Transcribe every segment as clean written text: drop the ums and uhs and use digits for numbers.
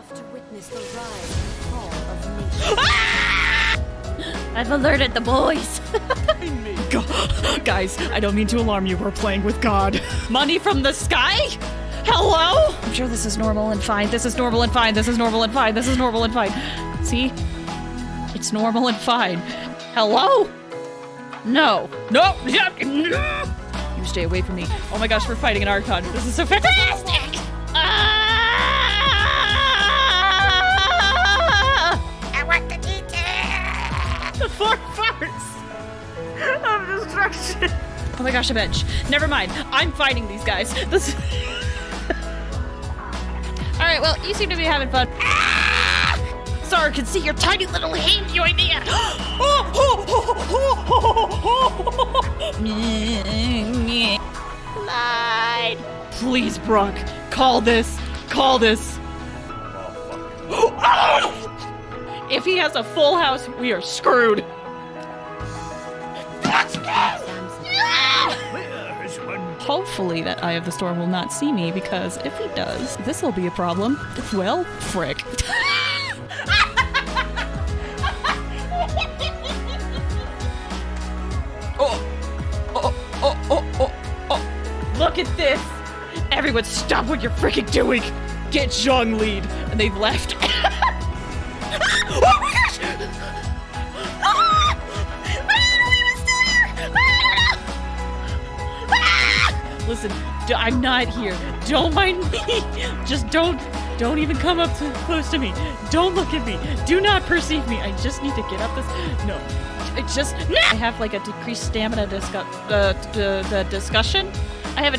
enough to witness the rise and fall of nations. I've alerted the boys. Guys, I don't mean to alarm you. We're playing with God. Money from the sky? Hello? I'm sure this is normal and fine. This is normal and fine. This is normal and fine. This is normal and fine. See? It's normal and fine. Hello? No. No. You stay away from me. Oh my gosh, we're fighting an Archon. This is so fantastic! I want the details. The 4 parts of destruction. Oh my gosh, a bench. Never mind. I'm fighting these guys. This. All right. Well, you seem to be having fun. Sorry, I can see your tiny little hand, you idea. Lied. Please, Brock. Call this. Call this. If he has a full house, we are screwed. Hopefully that Eye of the Storm will not see me, because if he does, this will be a problem. Well, frick. Look at this! Everyone stop what you're freaking doing! Get Zhang lead! And they've left. Oh my gosh! Listen, I'm not here. Don't mind me. Just don't even come up too close to me. Don't look at me. Do not perceive me. I just need to get up this. No, I have like a decreased stamina discussion. I have a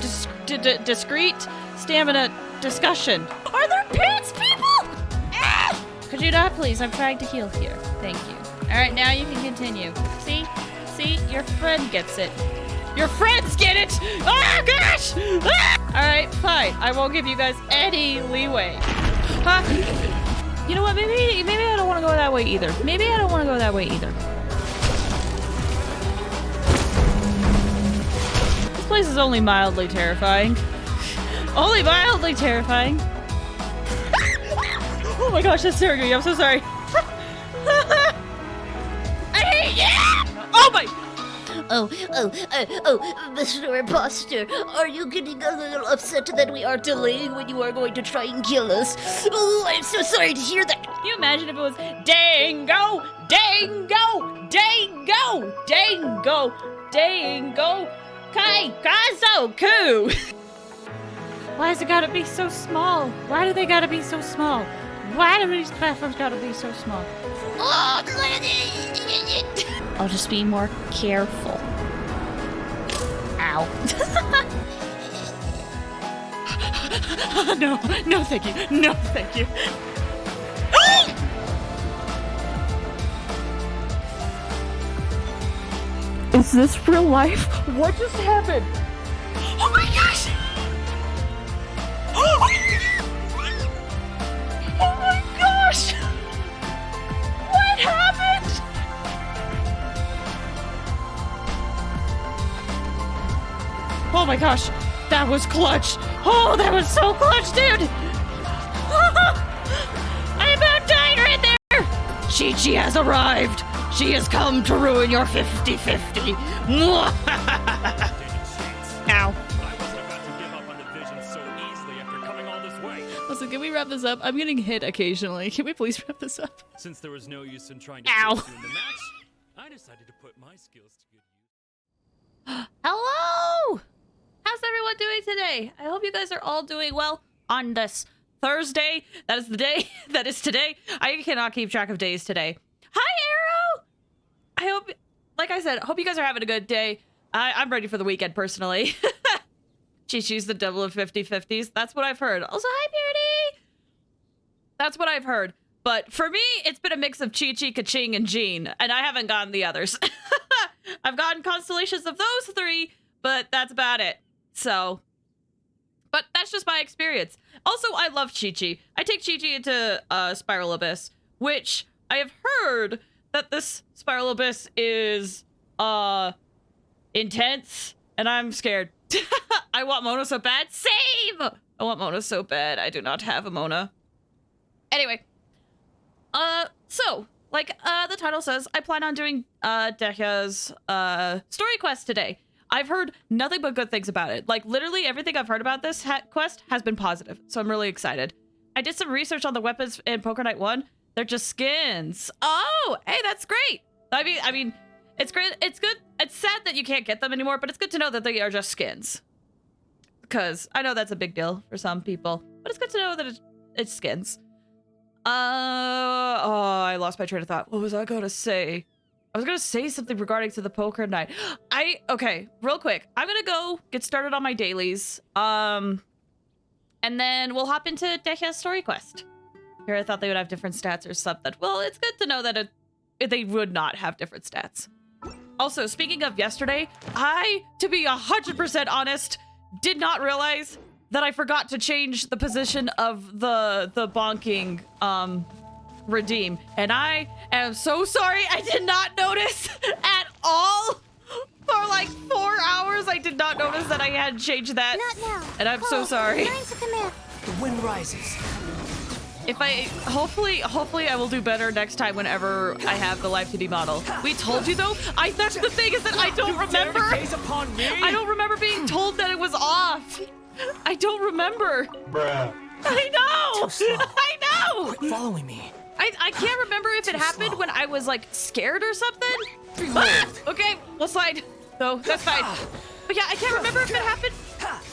discrete stamina discussion. Are there pants, people? Could you not, please? I'm trying to heal here. Thank you. All right, now you can continue. See, your friend gets it. Your friends get it! Oh gosh! Ah! Alright, fine. I won't give you guys any leeway. Huh? You know what? Maybe I don't want to go that way either. Maybe I don't want to go that way either. This place is only mildly terrifying. Only mildly terrifying. Oh my gosh, that's scaring me. I'm so sorry. I hate you! Oh my... Oh, Mr. Imposter, are you getting a little upset that we are delaying when you are going to try and kill us? Oh, I'm so sorry to hear that. Can you imagine if it was Dango, Dango, Dango, Dango, Dango, Kai, Kazo, Ku? Why has it gotta be so small? Why do they gotta be so small? Why do these platforms gotta be so small? I'll just be more careful. Ow. No, thank you. No, thank you. Is this real life? What just happened? Oh my gosh! Oh my gosh! What happened? Oh my gosh, that was clutch. Oh, that was so clutch, dude. I about died right there. Chi-Chi has arrived. She has come to ruin your 50-50. Ow. Listen, can we wrap this up? I'm getting hit occasionally. Can we please wrap this up? Since there was no use in trying to Ow. face you in the match, I decided to put my skills to good use. Hello! How's everyone doing today? I hope you guys are all doing well on this Thursday. That is the day. That is today. I cannot keep track of days today. Hi, Arrow! I hope, like I said, hope you guys are having a good day. I'm ready for the weekend, personally. Chi-Chi's the devil of 50-50s. That's what I've heard. Also, hi, Purity! That's what I've heard. But for me, it's been a mix of Chi-Chi, Ka-Ching, and Jean, and I haven't gotten the others. I've gotten constellations of those 3, but that's about it. So, but that's just my experience. Also, I love Chi-Chi. I take Chi-Chi into Spiral Abyss, which I have heard that this Spiral Abyss is intense, and I'm scared. I want Mona so bad. Same! I want Mona so bad. I do not have a Mona. Anyway, so like the title says, I plan on doing Dehya's story quest today. I've heard nothing but good things about it. Like literally everything I've heard about this quest has been positive, so I'm really excited. I did some research on the weapons in Poker Night 1. They're just skins. Oh, hey, that's great. I mean, it's great. It's good. It's sad that you can't get them anymore, but it's good to know that they are just skins. Because I know that's a big deal for some people, but it's good to know that it's skins. Oh, I lost my train of thought. What was I going to say? I was going to say something regarding to the poker night. Okay, real quick. I'm going to go get started on my dailies. And then we'll hop into Dehya's story quest. Here, I thought they would have different stats or something. Well, it's good to know that they would not have different stats. Also, speaking of yesterday, to be 100% honest, did not realize that I forgot to change the position of the bonking redeem. And I am so sorry. I did not notice at all. For like 4 hours, I did not notice that I had changed that. Not now. And I'm so sorry. Lines of command. The wind rises. Hopefully I will do better next time whenever I have the live 2D model. We told you though. That's the thing is that I don't remember. Upon me? I don't remember being told that it was off. I don't remember. Bruh. I know. Too slow. I know. Quit following me. I can't remember if it happened slow. when I was like scared or something. Behold. Okay, we'll slide. No, that's fine. But yeah, I can't remember if it happened.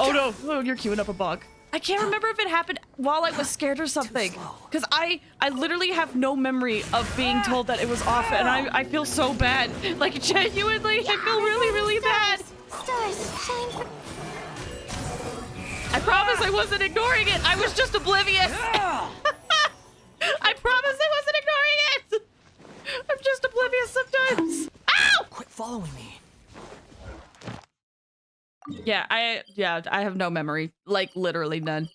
Oh no, oh, you're queuing up a bug. I can't remember if it happened while I was scared or something. slow. Because I literally have no memory of being told that it was off, and I feel so bad. Like genuinely, I feel really, really bad. Stars, shine for... I promise I wasn't ignoring it. I was just oblivious. I promise I wasn't ignoring it. I'm just oblivious sometimes. Ow! Quit following me. Yeah, I have no memory. Like literally none.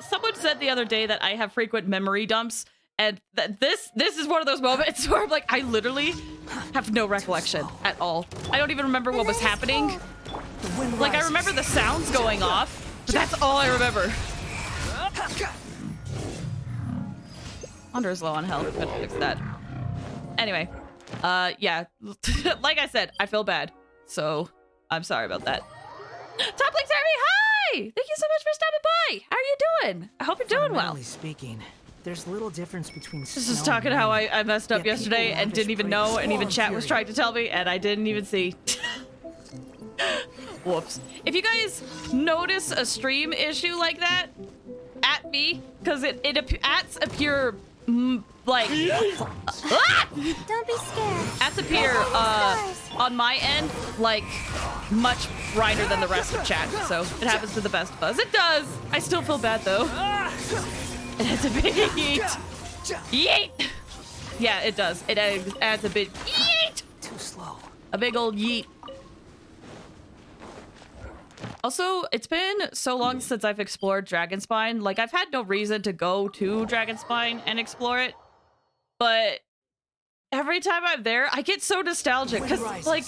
Someone said the other day that I have frequent memory dumps, and that this is one of those moments where I'm like, I literally have no recollection at all. I don't even remember what was happening. The wind Like I rises. remember the sounds going off, but that's all I remember. Wander's low on health. Gotta fix that. Anyway, yeah, like I said, I feel bad, so I'm sorry about that. Toppling Terry, hi! Thank you so much for stopping by. How are you doing? I hope you're doing well. Fundamentally speaking, there's little difference between This is talking how I messed up Yeah, yesterday people and didn't even lavish know, and even praise chat for was and trying to tell me, and I didn't even see. Whoops. If you guys notice a stream issue like that, at me, because ats appear like Don't be scared. ats appear on my end like much brighter than the rest of chat, so it happens to the best of us. It does. I still feel bad though. And it's a big yeet. Yeet. Yeah, it does. It adds a big yeet. Too slow. A big old yeet. Also, it's been so long since I've explored Dragonspine. Like, I've had no reason to go to Dragonspine and explore it. But every time I'm there, I get so nostalgic. Because, like,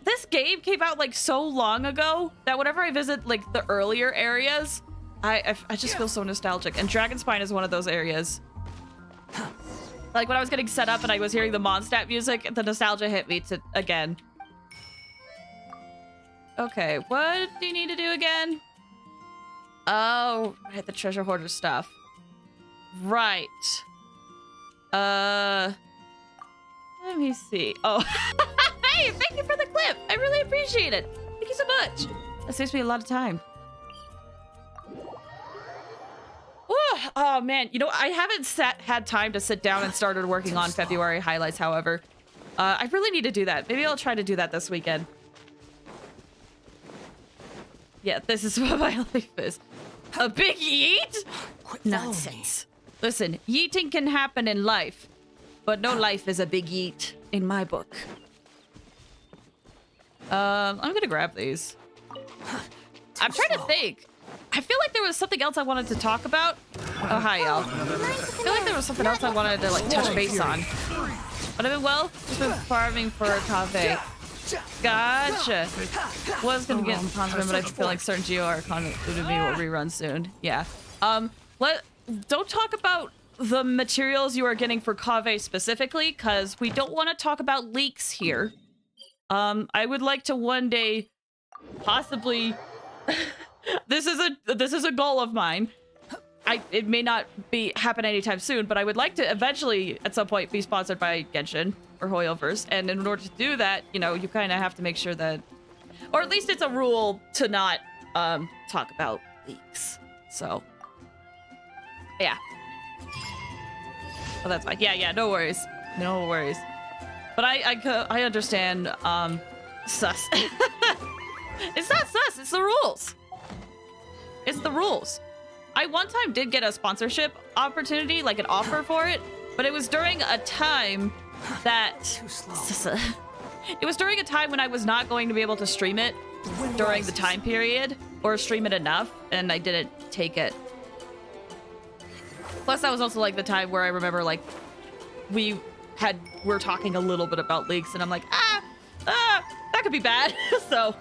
this game came out, like, so long ago that whenever I visit, like, the earlier areas, I just feel so nostalgic. And Dragonspine is one of those areas. Like, when I was getting set up and I was hearing the Mondstadt music, the nostalgia hit me again. Okay, what do you need to do again? Oh, right, the treasure hoarder stuff. Right. Let me see. Oh, hey, thank you for the clip. I really appreciate it. Thank you so much. That saves me a lot of time. Oh man, you know, I haven't had time to sit down and started working on February highlights, however. I really need to do that. Maybe I'll try to do that this weekend. Yeah, this is what my life is. A big yeet? Quit following me. Nonsense. Listen, yeeting can happen in life, but no life is a big yeet in my book. I'm gonna grab these. I'm trying to think. I feel like there was something else I wanted to talk about. Oh, hi, y'all. I feel like there was something else I wanted to, like, touch base on. But I've been just been farming for a cafe. Gotcha. Was gonna get in Ponzman, but I feel like certain GOR content me will rerun soon. Yeah. don't talk about the materials you are getting for Kaveh specifically, because we don't want to talk about leaks here. I would like to one day, possibly, this is a goal of mine. It may not happen anytime soon, but I would like to eventually, at some point, be sponsored by Genshin or Hoyoverse. And in order to do that, you know, you kind of have to make sure that, or at least it's a rule to not talk about leaks. So, yeah. Oh, that's fine. Yeah, no worries. No worries. But I understand, sus. It's not sus, it's the rules. It's the rules. I one time did get a sponsorship opportunity, like an offer for it, but it was during a time that... Too slow. It was during a time when I was not going to be able to stream it during the time period, or stream it enough, and I didn't take it. Plus, that was also like the time where I remember, like, we're talking a little bit about leaks, and I'm like, that could be bad. So,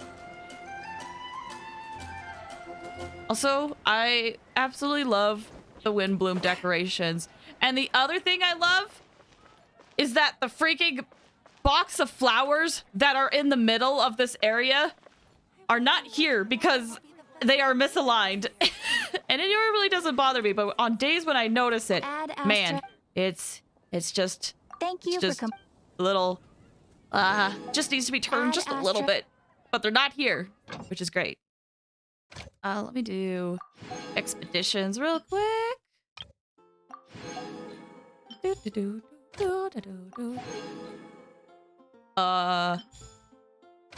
also, I absolutely love the Windbloom decorations. And the other thing I love is that the freaking box of flowers that are in the middle of this area are not here because they are misaligned. And it really doesn't bother me, but on days when I notice it, man, it's just Thank you just for a little just needs to be turned just a little bit, but they're not here, which is great. Let me do expeditions real quick.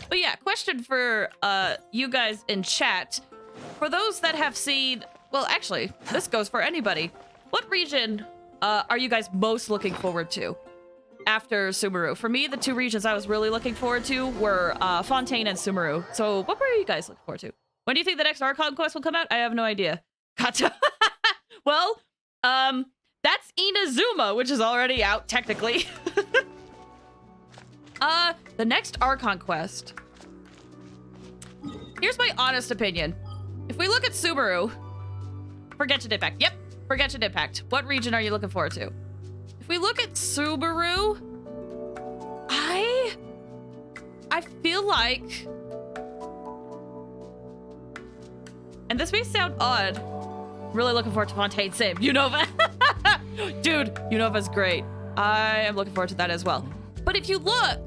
But yeah, question for you guys in chat. For those that have seen, well, actually, this goes for anybody. What region are you guys most looking forward to after Sumeru? For me, the two regions I was really looking forward to were Fontaine and Sumeru. So what were you guys looking forward to? When do you think the next Archon quest will come out? I have no idea. Gotcha. Well, that's Inazuma, which is already out technically. The next Archon quest. Here's my honest opinion. If we look at Sumeru, for Genshin Impact. Yep, for Genshin Impact. What region are you looking forward to? If we look at Sumeru, I feel like, and this may sound odd, really looking forward to Fontaine. Same. Unova. Dude, Unova's great. I am looking forward to that as well. But if you look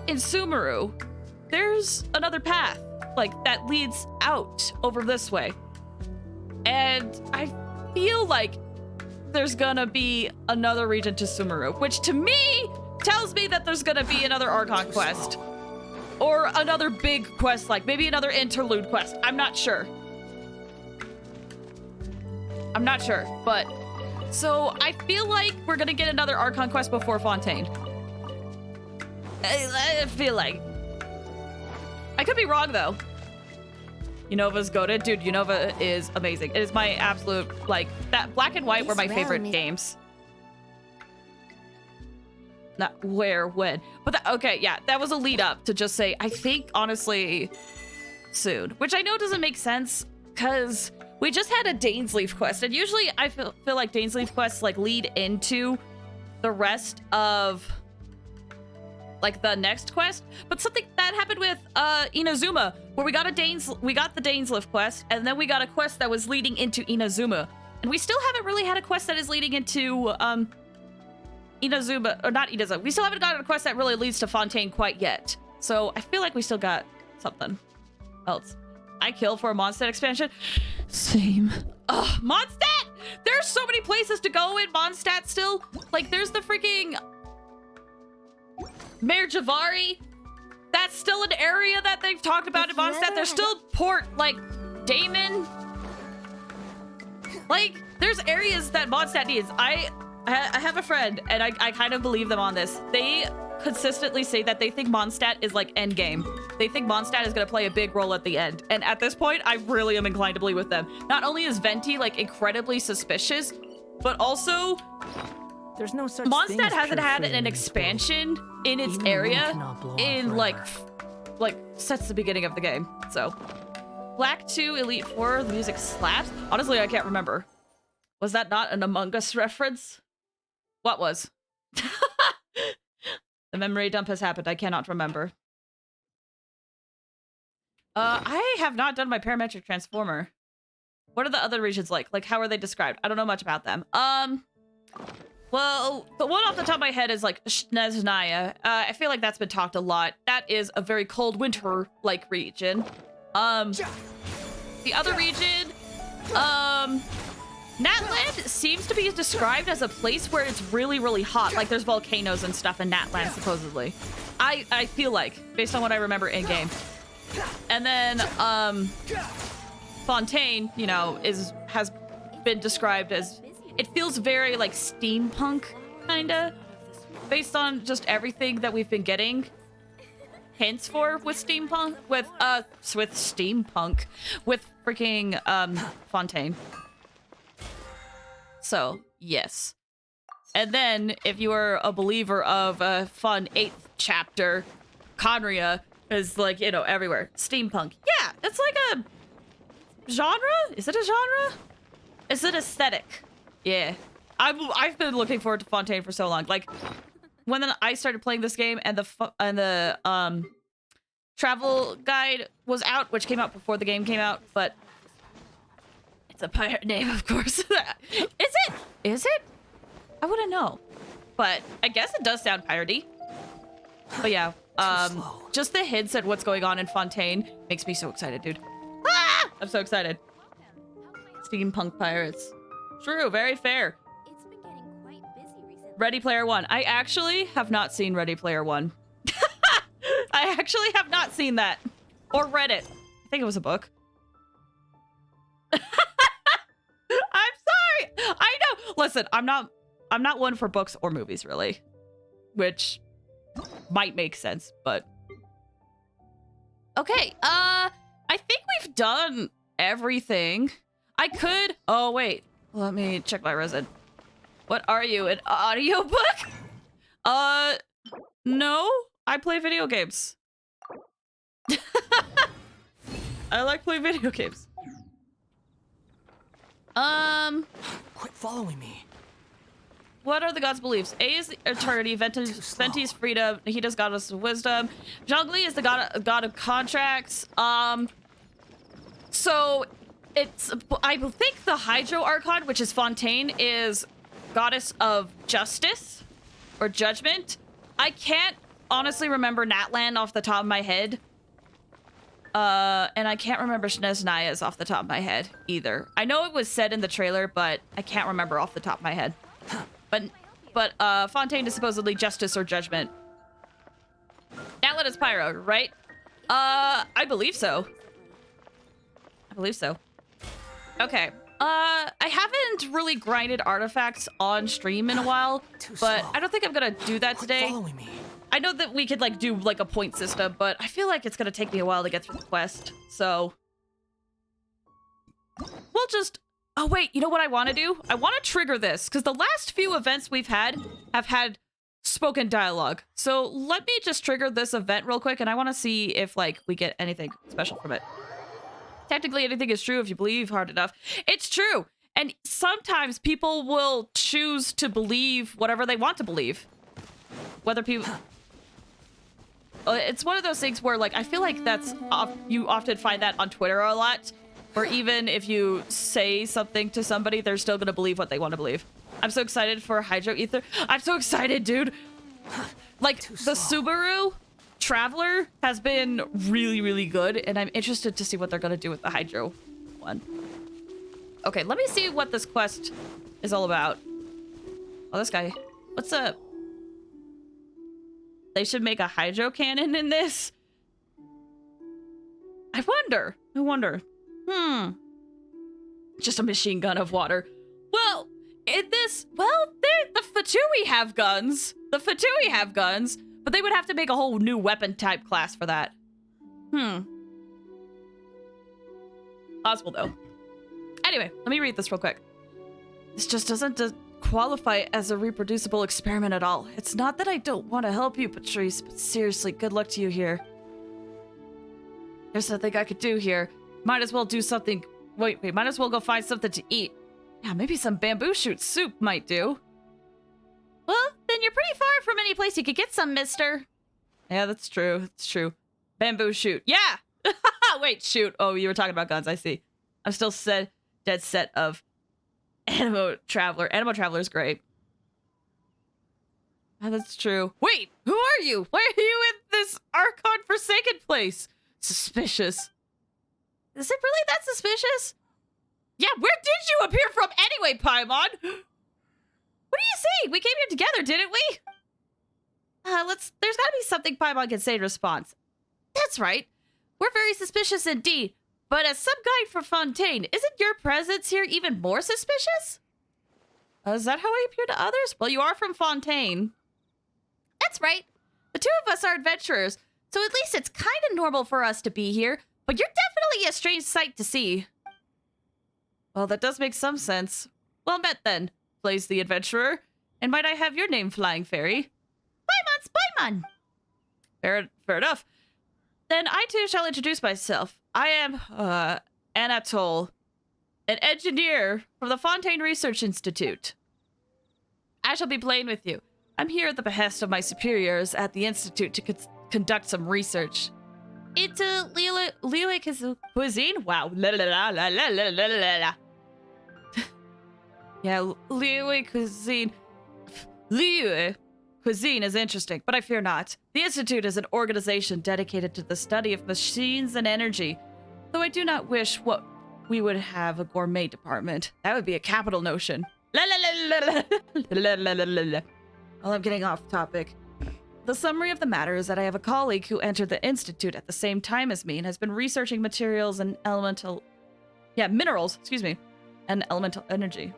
in Sumeru, there's another path, like, that leads out over this way. And I feel like there's gonna be another region to Sumeru, which to me tells me that there's gonna be another Archon quest. Or another big quest, like maybe another interlude quest. I'm not sure. I'm not sure, but... So, I feel like we're gonna get another Archon quest before Fontaine. I feel like. I could be wrong, though. Unova's goated. Dude, Unova is amazing. It is my absolute, like, that Black and White were my favorite games. Not where, when. But, okay, yeah, that was a lead up to just say, I think, honestly, soon. Which I know doesn't make sense, because we just had a Dainsleif quest. And usually I feel like Dainsleif quests, like, lead into the rest of, like, the next quest. But something that happened with Inazuma, where we got the Dainsleif quest, and then we got a quest that was leading into Inazuma. And we still haven't really had a quest that is leading into Inazuma, or not Inazuma. We still haven't gotten a quest that really leads to Fontaine quite yet. So I feel like we still got something else. I kill for a Mondstadt expansion. Same. Ugh, Mondstadt! There's so many places to go in Mondstadt still. Like, there's the freaking Mayor Javari. That's still an area that they've talked about in Mondstadt. There's still Port, like, Damon. Like, there's areas that Mondstadt needs. I have a friend, and I kind of believe them on this. They consistently say that they think Mondstadt is like endgame. They think Mondstadt is going to play a big role at the end. And at this point, I really am inclined to believe with them. Not only is Venti, like, incredibly suspicious, but also There's no such Mondstadt hasn't had an expansion in its area in, like, since the beginning of the game. So, Black 2, Elite 4, the music slaps. Honestly, I can't remember. Was that not an Among Us reference? What was? The memory dump has happened. I cannot remember. I have not done my parametric transformer. What are the other regions like? Like, how are they described? I don't know much about them. Well, the one off the top of my head is like Snezhnaya. I feel like that's been talked a lot. That is a very cold winter-like region. The other region, Natland seems to be described as a place where it's really, really hot. Like there's volcanoes and stuff in Natland, supposedly. I feel like, based on what I remember in game. And then, Fontaine, you know, has been described as, it feels very like steampunk, kinda, based on just everything that we've been getting hints for with steampunk, with freaking, Fontaine. So, yes. And then, if you are a believer of a fun 8th chapter, Conria is like, you know, everywhere. Steampunk. Yeah, it's like a genre? Is it a genre? Is it aesthetic? Yeah. I've been looking forward to Fontaine for so long. Like, when I started playing this game and the travel guide was out, which came out before the game came out, but it's a pirate name, of course. Is it? Is it? I wouldn't know. But I guess it does sound piratey. But yeah, just the hints at what's going on in Fontaine makes me so excited, dude. Ah! I'm so excited. Steampunk pirates. True, very fair. It's been getting quite busy recently. Ready Player One. I actually have not seen Ready Player One. I actually have not seen that. Or read it. I think it was a book. I'm sorry. I know. Listen, I'm not one for books or movies, really. Which might make sense, but okay. I think we've done everything. I could. Oh wait, let me check my resin. What are you, an audiobook? No. I play video games. I like playing video games. Quit following me. What are the gods' beliefs? A is eternity, Venti's freedom, Nahida's goddess of wisdom, Zhongli is the god of contracts. So it's, I think the Hydro Archon, which is Fontaine, is goddess of justice or judgment. I can't honestly remember Natland off the top of my head. And I can't remember Snezhnaya's off the top of my head either. I know it was said in the trailer, but I can't remember off the top of my head. But Fontaine is supposedly justice or judgment. Natland is Pyro, right? I believe so. I believe so. Okay. I haven't really grinded artifacts on stream in a while, but I don't think I'm gonna do that today. Following me. I know that we could like do like a point system, but I feel like it's gonna take me a while to get through the quest. So we'll just, oh wait, you know what I want to do? I want to trigger this because the last few events we've had have had spoken dialogue. So let me just trigger this event real quick, and I want to see if like we get anything special from it. Technically, anything is true if you believe hard enough. It's true, and sometimes people will choose to believe whatever they want to believe. Whether people, it's one of those things where like I feel like that's you often find that on Twitter a lot. Or even if you say something to somebody, they're still gonna believe what they want to believe. I'm so excited for Hydro Ether. I'm so excited, dude. Like, the Subaru Traveler has been really, really good, and I'm interested to see what they're gonna do with the Hydro one. Okay, let me see what this quest is all about. Oh, this guy. What's up? They should make a Hydro cannon in this? I wonder. Just a machine gun of water. Well, in this, well, the Fatui have guns. The Fatui have guns, but they would have to make a whole new weapon type class for that. Possible, though. Anyway, let me read this real quick. This just doesn't qualify as a reproducible experiment at all. It's not that I don't want to help you, Patrice, but seriously, good luck to you here. There's nothing I could do here. Might as well do something. Wait, might as well go find something to eat. Yeah, maybe some bamboo shoot soup might do. Well, then you're pretty far from any place you could get some, mister. Yeah, that's true. That's true. Bamboo shoot. Yeah! Wait, shoot. Oh, you were talking about guns, I see. I'm still dead set of Animo Traveler. Animo Traveler is great. Oh, that's true. Wait, who are you? Why are you in this Archon Forsaken place? Suspicious. Is it really that suspicious? Yeah, where did you appear from anyway, Paimon? What do you say? We came here together, didn't we? There's gotta be something Paimon can say in response. That's right. We're very suspicious indeed. But as some guide for Fontaine, isn't your presence here even more suspicious? Is that how I appear to others? Well, you are from Fontaine. That's right. The two of us are adventurers, so at least it's kind of normal for us to be here, but you're definitely a strange sight to see. Well, that does make some sense. Well met then, plays the adventurer. And might I have your name, Flying Fairy? Paimon! Fair enough. Then I too shall introduce myself. I am, Anatole, an engineer from the Fontaine Research Institute. I shall be playing with you. I'm here at the behest of my superiors at the Institute to conduct some research. It's Liyue cuisine? Wow. Yeah, Liyue cuisine. Liyue cuisine is interesting, but I fear not. The Institute is an organization dedicated to the study of machines and energy, though I do not wish what we would have a gourmet department. That would be a capital notion. Well, I'm getting off topic. The summary of the matter is that I have a colleague who entered the Institute at the same time as me and has been researching materials and minerals, and elemental energy.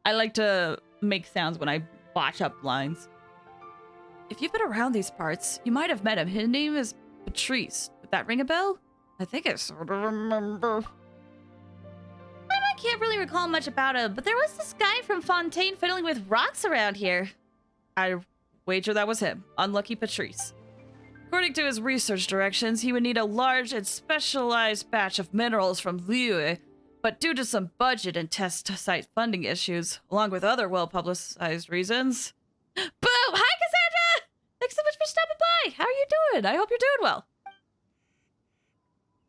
I like to make sounds when I botch up lines. If you've been around these parts, you might have met him. His name is Patrice. Would that ring a bell? I think I sort of remember. I can't really recall much about him, but there was this guy from Fontaine fiddling with rocks around here. I wager that was him. Unlucky Patrice. According to his research directions, he would need a large and specialized batch of minerals from Liyue, but due to some budget and test site funding issues, along with other well-publicized reasons... Boom! Hi, Cassandra! Thanks so much for stopping by! How are you doing? I hope you're doing well.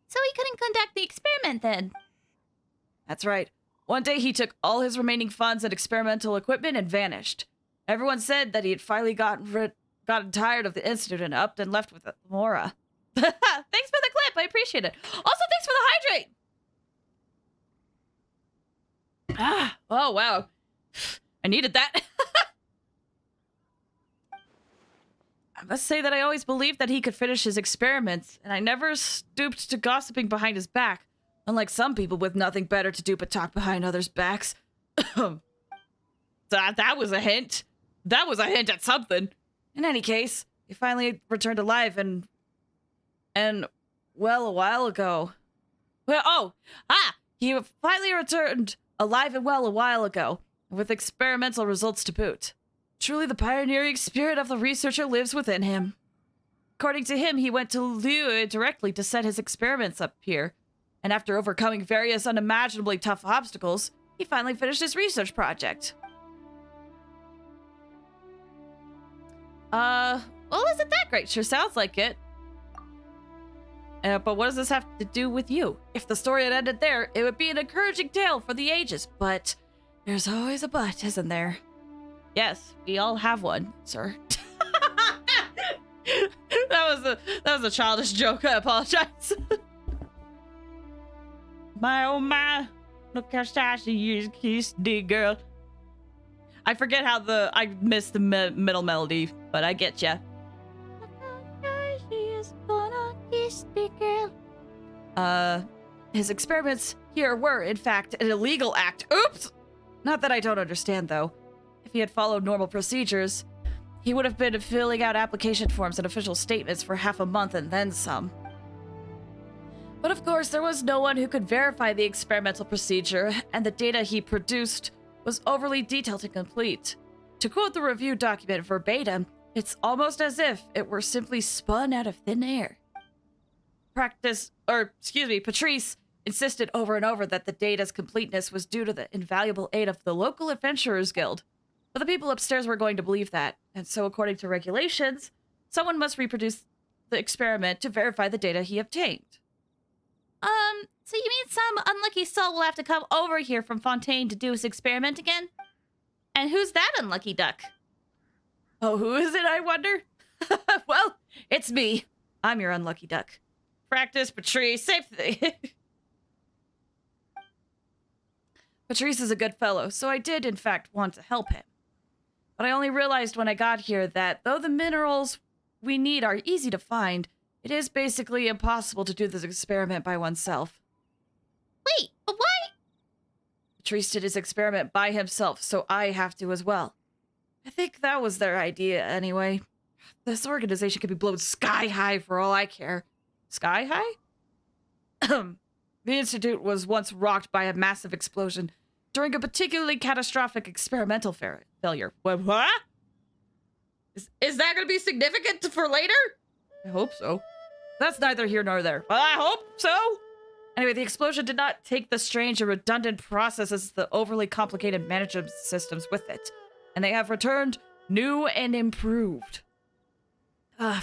So he couldn't conduct the experiment then? That's right. One day he took all his remaining funds and experimental equipment and vanished. Everyone said that he had finally gotten tired of the Institute and upped and left with Mora. Thanks for the clip, I appreciate it. Also, thanks for the hydrate! Oh, wow. I needed that. I must say that I always believed that he could finish his experiments, and I never stooped to gossiping behind his back, unlike some people with nothing better to do but talk behind others' backs. That was a hint. That was a hint at something. In any case, he finally returned alive well, a while ago. He finally returned alive and well a while ago, with experimental results to boot. Truly the pioneering spirit of the researcher lives within him. According to him, he went to Liyue directly to set his experiments up here, and after overcoming various unimaginably tough obstacles, he finally finished his research project. Well, isn't that great? Sure sounds like it. But what does this have to do with you? If the story had ended there, it would be an encouraging tale for the ages, but there's always a but, isn't there? Yes, we all have one, sir. That was a childish joke. I apologize. My oh my, look how shy she is, kiss the girl. I forget how I missed the middle melody, but I get ya. His experiments here were, in fact, an illegal act. Oops! Not that I don't understand, though. If he had followed normal procedures, he would have been filling out application forms and official statements for half a month and then some. But of course, there was no one who could verify the experimental procedure, and the data he produced was overly detailed and complete. To quote the review document verbatim, it's almost as if it were simply spun out of thin air. Patrice insisted over and over that the data's completeness was due to the invaluable aid of the local Adventurers Guild. But the people upstairs were going to believe that, and so according to regulations, someone must reproduce the experiment to verify the data he obtained. So you mean some unlucky soul will have to come over here from Fontaine to do his experiment again? And who's that unlucky duck? Oh, who is it, I wonder? Well, it's me. I'm your unlucky duck. Practice, Patrice, safety. Patrice is a good fellow, so I did, in fact, want to help him. But I only realized when I got here that though the minerals we need are easy to find, it is basically impossible to do this experiment by oneself. Wait, but why? Patrice did his experiment by himself, so I have to as well. I think that was their idea anyway. This organization could be blown sky high for all I care. Sky high? The Institute was once rocked by a massive explosion during a particularly catastrophic experimental failure. What? Is that going to be significant for later? I hope so. That's neither here nor there, but I hope so. Anyway, the explosion did not take the strange and redundant processes, the overly complicated management systems with it, and they have returned new and improved.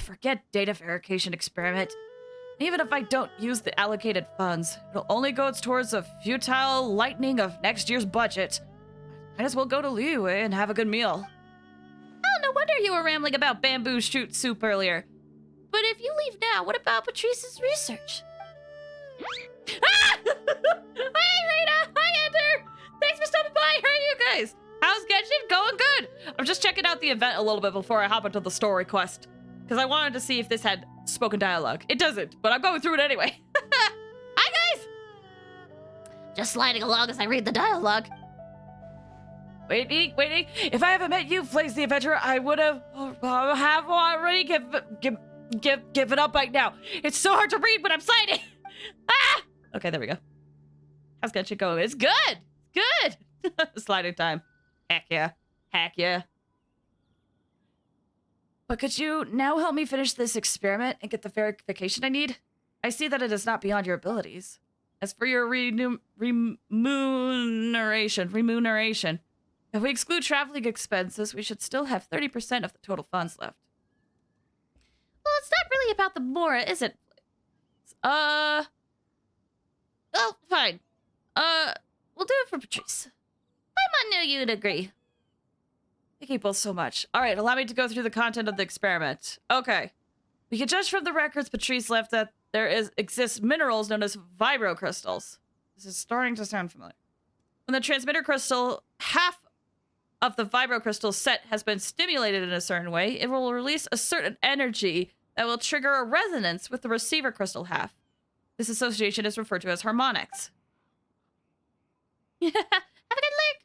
Forget data verification experiment. Even if I don't use the allocated funds, it'll only go towards a futile lightening of next year's budget. Might as well go to Liyue and have a good meal. Oh, no wonder you were rambling about bamboo shoot soup earlier. But if you leave now, what about Patrice's research? Ah! Hi, Rita! Hi, Ender! Thanks for stopping by! How are you guys? How's Genshin? Going good! I'm just checking out the event a little bit before I hop into the story quest. Because I wanted to see if this had spoken dialogue. It doesn't, but I'm going through it anyway. Hi, guys! Just sliding along as I read the dialogue. Waiting. If I haven't met you, Flaze the Adventurer, I would have already given up by now. It's so hard to read when I'm sliding. Ah! Okay, there we go. How's Genshin going? It's good. Good. Sliding time. Heck yeah. But could you now help me finish this experiment and get the verification I need? I see that it is not beyond your abilities. As for your remuneration, if we exclude traveling expenses, we should still have 30% of the total funds left. Well, it's not really about the Mora, is it? Well, fine. We'll do it for Patrice. I knew you'd agree. Thank you both so much. All right, allow me to go through the content of the experiment. Okay. We can judge from the records Patrice left that there exist minerals known as vibrocrystals. This is starting to sound familiar. When the transmitter crystal, half of the vibrocrystal set has been stimulated in a certain way, it will release a certain energy that will trigger a resonance with the receiver crystal half. This association is referred to as harmonics. Have a good look.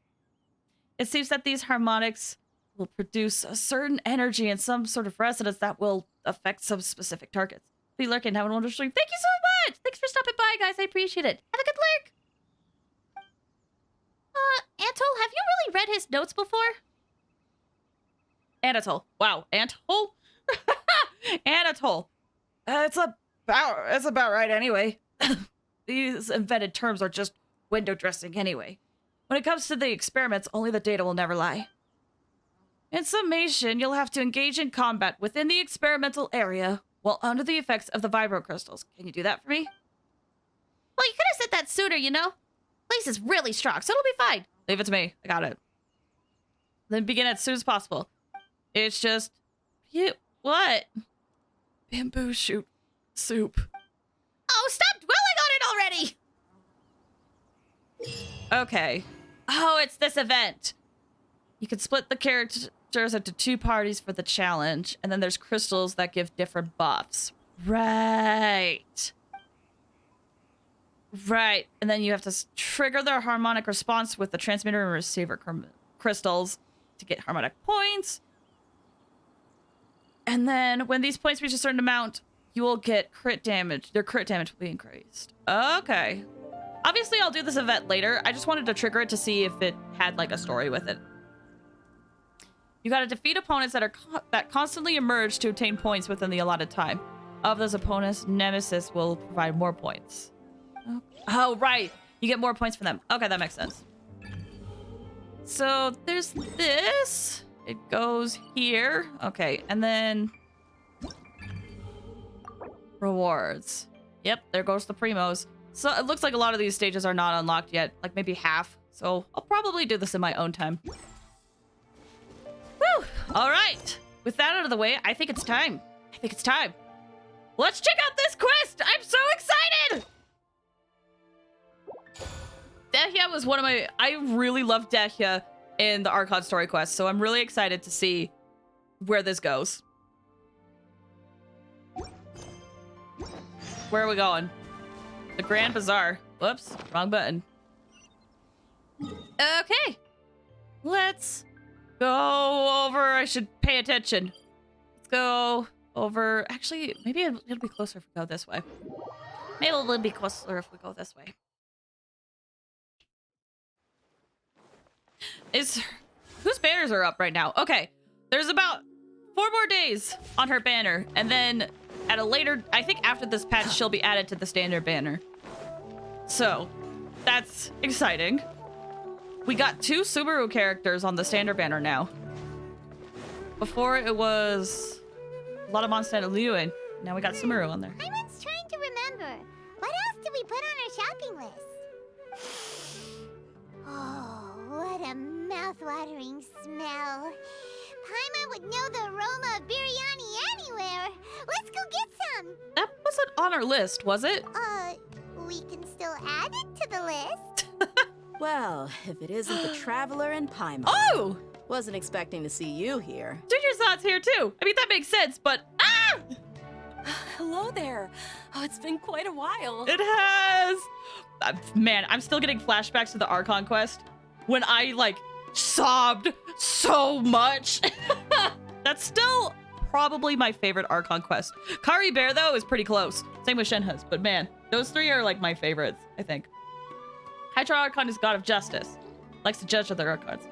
It seems that these harmonics will produce a certain energy and some sort of resonance that will affect some specific targets. Be lurking, have an wonderful stream. Thank you so much! Thanks for stopping by, guys. I appreciate it. Have a good lurk! Anatole, have you really read his notes before? Anatole. Wow, Anatole? Anatole. It's about right anyway. These invented terms are just window dressing anyway. When it comes to the experiments, only the data will never lie. In summation, you'll have to engage in combat within the experimental area while under the effects of the vibrocrystals. Can you do that for me? Well, you could have said that sooner, you know? Place is really strong, so it'll be fine. Leave it to me. I got it. Then begin as soon as possible. It's just... What? Bamboo shoot soup. Oh, stop dwelling on it already! Okay. Oh, it's this event. You can split the characters into 2 parties for the challenge, and then there's crystals that give different buffs. Right. And then you have to trigger their harmonic response with the transmitter and receiver crystals to get harmonic points. And then when these points reach a certain amount, you will get crit damage. Their crit damage will be increased. Okay. Obviously, I'll do this event later. I just wanted to trigger it to see if it had, like, a story with it. You gotta defeat opponents that constantly emerge to obtain points within the allotted time. Of those opponents, Nemesis will provide more points. Oh, right. You get more points for them. Okay, that makes sense. So there's this. It goes here. Okay, and then rewards. Yep, there goes the primos. So it looks like a lot of these stages are not unlocked yet, like maybe half. So I'll probably do this in my own time. Woo! All right. With that out of the way, I think it's time. Let's check out this quest. I'm so excited. Dehya was one of my... I really love Dehya in the Archon story quest, so I'm really excited to see where this goes. Where are we going? The Grand Bazaar. Whoops, wrong button. Okay. Let's go over... I should pay attention. Let's go over... Actually, maybe it'll be closer if we go this way. Maybe it'll be closer if we go this way. Whose banners are up right now? Okay, there's about 4 more days on her banner, and then at a later, I think after this patch, she'll be added to the standard banner. So that's exciting. We got 2 Subaru characters on the standard banner now. Before it was a lot of Mondstadt and Liyue. Now we got Subaru on there. I was trying to remember. What else did we put on our shopping list? Oh, what a mouth-watering smell. Paimon would know the aroma of biryani anywhere. Let's go get some. That wasn't on our list, was it? We can still add it to the list. Well, if it isn't the Traveler and Paimon. Oh! Wasn't expecting to see you here. Ginger Saw's here too. I mean, that makes sense, but Hello there. Oh, it's been quite a while. it has. Man, I'm still getting flashbacks to the Archon quest when I like sobbed so much. That's still probably my favorite Archon quest. Kari Bear though is pretty close. Same with Shenhe's, but man, those 3 are like my favorites, I think. Hydra Archon is god of justice. Likes to judge other Archons.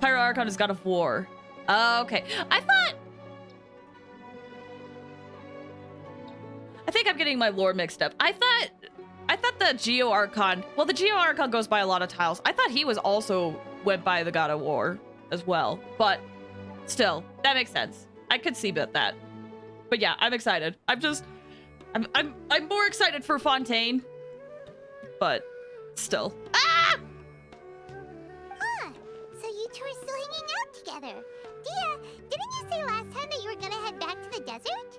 Pyro Archon is god of war. Okay. I think I'm getting my lore mixed up. I thought the Geo Archon, well, the Geo Archon goes by a lot of tiles. I thought he was also went by the god of war as well, but still, that makes sense. I could see about that. But yeah, I'm excited. I'm more excited for Fontaine, but still. Ah! Huh. So you two are still hanging out together. Dehya, didn't you say last time that you were gonna head back to the desert?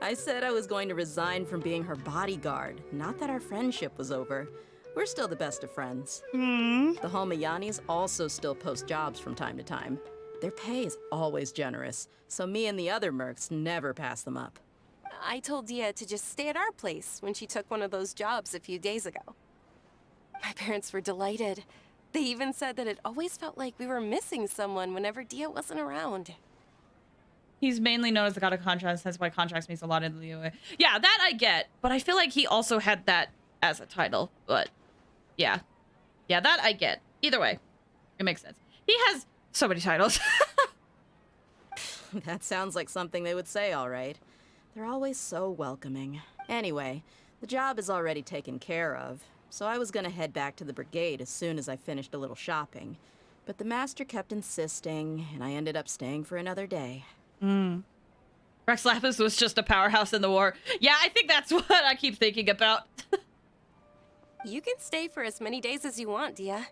I said I was going to resign from being her bodyguard, not that our friendship was over. We're still the best of friends. The Homayanis also still post jobs from time to time. Their pay is always generous, so me and the other mercs never pass them up. I told Dehya to just stay at our place when she took one of those jobs a few days ago. My parents were delighted. They even said that it always felt like we were missing someone whenever Dehya wasn't around. He's mainly known as the god of contracts. That's why contracts means a lot in Liyue. Yeah, that I get. But I feel like he also had that as a title. But yeah. Yeah, that I get. Either way, it makes sense. He has so many titles. That sounds like something they would say, all right. They're always so welcoming. Anyway, the job is already taken care of, so I was gonna head back to the brigade as soon as I finished a little shopping. But the master kept insisting, and I ended up staying for another day. Rex Lapis was just a powerhouse in the war. Yeah, I think that's what I keep thinking about. You can stay for as many days as you want, Dehya.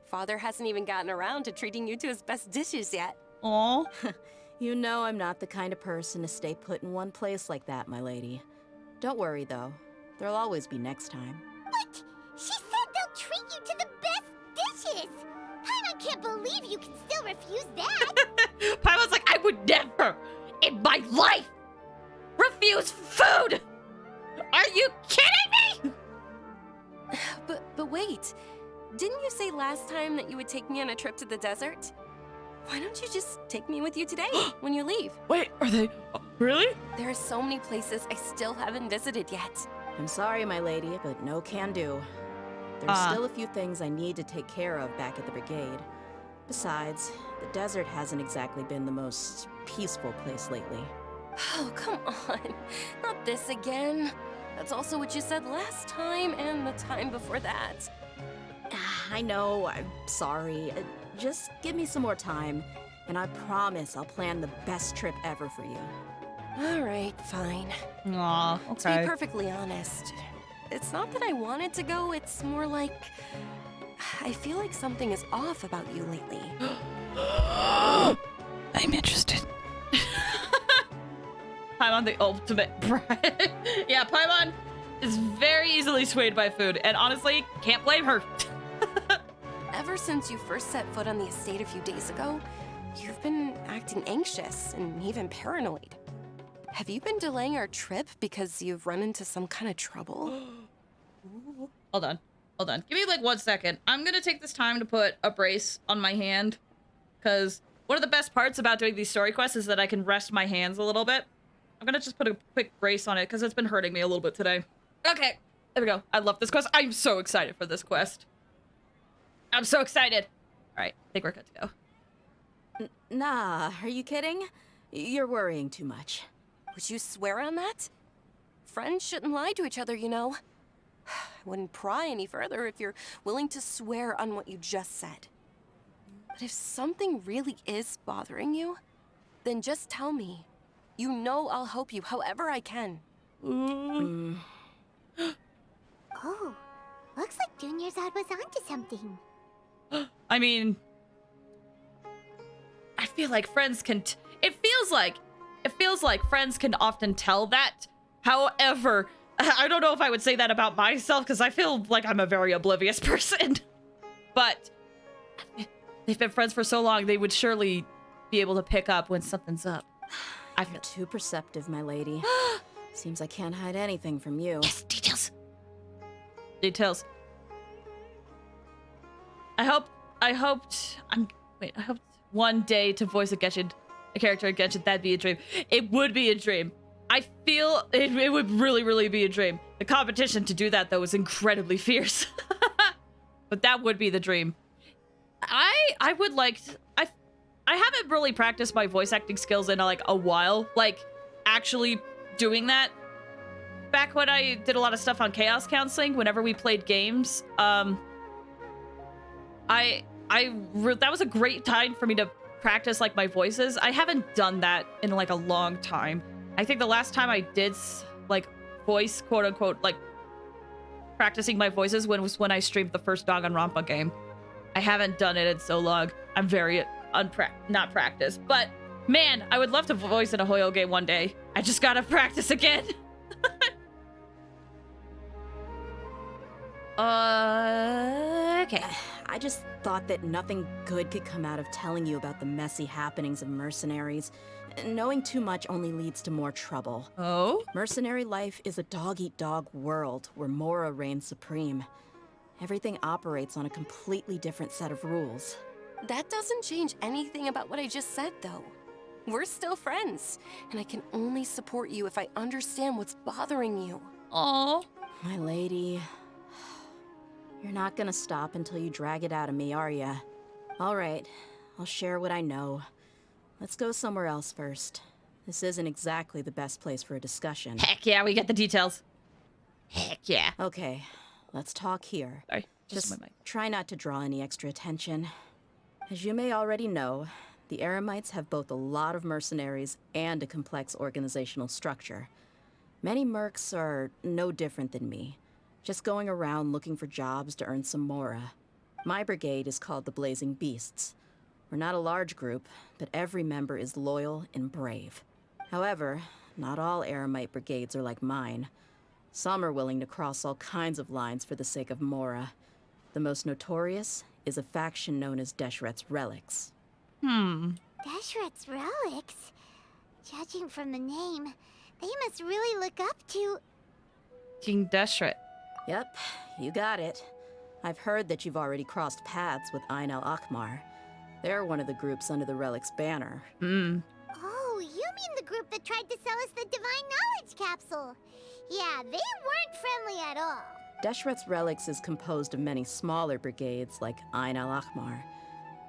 Father hasn't even gotten around to treating you to his best dishes yet. Aw. You know I'm not the kind of person to stay put in one place like that, my lady. Don't worry, though. There'll always be next time. What? She said they'll treat you to the best dishes. Paimon can't believe you can still refuse that. Paimon's like, I would never in my life refuse food! Are you kidding me? But wait, didn't you say last time that you would take me on a trip to the desert? Why don't you just take me with you today when you leave? Wait, are they... really? There are so many places I still haven't visited yet. I'm sorry, my lady, but no can do. There's still a few things I need to take care of back at the brigade. Besides, the desert hasn't exactly been the most peaceful place lately. Oh, come on. Not this again. That's also what you said last time and the time before that. I know, I'm sorry. Just give me some more time, and I promise I'll plan the best trip ever for you. All right, fine. Aw, To be okay. perfectly honest, it's not that I wanted to go, it's more like I feel like something is off about you lately. I'm interested. Paimon, the ultimate bride. Yeah, Paimon is very easily swayed by food, and honestly, can't blame her. Ever since you first set foot on the estate a few days ago, you've been acting anxious and even paranoid. Have you been delaying our trip because you've run into some kind of trouble? Hold on. Give me like 1 second. I'm gonna take this time to put a brace on my hand, because one of the best parts about doing these story quests is that I can rest my hands a little bit. I'm gonna just put a quick brace on it because it's been hurting me a little bit today. Okay, there we go. I love this quest. I'm so excited for this quest. I'm so excited. All right, I think we're good to go. Nah, are you kidding? You're worrying too much. Would you swear on that? Friends shouldn't lie to each other, you know. I wouldn't pry any further if you're willing to swear on what you just said. But if something really is bothering you, then just tell me. You know I'll help you however I can. Oh, looks like Junior's was onto something. I mean, I feel like friends can. It feels like friends can often tell that. However, I don't know if I would say that about myself because I feel like I'm a very oblivious person. But they've been friends for so long, they would surely be able to pick up when something's up. I feel You're too perceptive, my lady. Seems I can't hide anything from you. Yes, details. I hoped one day to voice a character in Genshin. That'd be a dream. It would be a dream. I feel it would really, really be a dream. The competition to do that, though, is incredibly fierce. But that would be the dream. I would like to, I haven't really practiced my voice acting skills in like a while. Like actually doing that. Back when I did a lot of stuff on Chaos Counseling, whenever we played games, that was a great time for me to practice like my voices. I haven't done that in like a long time. I think the last time I did like voice, quote unquote, like practicing my voices was when I streamed the first Danganronpa game. I haven't done it in so long. I'm very not practiced, but man, I would love to voice in a Hoyo game one day. I just gotta practice again. Okay. I just thought that nothing good could come out of telling you about the messy happenings of mercenaries. Knowing too much only leads to more trouble. Oh? Mercenary life is a dog-eat-dog world where Mora reigns supreme. Everything operates on a completely different set of rules. That doesn't change anything about what I just said, though. We're still friends, and I can only support you if I understand what's bothering you. Oh. My lady, you're not gonna stop until you drag it out of me, are ya? All right, I'll share what I know. Let's go somewhere else first. This isn't exactly the best place for a discussion. Heck yeah, we get the details. Heck yeah. Okay, let's talk here. Sorry, Just my mic. try not to draw any extra attention. As you may already know, the Eremites have both a lot of mercenaries and a complex organizational structure. Many mercs are no different than me, just going around looking for jobs to earn some mora. My brigade is called the Blazing Beasts. We're not a large group, but every member is loyal and brave. However, not all Eremite brigades are like mine. Some are willing to cross all kinds of lines for the sake of mora. The most notorious is a faction known as Deshret's Relics. Deshret's relics? Judging from the name, they must really look up to... King Deshret. Yep, you got it. I've heard that you've already crossed paths with Ain al-Akmar. They're one of the groups under the Relic's banner. Oh, you mean the group that tried to sell us the Divine Knowledge Capsule? Yeah, they weren't friendly at all. Deshret's Relics is composed of many smaller brigades like Ain al-Akmar.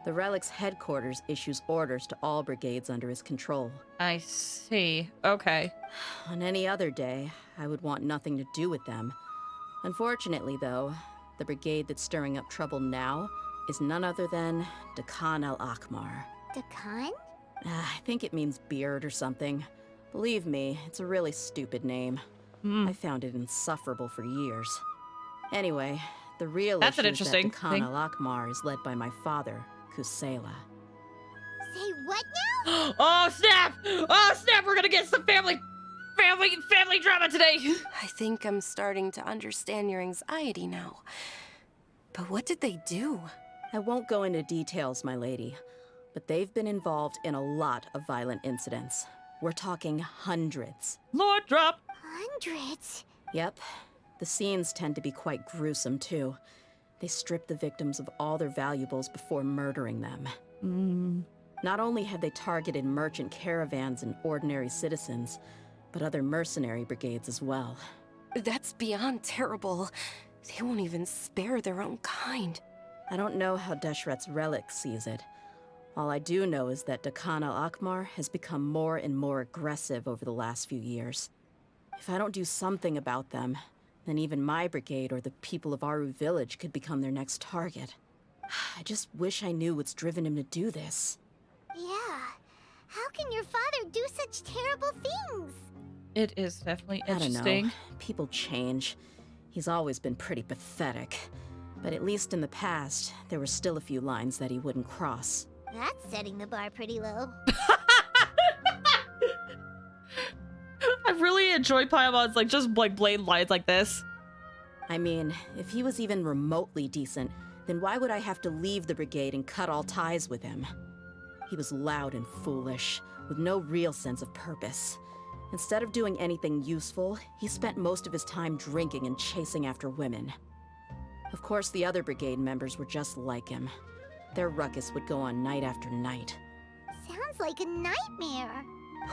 The Relic's headquarters issues orders to all brigades under his control. I see. Okay. On any other day, I would want nothing to do with them. Unfortunately, though, the brigade that's stirring up trouble now is none other than Dakan al-Akmar. Dakan? I think it means beard or something. Believe me, it's a really stupid name. I found it insufferable for years. Anyway, the real That's an issue is that interesting Dakan thing. al-Akmar is led by my father, Kusela. Say what now? Oh, snap! Oh, snap! We're gonna get some family drama today! I think I'm starting to understand your anxiety now. But what did they do? I won't go into details, my lady, but they've been involved in a lot of violent incidents. We're talking hundreds. Lord drop! Hundreds? Yep. The scenes tend to be quite gruesome, too. They strip the victims of all their valuables before murdering them. Not only have they targeted merchant caravans and ordinary citizens, but other mercenary brigades as well. That's beyond terrible. They won't even spare their own kind. I don't know how Deshret's relic sees it. All I do know is that Dakan al-Akmar has become more and more aggressive over the last few years. If I don't do something about them, then even my brigade or the people of Aru village could become their next target. I just wish I knew what's driven him to do this. Yeah. How can your father do such terrible things? It is definitely I don't interesting. know. People change. He's always been pretty pathetic. But at least in the past, there were still a few lines that he wouldn't cross. That's setting the bar pretty low. I really enjoy Paimon's just blatant lines like this. I mean, if he was even remotely decent, then why would I have to leave the brigade and cut all ties with him? He was loud and foolish, with no real sense of purpose. Instead of doing anything useful, he spent most of his time drinking and chasing after women. Of course, the other brigade members were just like him. Their ruckus would go on night after night. Sounds like a nightmare.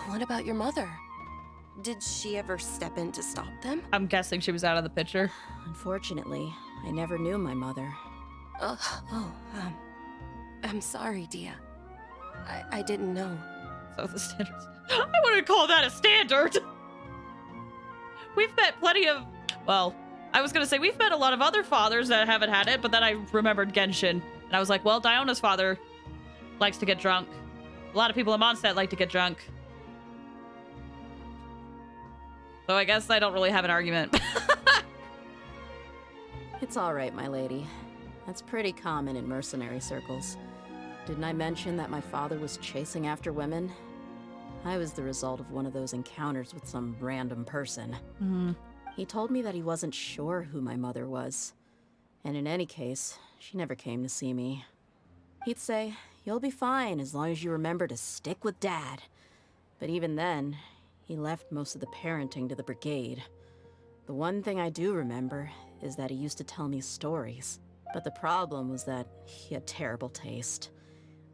What about your mother? Did she ever step in to stop them? I'm guessing she was out of the picture. Unfortunately, I never knew my mother. I'm sorry, Dehya. I didn't know. So the standards. I wouldn't call that a standard. We've met plenty of, well, I was gonna say we've met a lot of other fathers that haven't had it, but then I remembered Genshin, and I was like, well, Diona's father likes to get drunk. A lot of people in Mondstadt like to get drunk. So I guess I don't really have an argument. It's all right, my lady. That's pretty common in mercenary circles. Didn't I mention that my father was chasing after women? I was the result of one of those encounters with some random person. He told me that he wasn't sure who my mother was. And in any case, she never came to see me. He'd say, "You'll be fine as long as you remember to stick with Dad." But even then, he left most of the parenting to the brigade. The one thing I do remember is that he used to tell me stories. But the problem was that he had terrible taste.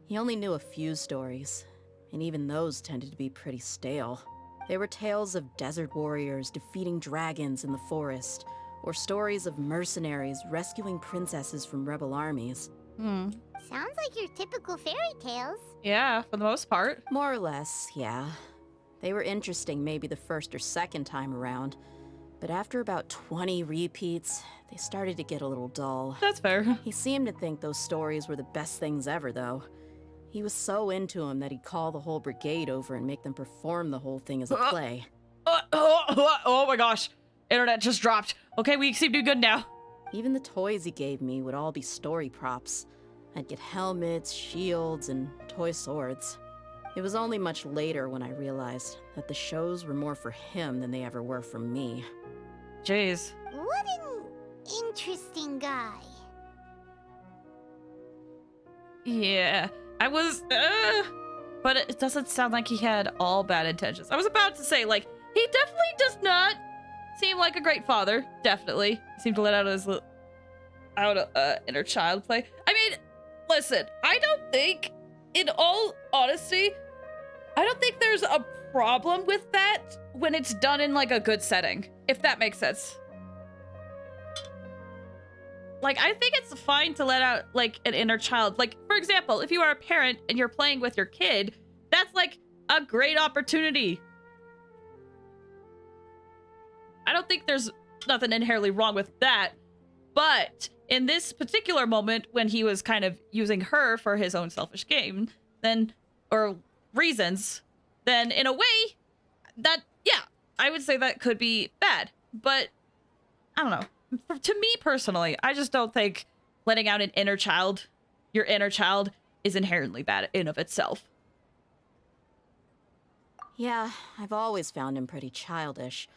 He only knew a few stories, and even those tended to be pretty stale. They were tales of desert warriors defeating dragons in the forest, or stories of mercenaries rescuing princesses from rebel armies. Sounds like your typical fairy tales. Yeah, for the most part. More or less, yeah. They were interesting maybe the first or second time around, but after about 20 repeats, they started to get a little dull. That's fair. He seemed to think those stories were the best things ever, though. He was so into them that he'd call the whole brigade over and make them perform the whole thing as a play. Oh my gosh. Internet just dropped. Okay, we seem to do good now. Even the toys he gave me would all be story props. I'd get helmets, shields, and toy swords. It was only much later when I realized that the shows were more for him than they ever were for me. Jeez. What an interesting guy. Yeah, I was, but it doesn't sound like he had all bad intentions. I was about to say, he definitely does not seem like a great father. Definitely. He seemed to let out his inner child play. I mean, listen, I don't think, in all honesty, I don't think there's a problem with that when it's done in, a good setting, if that makes sense. Like, I think it's fine to let out, like, an inner child. Like, for example, if you are a parent and you're playing with your kid, that's, like, a great opportunity. I don't think there's nothing inherently wrong with that. But in this particular moment, when he was kind of using her for his own selfish gain, then, or reasons, then in a way, that, yeah, I would say that could be bad. But, I don't know. To me personally, I just don't think letting out an inner child, your inner child, is inherently bad in of itself. Yeah, I've always found him pretty childish,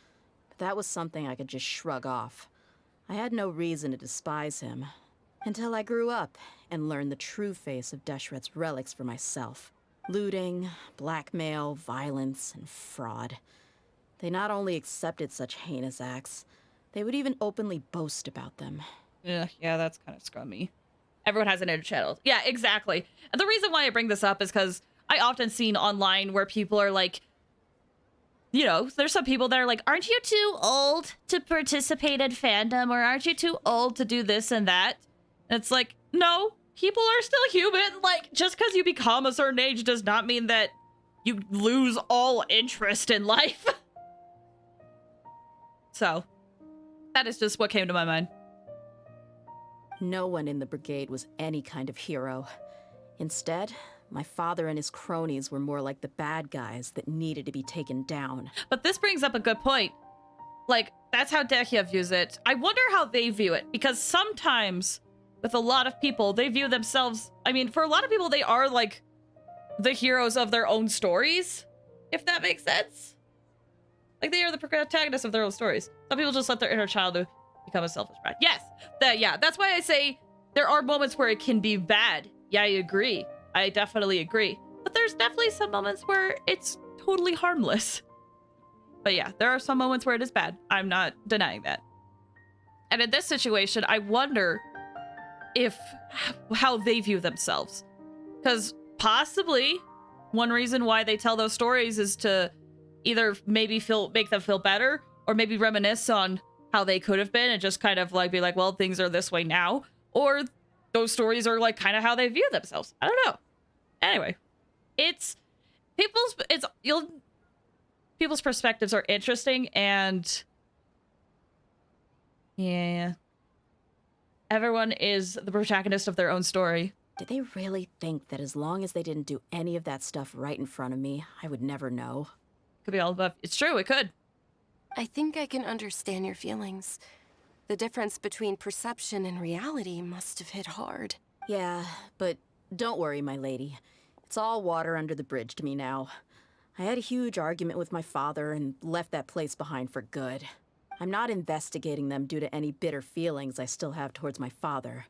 but that was something I could just shrug off. I had no reason to despise him, until I grew up and learned the true face of Deshret's relics for myself. Looting, blackmail, violence, and fraud. They not only accepted such heinous acts, they would even openly boast about them. Yeah, that's kind of scummy. Everyone has an inner child. Yeah, exactly. And the reason why I bring this up is because I often seen online where people are like, you know, there's some people that are like, aren't you too old to participate in fandom? Or aren't you too old to do this and that? And it's like, no, people are still human. Like, just because you become a certain age does not mean that you lose all interest in life. So, that is just what came to my mind. No one in the brigade was any kind of hero. Instead, my father and his cronies were more like the bad guys that needed to be taken down. But this brings up a good point. Like, that's how Dehya views it. I wonder how they view it, because sometimes with a lot of people, they view themselves, I mean, for a lot of people, they are like the heroes of their own stories, if that makes sense. Like, they are the protagonists of their own stories. Some people just let their inner child become a selfish brat. Yes, that's why I say there are moments where it can be bad. Yeah, I agree. I definitely agree. But there's definitely some moments where it's totally harmless. But yeah, there are some moments where it is bad. I'm not denying that. And in this situation, I wonder how they view themselves. Because possibly one reason why they tell those stories is to either maybe make them feel better, or maybe reminisce on how they could have been and just kind of like be like, well, things are this way now. Or those stories are like kind of how they view themselves. I don't know. Anyway, people's perspectives are interesting, and yeah, everyone is the protagonist of their own story. Did they really think that as long as they didn't do any of that stuff right in front of me, I would never know? Could be all above. It's true, it could. I think I can understand your feelings. The difference between perception and reality must have hit hard. Yeah, but don't worry, my lady. It's all water under the bridge to me now. I had a huge argument with my father and left that place behind for good. I'm not investigating them due to any bitter feelings I still have towards my father.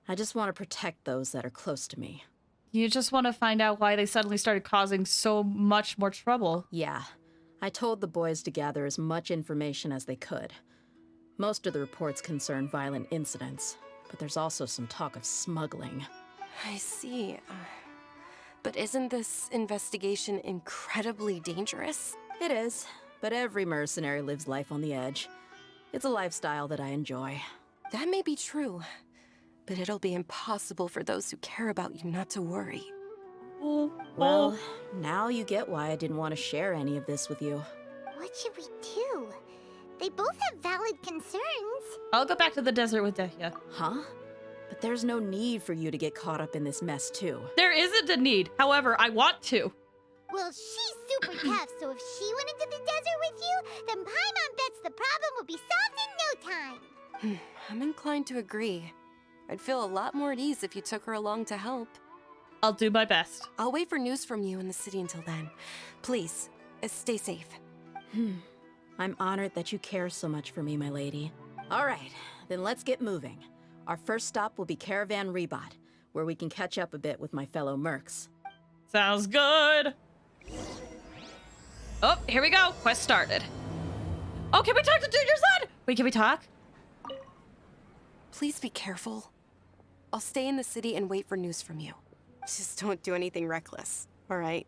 I just want to protect those that are close to me. You just want to find out why they suddenly started causing so much more trouble. Yeah. I told the boys to gather as much information as they could. Most of the reports concern violent incidents, but there's also some talk of smuggling. I see. But isn't this investigation incredibly dangerous? It is, but every mercenary lives life on the edge. It's a lifestyle that I enjoy. That may be true, but it'll be impossible for those who care about you not to worry. Well, now you get why I didn't want to share any of this with you. What should we do? They both have valid concerns. I'll go back to the desert with Dehya. Huh? But there's no need for you to get caught up in this mess, too. There isn't a need. However, I want to. Well, she's super tough, so if she went into the desert with you, then Paimon bets the problem will be solved in no time. I'm inclined to agree. I'd feel a lot more at ease if you took her along to help. I'll do my best. I'll wait for news from you in the city until then. Please, stay safe. I'm honored that you care so much for me, my lady. All right, then let's get moving. Our first stop will be Caravan Rebot, where we can catch up a bit with my fellow mercs. Sounds good. Oh, here we go. Quest started. Oh, can we talk to Junior's son? Wait, can we talk? Please be careful. I'll stay in the city and wait for news from you. Just don't do anything reckless, all right?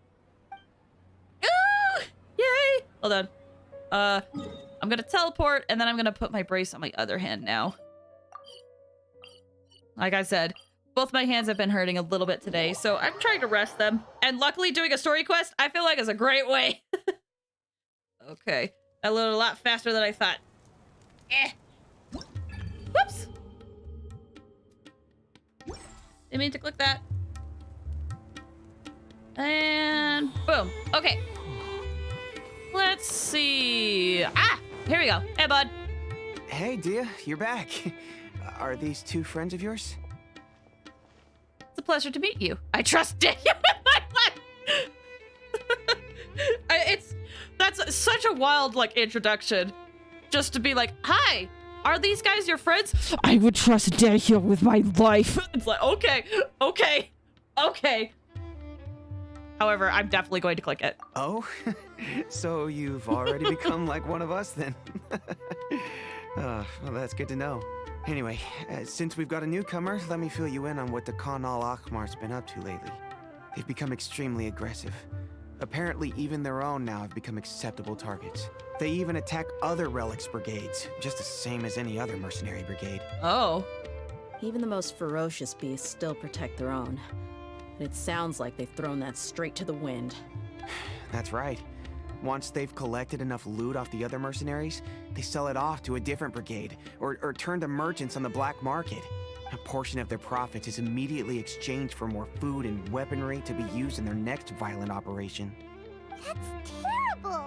Ooh, yay! Hold on. I'm gonna teleport, and then I'm gonna put my brace on my other hand now. Like I said, both my hands have been hurting a little bit today, so I'm trying to rest them. And luckily doing a story quest, I feel like is a great way. Okay. That loaded a lot faster than I thought. Whoops. Didn't mean to click that. And boom. Okay. Let's see. Ah, here we go. Hey, bud. Hey, Dehya, you're back. Are these two friends of yours? It's a pleasure to meet you. I trust Dehya with my life. That's such a wild like introduction, just to be like, "Hi, are these guys your friends?" I would trust Dehya with my life. It's like, okay. However, I'm definitely going to click it. Oh, so you've already become like one of us then? Well, that's good to know. Anyway, since we've got a newcomer, let me fill you in on what the Khan al-Ahmar's been up to lately. They've become extremely aggressive. Apparently, even their own now have become acceptable targets. They even attack other relics brigades, just the same as any other mercenary brigade. Oh. Even the most ferocious beasts still protect their own. And it sounds like they've thrown that straight to the wind. That's right. Once they've collected enough loot off the other mercenaries, they sell it off to a different brigade, or turn to merchants on the black market. A portion of their profits is immediately exchanged for more food and weaponry to be used in their next violent operation. That's terrible.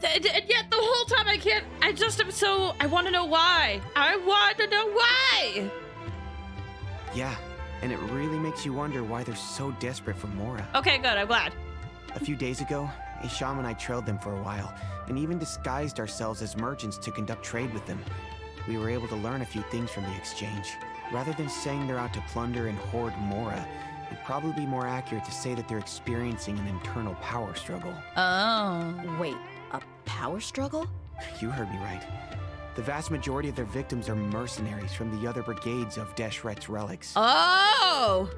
And yet the whole time I want to know why. I want to know why. Yeah, and it really makes you wonder why they're so desperate for Mora. Okay, good. I'm glad. A few days ago, Isham and I trailed them for a while, and even disguised ourselves as merchants to conduct trade with them. We were able to learn a few things from the exchange. Rather than saying they're out to plunder and hoard Mora, it'd probably be more accurate to say that they're experiencing an internal power struggle. Oh. Wait, a power struggle? You heard me right. The vast majority of their victims are mercenaries from the other brigades of Deshret's relics. Oh.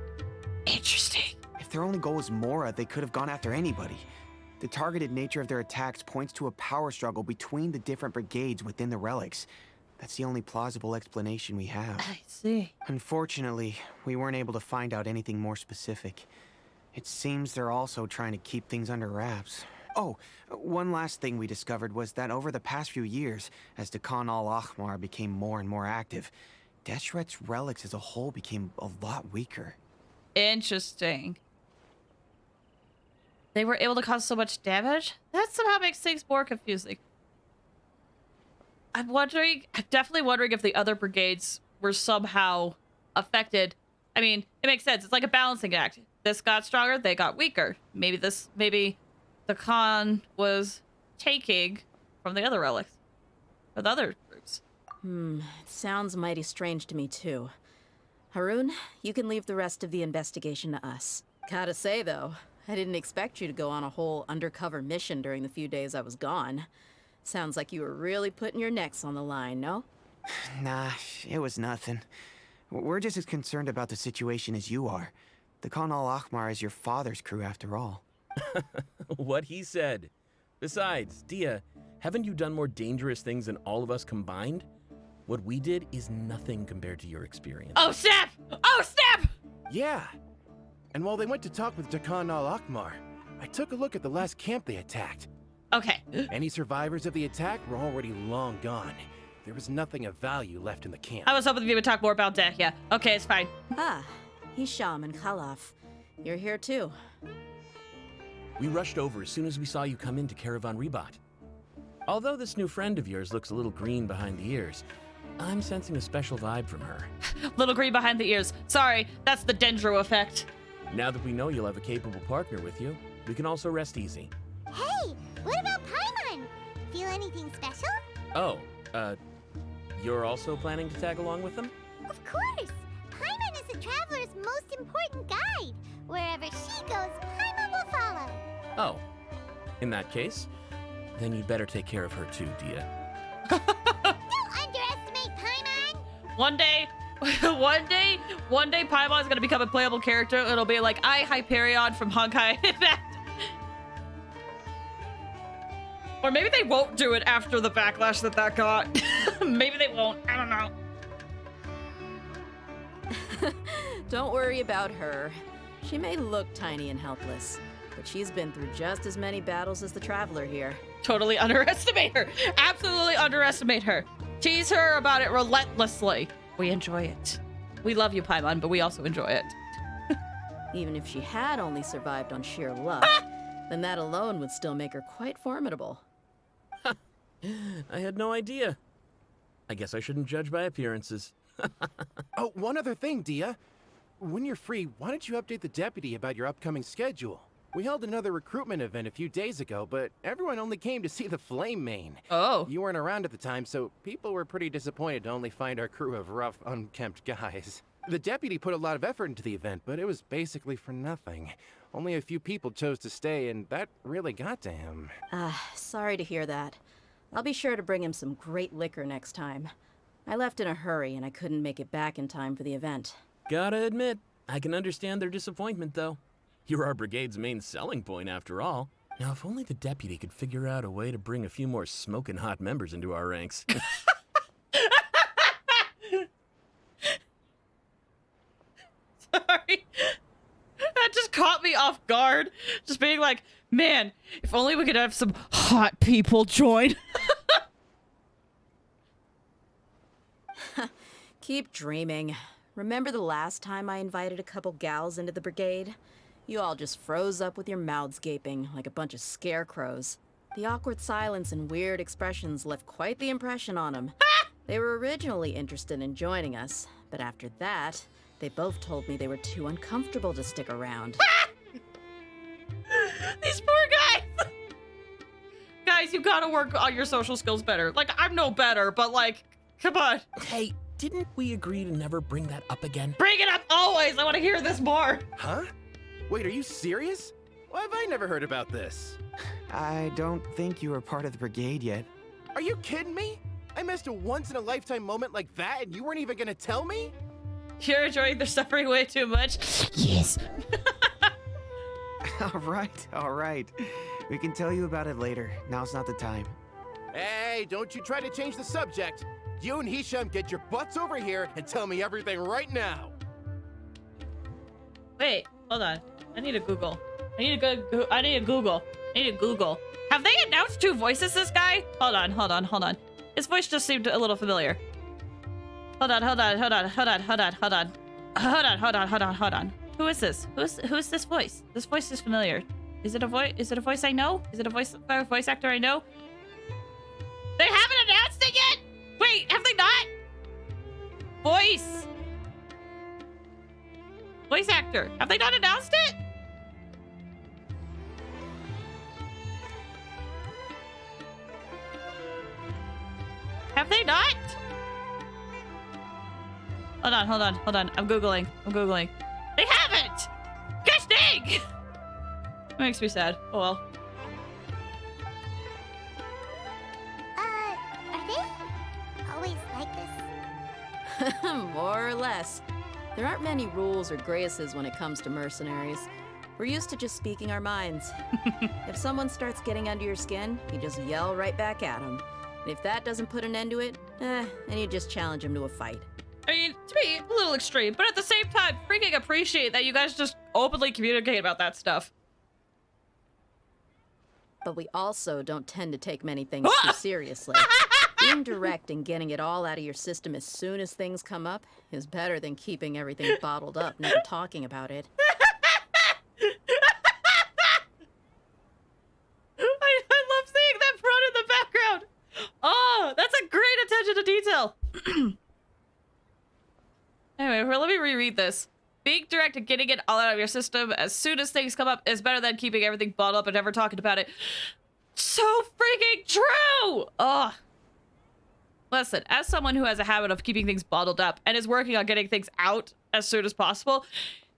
Interesting. If their only goal was Mora, they could have gone after anybody. The targeted nature of their attacks points to a power struggle between the different brigades within the relics. That's the only plausible explanation we have. I see. Unfortunately, we weren't able to find out anything more specific. It seems they're also trying to keep things under wraps. Oh, one last thing we discovered was that over the past few years, as the Khan al-Ahmar became more and more active, Deshret's relics as a whole became a lot weaker. Interesting. They were able to cause so much damage? That somehow makes things more confusing. I'm definitely wondering if the other brigades were somehow affected. I mean, it makes sense. It's like a balancing act. This got stronger, they got weaker. Maybe the Khan was taking from the other relics. Or the other groups. It sounds mighty strange to me too. Harun, you can leave the rest of the investigation to us. Gotta say though, I didn't expect you to go on a whole undercover mission during the few days I was gone. Sounds like you were really putting your necks on the line, no? Nah, it was nothing. We're just as concerned about the situation as you are. The Khan al-Ahmar is your father's crew after all. What he said. Besides, Dehya, haven't you done more dangerous things than all of us combined? What we did is nothing compared to your experience. Oh, snap! Oh, snap! Yeah. And while they went to talk with Khan al-Ahmar, I took a look at the last camp they attacked. Okay. Any survivors of the attack were already long gone. There was nothing of value left in the camp. I was hoping we would talk more about Dehya. Okay, it's fine. Ah, Hisham and Khalaf. You're here too. We rushed over as soon as we saw you come into Caravan Rebat. Although this new friend of yours looks a little green behind the ears, I'm sensing a special vibe from her. Little green behind the ears. Sorry, that's the Dendro effect. Now that we know you'll have a capable partner with you, we can also rest easy. Hey, what about Paimon? Feel anything special? Oh, you're also planning to tag along with them? Of course! Paimon is the traveler's most important guide. Wherever she goes, Paimon will follow. Oh, in that case, then you'd better take care of her too, Dehya. Don't underestimate Paimon! One day, Paimon's gonna become a playable character. It'll be like Hyperion from Honkai Impact. Or maybe they won't do it after the backlash that got. Maybe they won't. I don't know. Don't worry about her. She may look tiny and helpless, but she's been through just as many battles as the Traveler here. Totally underestimate her. Absolutely underestimate her. Tease her about it relentlessly. We enjoy it. We love you, Paimon, but we also enjoy it. Even if she had only survived on sheer luck, then that alone would still make her quite formidable. I had no idea. I guess I shouldn't judge by appearances. Oh, one other thing, Dehya. When you're free, why don't you update the deputy about your upcoming schedule? We held another recruitment event a few days ago, but everyone only came to see the Flame Main. Oh. You weren't around at the time, so people were pretty disappointed to only find our crew of rough, unkempt guys. The deputy put a lot of effort into the event, but it was basically for nothing. Only a few people chose to stay, and that really got to him. Sorry to hear that. I'll be sure to bring him some great liquor next time. I left in a hurry, and I couldn't make it back in time for the event. Gotta admit, I can understand their disappointment, though. You're our brigade's main selling point, after all. Now, if only the deputy could figure out a way to bring a few more smoking hot members into our ranks. Sorry. That just caught me off guard. Just being like, man, if only we could have some hot people join. Keep dreaming. Remember the last time I invited a couple gals into the brigade? You all just froze up with your mouths gaping like a bunch of scarecrows. The awkward silence and weird expressions left quite the impression on them. They were originally interested in joining us, but after that, they both told me they were too uncomfortable to stick around. These poor guys! Guys, you gotta work on your social skills better. Like, I'm no better, but like, come on. Hey, didn't we agree to never bring that up again? Bring it up always! I want to hear this more. Huh? Wait, are you serious? Why have I never heard about this? I don't think you were part of the brigade yet. Are you kidding me? I missed a once-in-a-lifetime moment like that and you weren't even gonna tell me? You're enjoying the suffering way too much. Yes. All right. We can tell you about it later. Now's not the time. Hey, don't you try to change the subject. You and Hisham get your butts over here and tell me everything right now. Wait, hold on. I need to Google. I need to Google. Have they announced two voices, this guy? Hold on. His voice just seemed a little familiar. Hold on. Who is this? Who's this voice? This voice is familiar. Is it a voice I know? Is it a voice actor I know? They haven't announced it yet? Wait, have they not? Voice actor. Have they not announced it? Have they not? Hold on. I'm Googling. They haven't! Gosh dang! That makes me sad. Oh well. Are they always like this? More or less. There aren't many rules or graces when it comes to mercenaries. We're used to just speaking our minds. If someone starts getting under your skin, you just yell right back at them. And if that doesn't put an end to it, then you just challenge them to a fight. I mean, to me, a little extreme, but at the same time, freaking appreciate that you guys just openly communicate about that stuff. But we also don't tend to take many things too seriously. Being direct and getting it all out of your system as soon as things come up is better than keeping everything bottled up, never talking about it. I love seeing that front in the background. Oh, that's a great attention to detail. Anyway, let me reread this. Being direct and getting it all out of your system as soon as things come up is better than keeping everything bottled up and never talking about it. So freaking true! Ugh. Listen, as someone who has a habit of keeping things bottled up and is working on getting things out as soon as possible,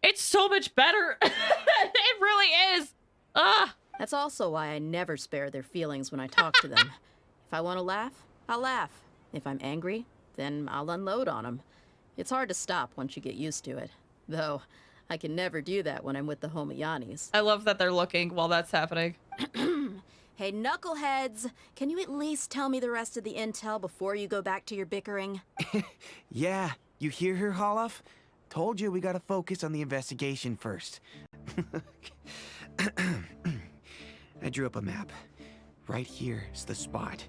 it's so much better. It really is. Ugh. That's also why I never spare their feelings when I talk to them. If I want to laugh, I'll laugh. If I'm angry, then I'll unload on them. It's hard to stop once you get used to it. Though, I can never do that when I'm with the Homayanis. I love that they're looking while that's happening. Hey, knuckleheads! Can you at least tell me the rest of the intel before you go back to your bickering? Yeah, you hear her, Holloff? Told you we gotta focus on the investigation first. I drew up a map. Right here is the spot.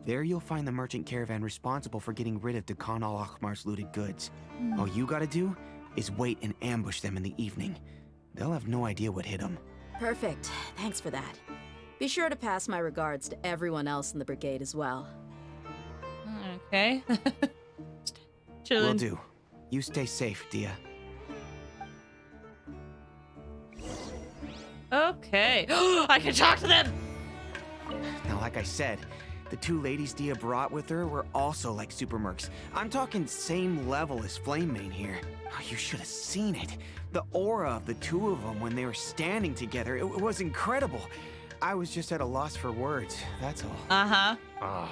There you'll find the merchant caravan responsible for getting rid of Khan al-Akhmar's looted goods. All you gotta do is wait and ambush them in the evening. They'll have no idea what hit them. Perfect. Thanks for that. Be sure to pass my regards to everyone else in the brigade as well. Okay. Chillin'. Will do. You stay safe, Dehya. Okay. I can talk to them! Now, like I said, the two ladies Dehya brought with her were also like super mercs. I'm talking same level as Flamemane here. Oh, you should have seen it. The aura of the two of them when they were standing together, it was incredible. I was just at a loss for words, that's all. Uh-huh. Oh,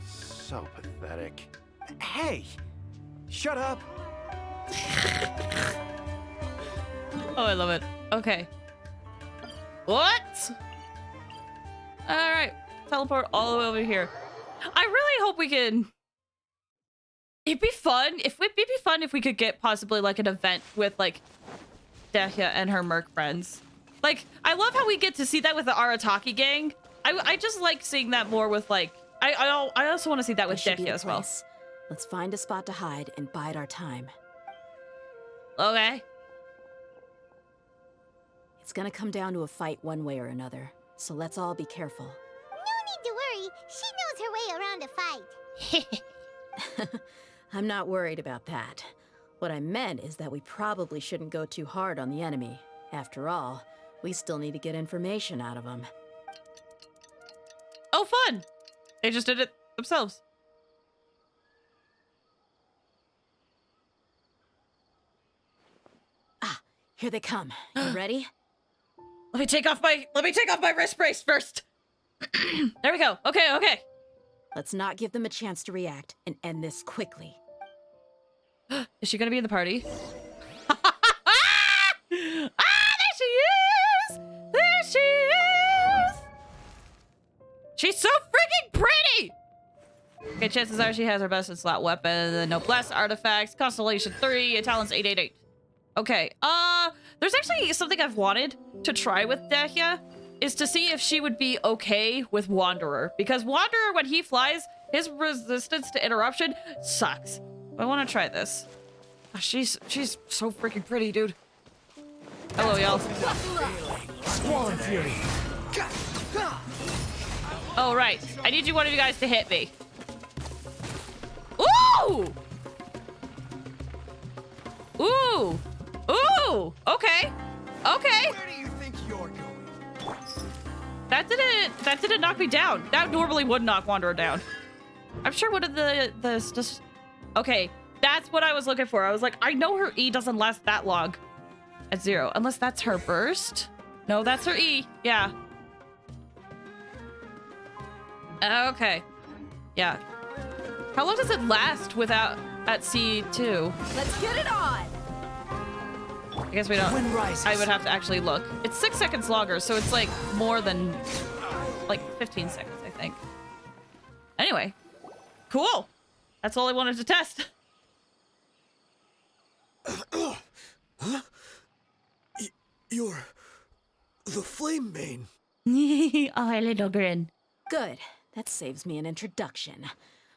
so pathetic. Hey! Shut up! Oh, I love it. Okay. What? Alright. Teleport all the way over here. I really hope we can... It'd be fun if we could get possibly like an event with like Dehya and her merc friends. Like, I love how we get to see that with the Arataki gang. I just like seeing that more with like... I also want to see that with Dehya as well. Let's find a spot to hide and bide our time. Okay. It's gonna come down to a fight one way or another, so let's all be careful. No need to worry. She knows her way around a fight. I'm not worried about that. What I meant is that we probably shouldn't go too hard on the enemy. After all, we still need to get information out of them. Oh, fun! They just did it themselves. Ah, here they come. You ready? Let me take off my wrist brace first. There we go. Okay. Let's not give them a chance to react and end this quickly. Is she gonna be in the party? There she is! There she is! She's so freaking pretty! Okay, chances are she has her best in slot weapon, the Noblesse artifacts, Constellation 3, Talents 888. Okay, there's actually something I've wanted to try with Dehya, is to see if she would be okay with Wanderer. Because Wanderer, when he flies, his resistance to interruption sucks. I want to try this. Oh, she's so freaking pretty, dude. Hello, y'all. Squall Fury. Oh, right. I need one of you guys to hit me. Ooh! Ooh! Ooh! Okay. Okay. Where do you think you're going? That didn't knock me down. That normally would knock Wanderer down. I'm sure one of the just... Okay, that's what I was looking for. I was like, I know her E doesn't last that long at 0. Unless that's her burst. No, that's her E. Yeah. Okay. Yeah. How long does it last without at C2? Let's get it on! I guess we don't. I would have to actually look. It's 6 seconds longer, so it's like more than like 15 seconds, I think. Anyway, cool. That's all I wanted to test. Huh? You're the Flamemane. Oh, a little grin. Good. That saves me an introduction.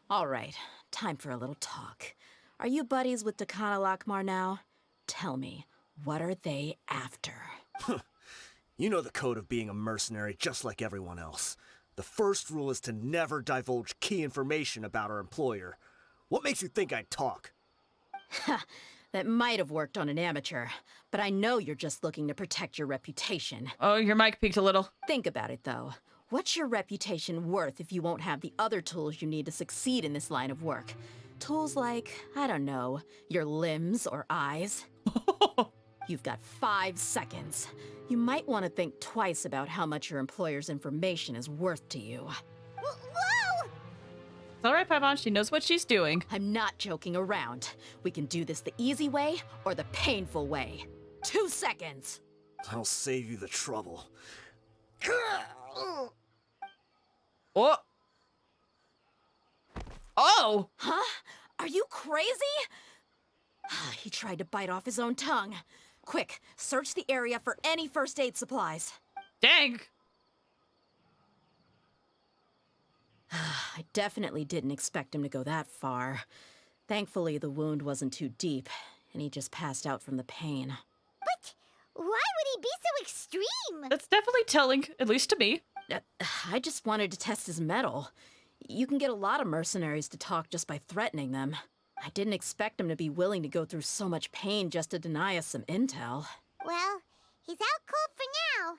All right, time for a little talk. Are you buddies with Khan al-Akhmar now? Tell me, what are they after? You know the code of being a mercenary just like everyone else. The first rule is to never divulge key information about our employer. What makes you think I'd talk? That might have worked on an amateur, but I know you're just looking to protect your reputation. Oh, your mic peaked a little. Think about it, though. What's your reputation worth if you won't have the other tools you need to succeed in this line of work? Tools like, I don't know, your limbs or eyes? You've got 5 seconds. You might want to think twice about how much your employer's information is worth to you. Whoa! It's all right, Paimon. She knows what she's doing. I'm not joking around. We can do this the easy way or the painful way. 2 seconds. I'll save you the trouble. Oh. Oh. Huh? Are you crazy? he tried to bite off his own tongue. Quick, search the area for any first aid supplies. Dang. I definitely didn't expect him to go that far. Thankfully, the wound wasn't too deep, and he just passed out from the pain. But why would he be so extreme? That's definitely telling, at least to me. I just wanted to test his mettle. You can get a lot of mercenaries to talk just by threatening them. I didn't expect him to be willing to go through so much pain just to deny us some intel. Well, he's out cold for now.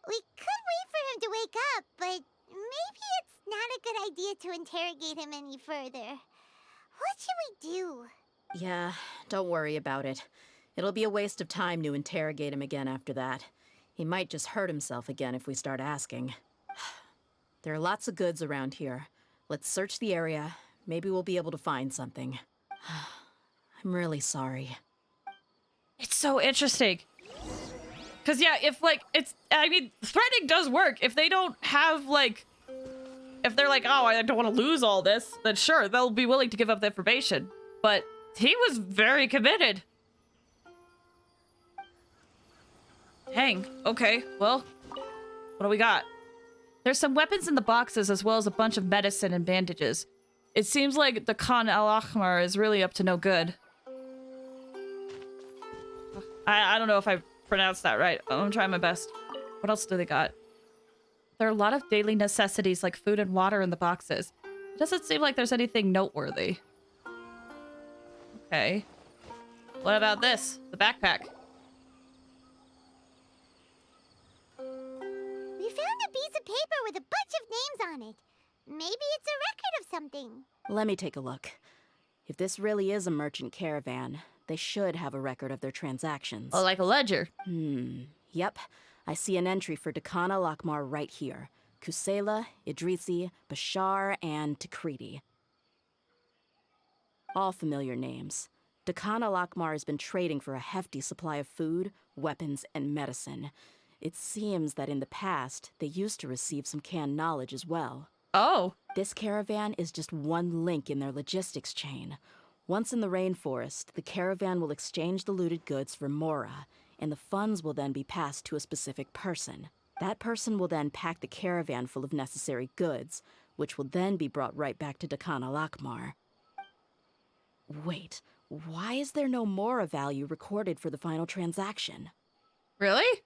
We could wait for him to wake up, but maybe it's not a good idea to interrogate him any further. What should we do? Yeah, don't worry about it. It'll be a waste of time to interrogate him again after that. He might just hurt himself again if we start asking. There are lots of goods around here. Let's search the area. Maybe we'll be able to find something. I'm really sorry. It's so interesting. Because, yeah, if, like, threatening does work. If they don't have, like, if they're like, oh, I don't want to lose all this, then sure, they'll be willing to give up the information. But he was very committed. Dang. Okay, well, what do we got? There's some weapons in the boxes as well as a bunch of medicine and bandages. It seems like the Khan al-Ahmar is really up to no good. I don't know if I pronounced that right. I'm trying my best. What else do they got? There are a lot of daily necessities like food and water in the boxes. It doesn't seem like there's anything noteworthy. Okay. What about this? The backpack. We found a piece of paper with a bunch of names on it. Maybe it's a record of something. Let me take a look. If this really is a merchant caravan, they should have a record of their transactions. Oh, like a ledger. Yep. I see an entry for Dekhan al-Akmar right here. Kusela, Idrisi, Bashar, and Takriti. All familiar names. Dekhan al-Akmar has been trading for a hefty supply of food, weapons, and medicine. It seems that in the past, they used to receive some canned knowledge as well. Oh. This caravan is just one link in their logistics chain. Once in the rainforest, the caravan will exchange the looted goods for Mora, and the funds will then be passed to a specific person. That person will then pack the caravan full of necessary goods, which will then be brought right back to Dekhan al-Akmar. Wait, why is there no Mora value recorded for the final transaction? Really?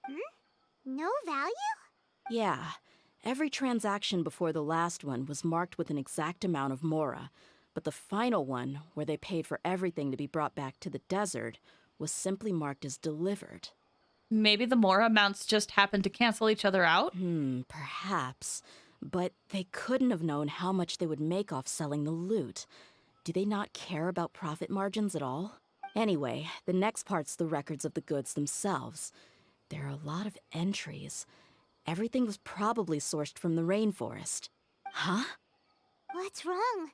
No value? Yeah. Every transaction before the last one was marked with an exact amount of Mora, but the final one, where they paid for everything to be brought back to the desert, was simply marked as delivered. Maybe the Mora amounts just happened to cancel each other out? Perhaps. But they couldn't have known how much they would make off selling the loot. Do they not care about profit margins at all? Anyway, the next part's the records of the goods themselves. There are a lot of entries. Everything was probably sourced from the rainforest. Huh? What's wrong?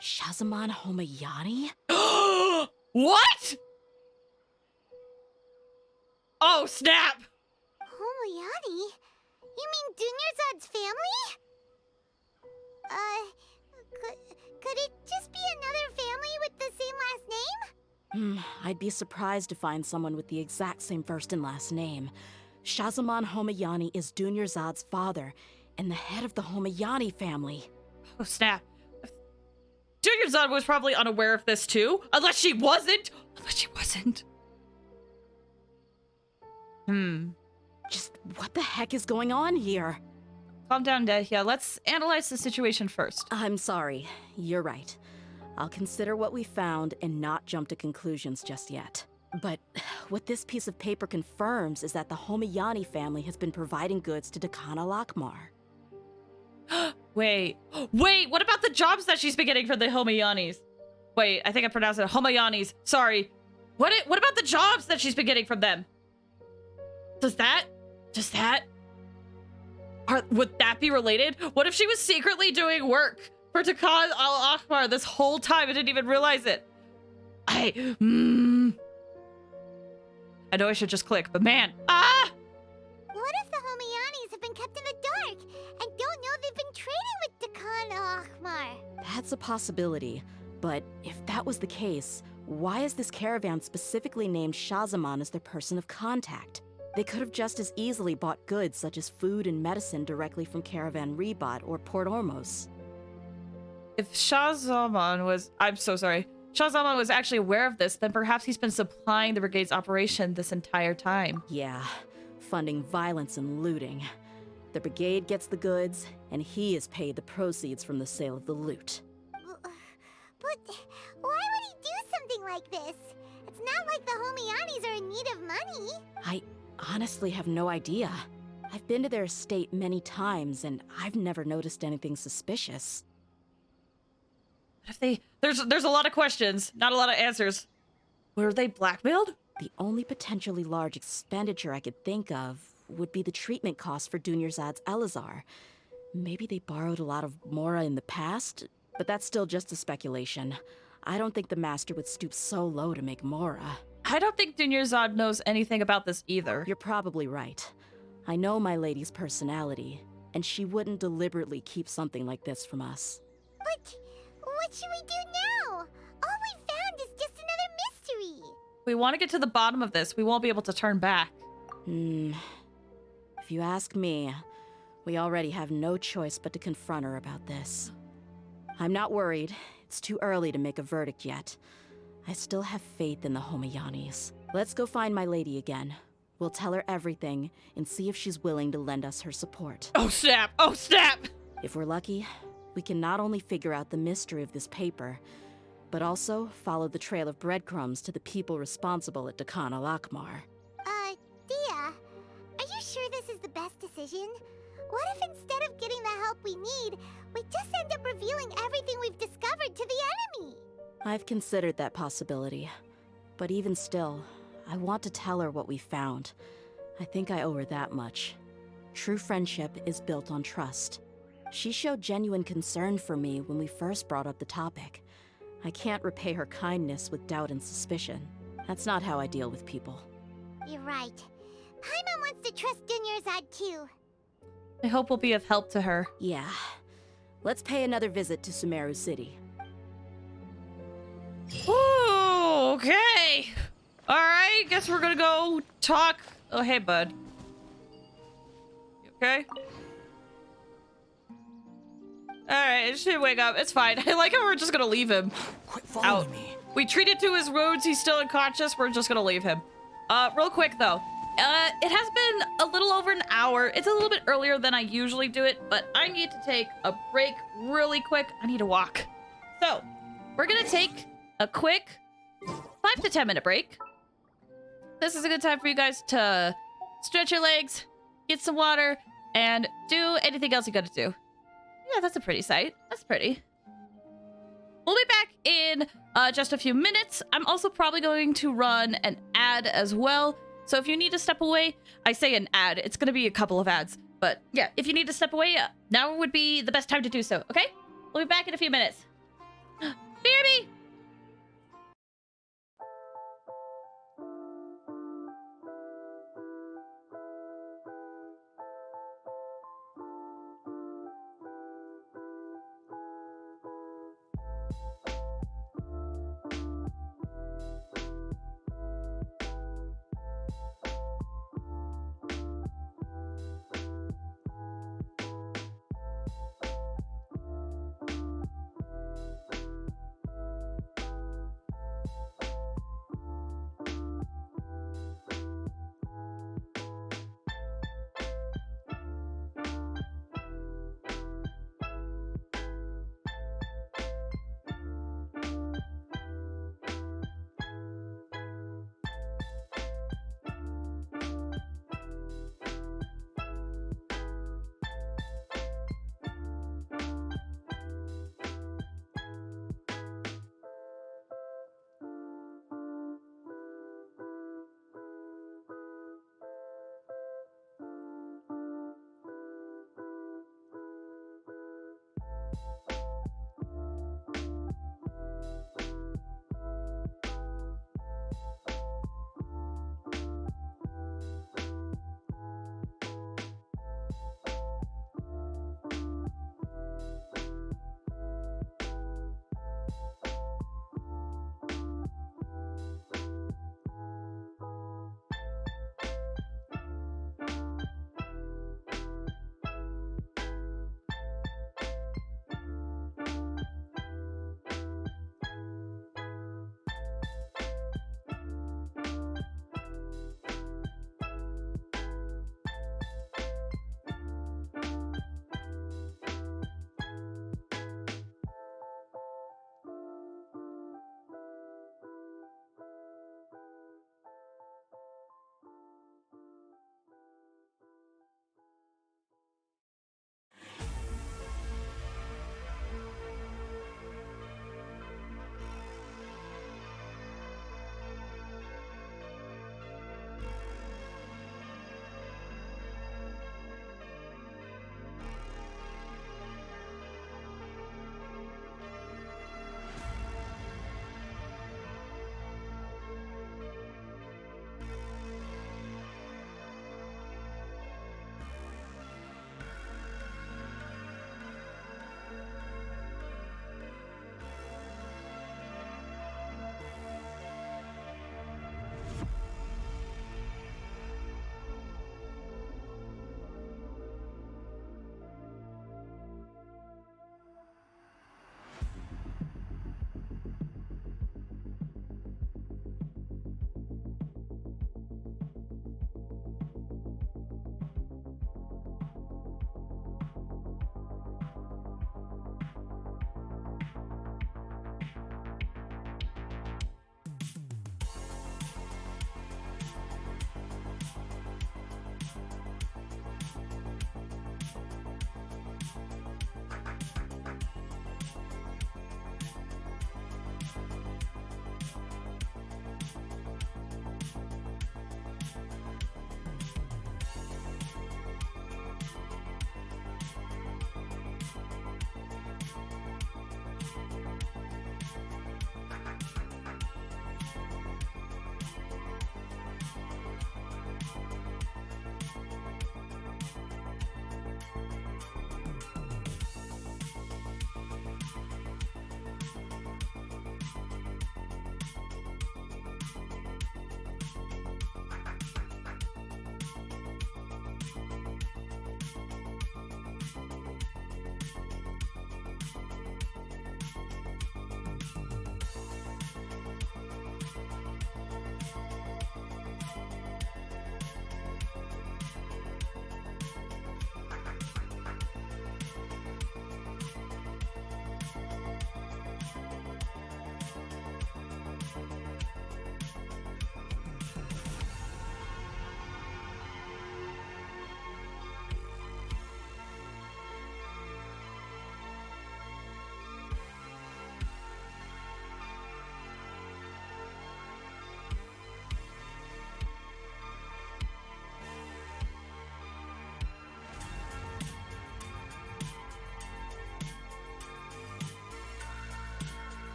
Shahzaman Homayani? What? Oh, snap! Homayani? You mean Dunyarzad's family? Could it just be another family with the same last name? I'd be surprised to find someone with the exact same first and last name. Shahzaman Homayani is Dunyarzad's father, and the head of the Homayani family. Oh, snap. Dunyarzad was probably unaware of this too. Unless she wasn't. Just what the heck is going on here? Calm down, Dehya. Let's analyze the situation first. I'm sorry. You're right. I'll consider what we found and not jump to conclusions just yet. But what this piece of paper confirms is that the Homayani family has been providing goods to Dekhan al-Akmar. Wait, what about the jobs that she's been getting from the Homayanis? Wait, I think I pronounced it Homayanis. Sorry. What about the jobs that she's been getting from them? Would that be related? What if she was secretly doing work for Dekhan al-Akmar this whole time and didn't even realize it? I know I should just click, but man, What if the Homayanis have been kept in the dark and don't know they've been trading with Dekhan al-Akmar? That's a possibility, but if that was the case, Why is this caravan specifically named Shahzaman as their person of contact? They could have just as easily bought goods such as food and medicine directly from Caravan Rebat or Port Ormos. If Shahzaman was... I'm so sorry. Shahzaman was actually aware of this, then perhaps he's been supplying the brigade's operation this entire time. Yeah, funding violence and looting. The brigade gets the goods, and he is paid the proceeds from the sale of the loot. But why would he do something like this? It's not like the Homianis are in need of money. I honestly have no idea. I've been to their estate many times, and I've never noticed anything suspicious. But if they... There's a lot of questions, not a lot of answers. Were they blackmailed? The only potentially large expenditure I could think of would be the treatment costs for Dunyarzad's Elazar. Maybe they borrowed a lot of Mora in the past, but that's still just a speculation. I don't think the Master would stoop so low to make Mora. I don't think Dunyarzad knows anything about this either. You're probably right. I know my lady's personality, and she wouldn't deliberately keep something like this from us. But what should we do now? All we found is just another mystery. We want to get to the bottom of this. We won't be able to turn back. If you ask me, we already have no choice but to confront her about this. I'm not worried. It's too early to make a verdict yet. I still have faith in the Homianis. Let's go find my lady again. We'll tell her everything and see if she's willing to lend us her support. Oh snap! Oh snap! If we're lucky, we can not only figure out the mystery of this paper, but also follow the trail of breadcrumbs to the people responsible at Dakan al-Akmar. Dehya, are you sure this is the best decision? What if instead of getting the help we need, we just end up revealing everything we've discovered to the enemy? I've considered that possibility, but even still, I want to tell her what we found. I think I owe her that much. True friendship is built on trust. She showed genuine concern for me when we first brought up the topic. I can't repay her kindness with doubt and suspicion. That's not how I deal with people. You're right. Paimon wants to trust Dunyarzad too. I hope we'll be of help to her. Yeah. Let's pay another visit to Sumeru City. Ooh, okay. Alright, guess we're gonna go talk. Oh, hey, bud. You okay? Alright, it should wake up. It's fine. I like how we're just gonna leave him. Quit following me. We treated to his wounds. He's still unconscious. We're just gonna leave him. Real quick, though. It has been a little over an hour. It's a little bit earlier than I usually do it, but I need to take a break really quick. I need to walk. So, we're gonna take a quick 5 to 10 minute break. This is a good time for you guys to stretch your legs, get some water, and do anything else you gotta do. Yeah, that's a pretty sight. That's pretty. We'll be back in just a few minutes. I'm also probably going to run an ad as well. So if you need to step away, I say an ad. It's going to be a couple of ads. But yeah, if you need to step away, now would be the best time to do so, okay? We'll be back in a few minutes. BRB!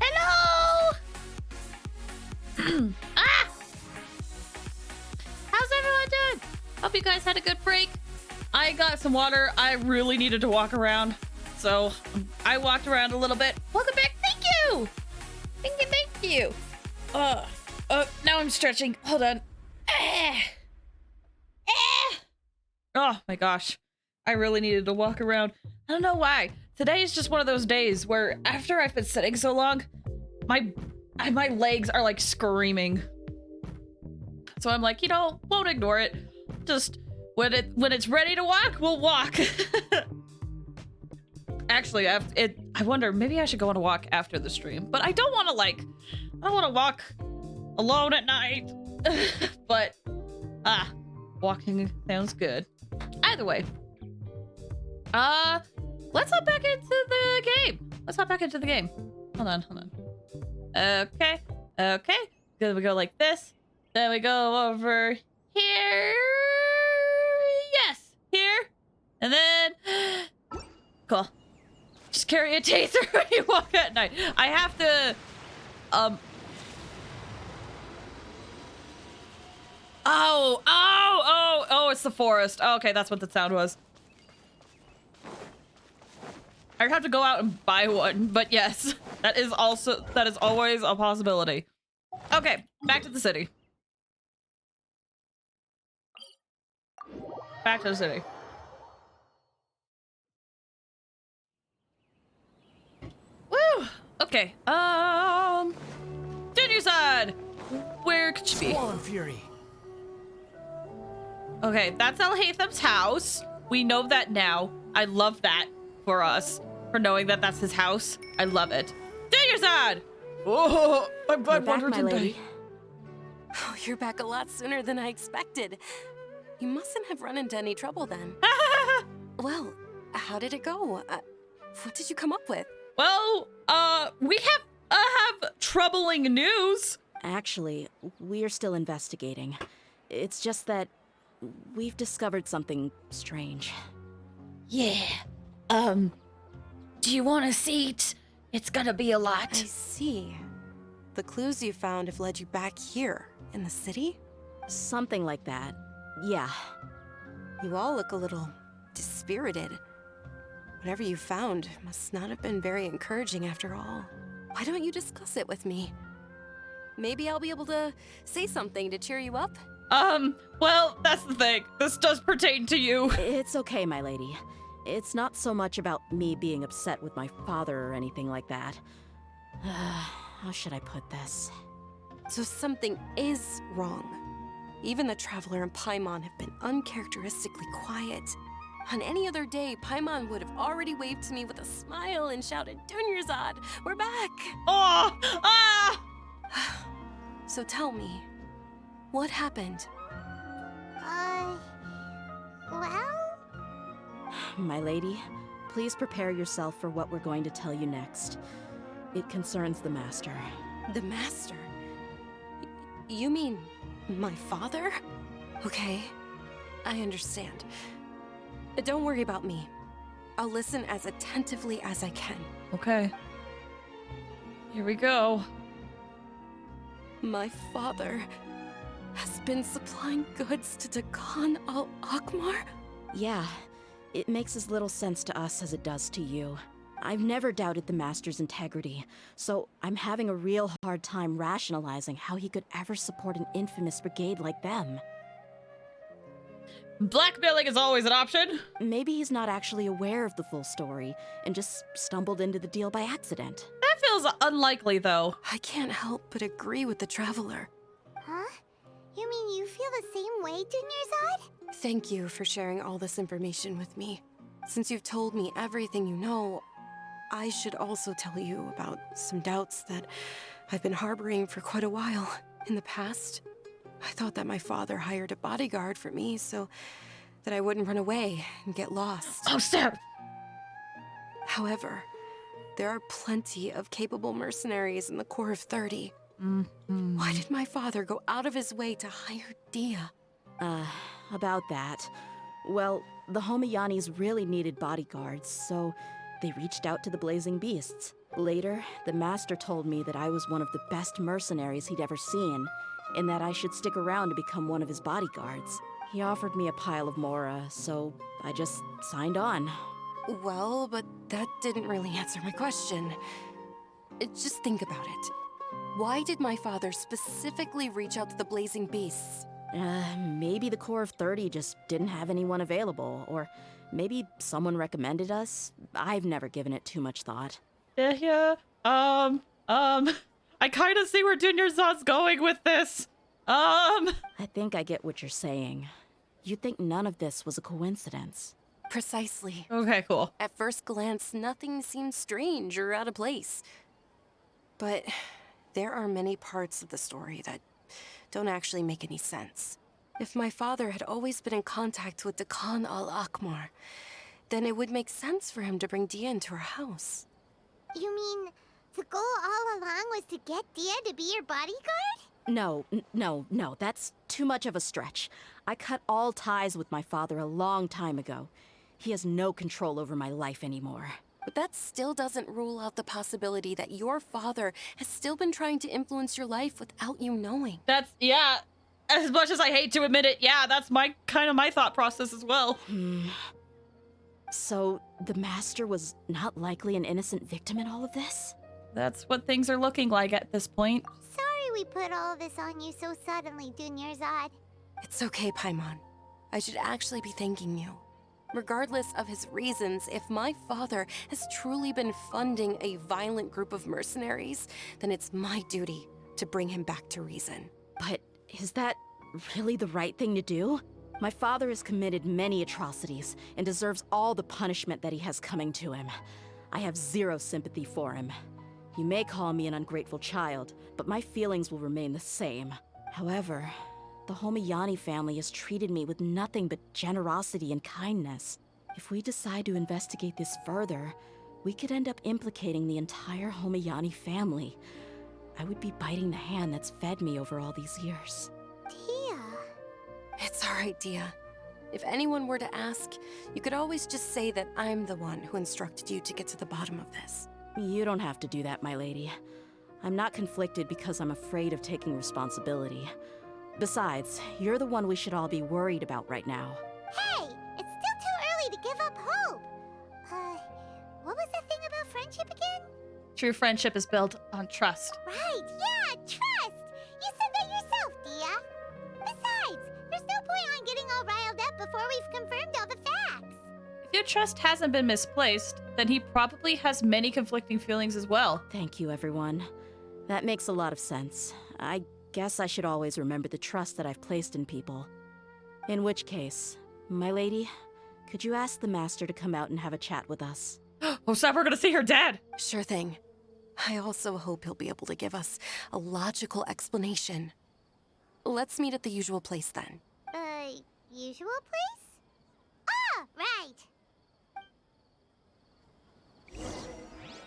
Hello! Ah! How's everyone doing? Hope you guys had a good break. I got some water. I really needed to walk around. So I walked around a little bit. Welcome back. Thank you. Thank you. Thank you. Now I'm stretching. Hold on. Oh my gosh. I really needed to walk around. I don't know why. Today is just one of those days where after I've been sitting so long, my legs are like screaming. So I'm like, won't ignore it. Just when it's ready to walk, we'll walk. Actually, I wonder, maybe I should go on a walk after the stream, but I don't want to walk alone at night. But walking sounds good. Either way, let's hop back into the game. Hold on. Okay. Then we go like this. Then we go over here. Yes, here. And then, cool. Just carry a taser when you walk at night. I have to, Oh, it's the forest. Oh, okay, that's what the sound was. I have to go out and buy one, but yes, that is always a possibility. Okay, back to the city. Back to the city. Woo! Okay, Junior side! Where could she be? Swan Fury. Okay, that's Alhatham's house. We know that now. I love that for us. For knowing that that's his house. I love it. Junior side! Oh, I'm We're back, my lady. Oh, you're back a lot sooner than I expected. You mustn't have run into any trouble then. Well, how did it go? What did you come up with? Well, we have troubling news. Actually, we're still investigating. It's just that we've discovered something strange. Yeah. Do you want a seat? It's gonna be a lot. I see. The clues you found have led you back here, in the city? Something like that. Yeah. You all look a little dispirited. Whatever you found must not have been very encouraging after all. Why don't you discuss it with me? Maybe I'll be able to say something to cheer you up? Well, that's the thing. This does pertain to you. It's okay, my lady. It's not so much about me being upset with my father or anything like that. How should I put this? So something is wrong. Even the Traveler and Paimon have been uncharacteristically quiet. On any other day, Paimon would have already waved to me with a smile and shouted, Dunyarzad, we're back! Oh! Ah! So tell me, What happened? Well? My lady, please prepare yourself for what we're going to tell you next. It concerns the Master. The Master? You mean my father? Okay, I understand. Don't worry about me. I'll listen as attentively as I can. Okay. Here we go. My father has been supplying goods to Dakan al-Akmar? Yeah, it makes as little sense to us as it does to you. I've never doubted the Master's integrity, so I'm having a real hard time rationalizing how he could ever support an infamous brigade like them. Blackmailing is always an option. Maybe he's not actually aware of the full story and just stumbled into the deal by accident. That feels unlikely, though. I can't help but agree with the Traveler. Huh? You mean you feel the same way, Dunyarzad? Thank you for sharing all this information with me. Since you've told me everything you know, I should also tell you about some doubts that I've been harboring for quite a while. In the past, I thought that my father hired a bodyguard for me so that I wouldn't run away and get lost. Oh, snap! However, there are plenty of capable mercenaries in the Corps of 30. Why did my father go out of his way to hire Dehya? About that. Well, the Homayanis really needed bodyguards, so they reached out to the Blazing Beasts. Later, the Master told me that I was one of the best mercenaries he'd ever seen, and that I should stick around to become one of his bodyguards. He offered me a pile of mora, so I just signed on. Well, but that didn't really answer my question. Just think about it. Why did my father specifically reach out to the Blazing Beasts? Maybe the Corps of 30 just didn't have anyone available, or maybe someone recommended us. I've never given it too much thought. Dehya, I kind of see where Dunyarzad's going with this. I think I get what you're saying. You think none of this was a coincidence. Precisely. Okay, cool. At first glance, nothing seemed strange or out of place. But there are many parts of the story that don't actually make any sense. If my father had always been in contact with Dakan al-Akmar, then it would make sense for him to bring Dehya into our house. You mean the goal all along was to get Dehya to be your bodyguard? No, that's too much of a stretch. I cut all ties with my father a long time ago. He has no control over my life anymore. But that still doesn't rule out the possibility that your father has still been trying to influence your life without you knowing. That's, yeah, as much as I hate to admit it, yeah, that's my thought process as well. So, the Master was not likely an innocent victim in all of this? That's what things are looking like at this point. Sorry we put all this on you so suddenly, Dunyarzad. It's okay, Paimon. I should actually be thanking you. Regardless of his reasons, if my father has truly been funding a violent group of mercenaries, then it's my duty to bring him back to reason. But is that really the right thing to do? My father has committed many atrocities and deserves all the punishment that he has coming to him. I have zero sympathy for him. You may call me an ungrateful child, but my feelings will remain the same. However, the Homayani family has treated me with nothing but generosity and kindness. If we decide to investigate this further, we could end up implicating the entire Homayani family. I would be biting the hand that's fed me over all these years. Dehya. It's all right, Dehya. If anyone were to ask, you could always just say that I'm the one who instructed you to get to the bottom of this. You don't have to do that, my lady. I'm not conflicted because I'm afraid of taking responsibility. Besides, you're the one we should all be worried about right now. Hey, it's still too early to give up hope. What was that thing about friendship again? True friendship is built on trust. Right, yeah, trust! You said that yourself, Dehya. Besides, there's no point on getting all riled up before we've confirmed all the facts. If your trust hasn't been misplaced, then he probably has many conflicting feelings as well. Thank you, everyone. That makes a lot of sense. I guess I should always remember the trust that I've placed in people. In which case, my lady, could you ask the Master to come out and have a chat with us? Oh, snap, we're gonna see her dad! Sure thing. I also hope he'll be able to give us a logical explanation. Let's meet at the usual place then. Usual place? Ah, right.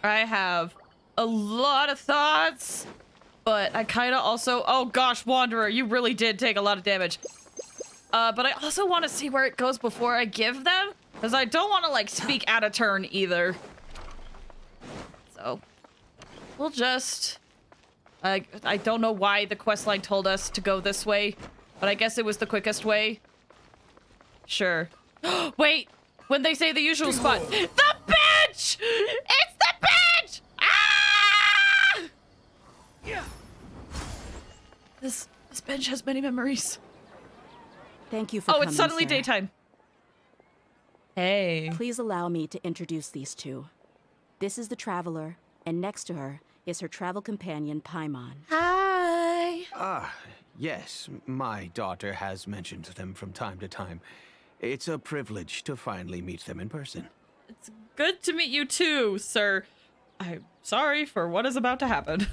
I have a lot of thoughts, but I kind of also... Oh gosh, Wanderer, you really did take a lot of damage. But I also want to see where it goes before I give them, because I don't want to, like, speak out of turn either. So, we'll just... I don't know why the questline told us to go this way, but I guess it was the quickest way. Sure. Wait! When they say the usual spot... The bench! It's the bench! Ah! Yeah. This bench has many memories. Thank you for coming, it's suddenly sir. daytime. Hey. Please allow me to introduce these two. This is the Traveler, and next to her is her travel companion, Paimon. Hi. Ah, yes. My daughter has mentioned them from time to time. It's a privilege to finally meet them in person. It's good to meet you too, sir. I'm sorry for what is about to happen.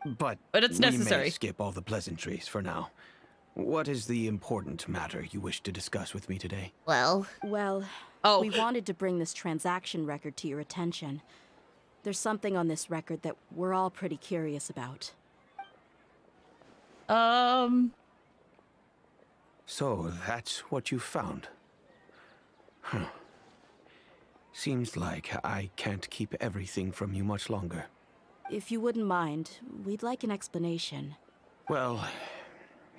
But it's necessary. We may skip all the pleasantries for now. What is the important matter you wish to discuss with me today? Well, we wanted to bring this transaction record to your attention. There's something on this record that we're all pretty curious about. So that's what you found? Huh. Seems like I can't keep everything from you much longer. If you wouldn't mind, we'd like an explanation. Well,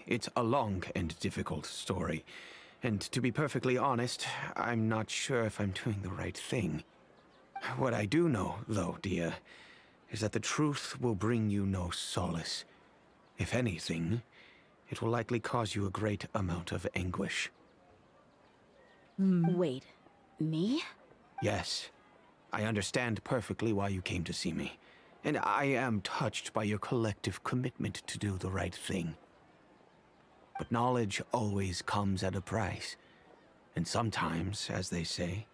it's a long and difficult story. And to be perfectly honest, I'm not sure if I'm doing the right thing. What I do know, though, Dehya, is that the truth will bring you no solace. If anything, it will likely cause you a great amount of anguish. Wait, me? Yes, I understand perfectly why you came to see me. And I am touched by your collective commitment to do the right thing. But knowledge always comes at a price. And sometimes, as they say,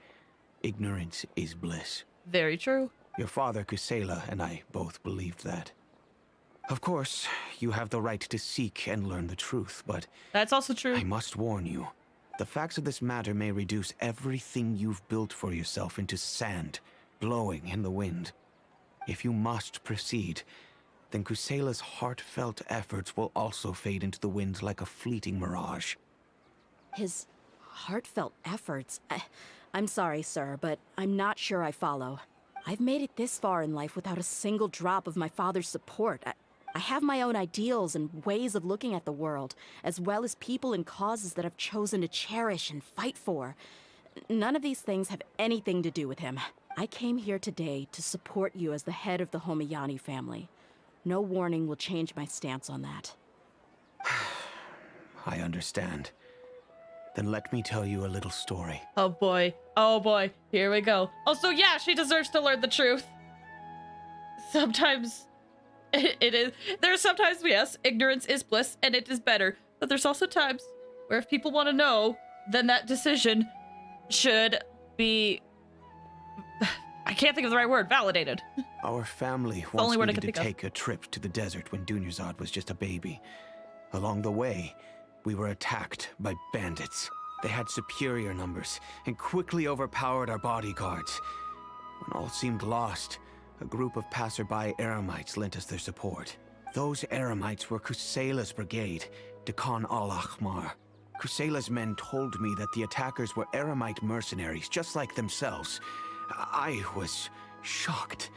ignorance is bliss. Very true. Your father, Kusela, and I both believed that. Of course, you have the right to seek and learn the truth, but... That's also true. I must warn you. The facts of this matter may reduce everything you've built for yourself into sand, blowing in the wind. If you must proceed, then Kusela's heartfelt efforts will also fade into the wind like a fleeting mirage. His heartfelt efforts? I'm sorry, sir, but I'm not sure I follow. I've made it this far in life without a single drop of my father's support. I have my own ideals and ways of looking at the world, as well as people and causes that I've chosen to cherish and fight for. None of these things have anything to do with him. I came here today to support you as the head of the Homiyani family. No warning will change my stance on that. I understand. Then let me tell you a little story. Oh boy. Oh boy. Here we go. Also, yeah, she deserves to learn the truth. Sometimes it is. There's sometimes, yes, ignorance is bliss and it is better. But there's also times where if people want to know, then that decision should be... I can't think of the right word. Validated. Our family once needed to take a trip to the desert when Dunyarzad was just a baby. Along the way, we were attacked by bandits. They had superior numbers and quickly overpowered our bodyguards. When all seemed lost, a group of passerby Eremites lent us their support. Those Eremites were Kusela's brigade, Dekan al-Ahmar. Kusela's men told me that the attackers were Eremite mercenaries, just like themselves. I was shocked.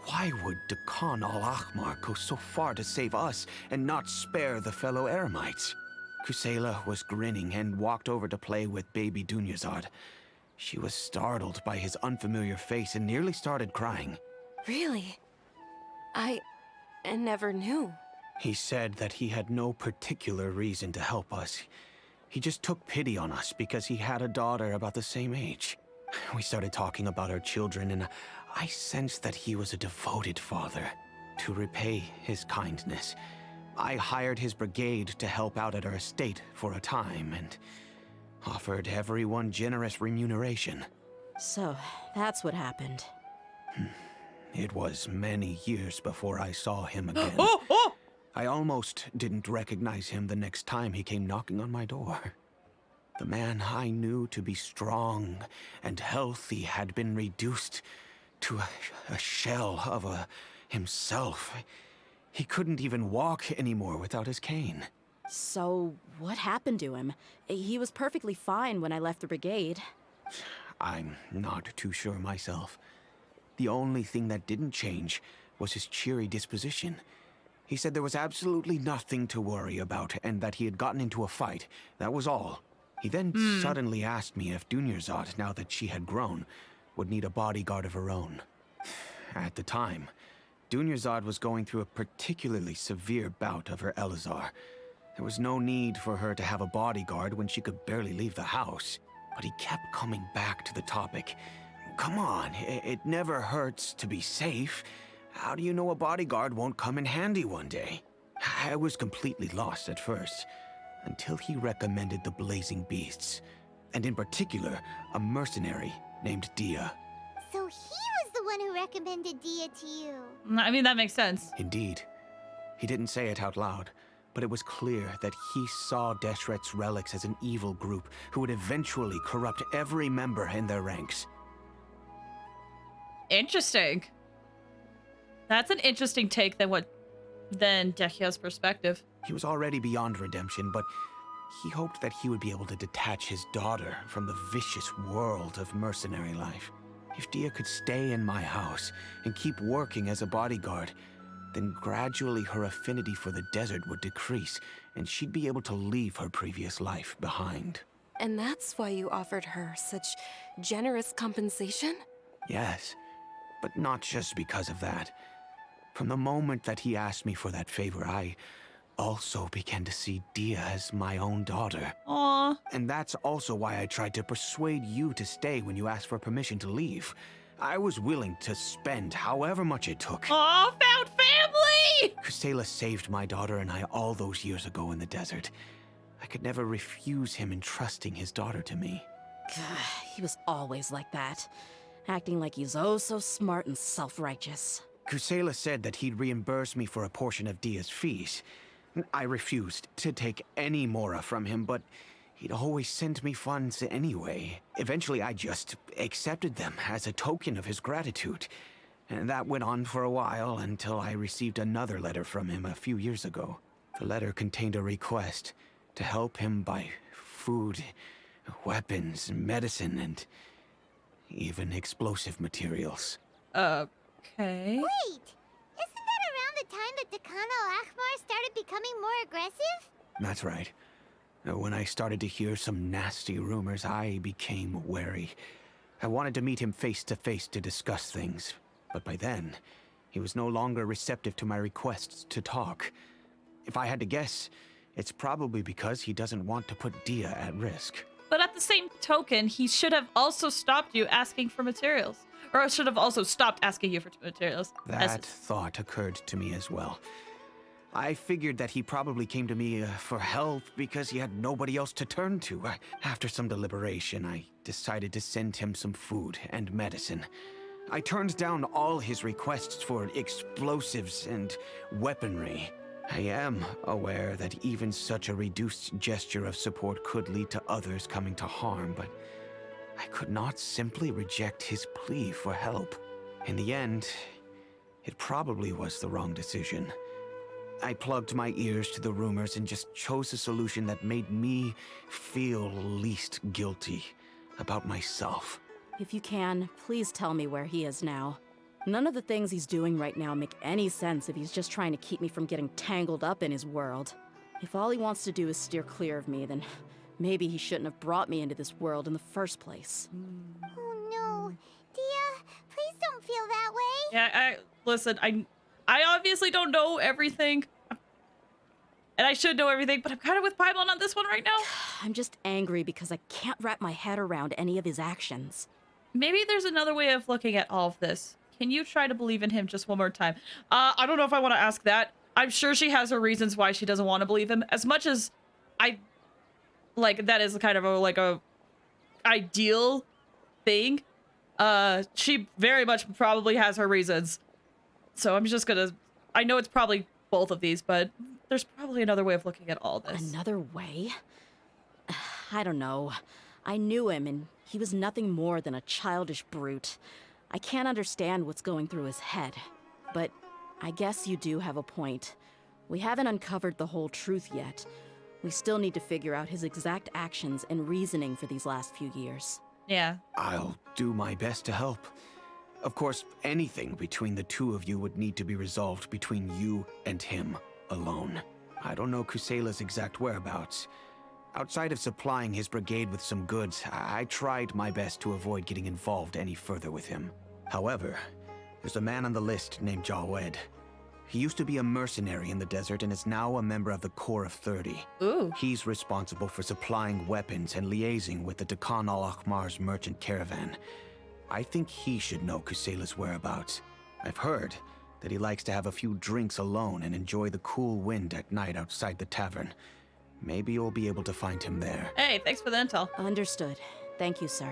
Why would Dekan al-Ahmar go so far to save us and not spare the fellow Eremites? Kusela was grinning and walked over to play with baby Dunyarzad. She was startled by his unfamiliar face and nearly started crying. Really? I never knew. He said that he had no particular reason to help us. He just took pity on us because he had a daughter about the same age. We started talking about our children, and I sensed that he was a devoted father. To repay his kindness, I hired his brigade to help out at our estate for a time, and offered everyone generous remuneration. So, that's what happened. It was many years before I saw him again. I almost didn't recognize him the next time he came knocking on my door. The man I knew to be strong and healthy had been reduced to a shell of himself. He couldn't even walk anymore without his cane. So, what happened to him? He was perfectly fine when I left the brigade. I'm not too sure myself. The only thing that didn't change was his cheery disposition. He said there was absolutely nothing to worry about and that he had gotten into a fight. That was all. He then suddenly asked me if Dunyarzad, now that she had grown, would need a bodyguard of her own. At the time, Dunyarzad was going through a particularly severe bout of her Elazar. There was no need for her to have a bodyguard when she could barely leave the house. But he kept coming back to the topic. Come on, it never hurts to be safe. How do you know a bodyguard won't come in handy one day? I was completely lost at first, until he recommended the Blazing Beasts, and in particular, a mercenary named Dehya. So he was the one who recommended Dehya to you. I mean, that makes sense. Indeed. He didn't say it out loud, but it was clear that he saw Deshret's relics as an evil group who would eventually corrupt every member in their ranks. Interesting. That's an interesting take than Dehya's perspective. He was already beyond redemption, but he hoped that he would be able to detach his daughter from the vicious world of mercenary life. If Dehya could stay in my house and keep working as a bodyguard, then gradually her affinity for the desert would decrease, and she'd be able to leave her previous life behind. And that's why you offered her such generous compensation? Yes, but not just because of that. From the moment that he asked me for that favor, I also began to see Dehya as my own daughter. Aww. And that's also why I tried to persuade you to stay when you asked for permission to leave. I was willing to spend however much it took. Aw, found family! Kusela saved my daughter and I all those years ago in the desert. I could never refuse him entrusting his daughter to me. He was always like that, acting like he's oh so smart and self-righteous. Kusela said that he'd reimburse me for a portion of Dehya's fees. I refused to take any mora from him, but he'd always sent me funds anyway. Eventually, I just accepted them as a token of his gratitude. And that went on for a while until I received another letter from him a few years ago. The letter contained a request to help him buy food, weapons, medicine, and even explosive materials. Okay. Wait! Isn't that around the time that Dakan al-Ahmar started becoming more aggressive? That's right. When I started to hear some nasty rumors, I became wary. I wanted to meet him face to face to discuss things, but by then, he was no longer receptive to my requests to talk. If I had to guess, it's probably because he doesn't want to put Dehya at risk. But at the same token, he should have also stopped you asking for materials. Or should have also stopped asking you for materials. That thought occurred to me as well. I figured that he probably came to me for help because he had nobody else to turn to. After some deliberation, I decided to send him some food and medicine. I turned down all his requests for explosives and weaponry. I am aware that even such a reduced gesture of support could lead to others coming to harm, but I could not simply reject his plea for help. In the end, it probably was the wrong decision. I plugged my ears to the rumors and just chose a solution that made me feel least guilty about myself. If you can, please tell me where he is now. None of the things he's doing right now make any sense if he's just trying to keep me from getting tangled up in his world. If all he wants to do is steer clear of me, then maybe he shouldn't have brought me into this world in the first place. Oh no. Dehya, please don't feel that way. Yeah, listen, I obviously don't know everything. And I should know everything, but I'm kind of with Paimon on this one right now. I'm just angry because I can't wrap my head around any of his actions. Maybe there's another way of looking at all of this. Can you try to believe in him just one more time? I don't know if I want to ask that. I'm sure she has her reasons why she doesn't want to believe him. As much as that is kind of a ideal thing. She very much probably has her reasons. So I'm just gonna, I know it's probably both of these, but there's probably another way of looking at all this. Another way? I don't know. I knew him, and he was nothing more than a childish brute. I can't understand what's going through his head. But I guess you do have a point. We haven't uncovered the whole truth yet. We still need to figure out his exact actions and reasoning for these last few years. Yeah. I'll do my best to help. Of course, anything between the two of you would need to be resolved between you and him alone. I don't know Kusela's exact whereabouts. Outside of supplying his brigade with some goods, I tried my best to avoid getting involved any further with him. However, there's a man on the list named Jawed. He used to be a mercenary in the desert and is now a member of the Corps of 30. Ooh. He's responsible for supplying weapons and liaising with the Dekhan al-Akhmar's merchant caravan. I think he should know Kusela's whereabouts. I've heard that he likes to have a few drinks alone and enjoy the cool wind at night outside the tavern. Maybe you'll be able to find him there. Hey, thanks for the intel. Understood. Thank you, sir.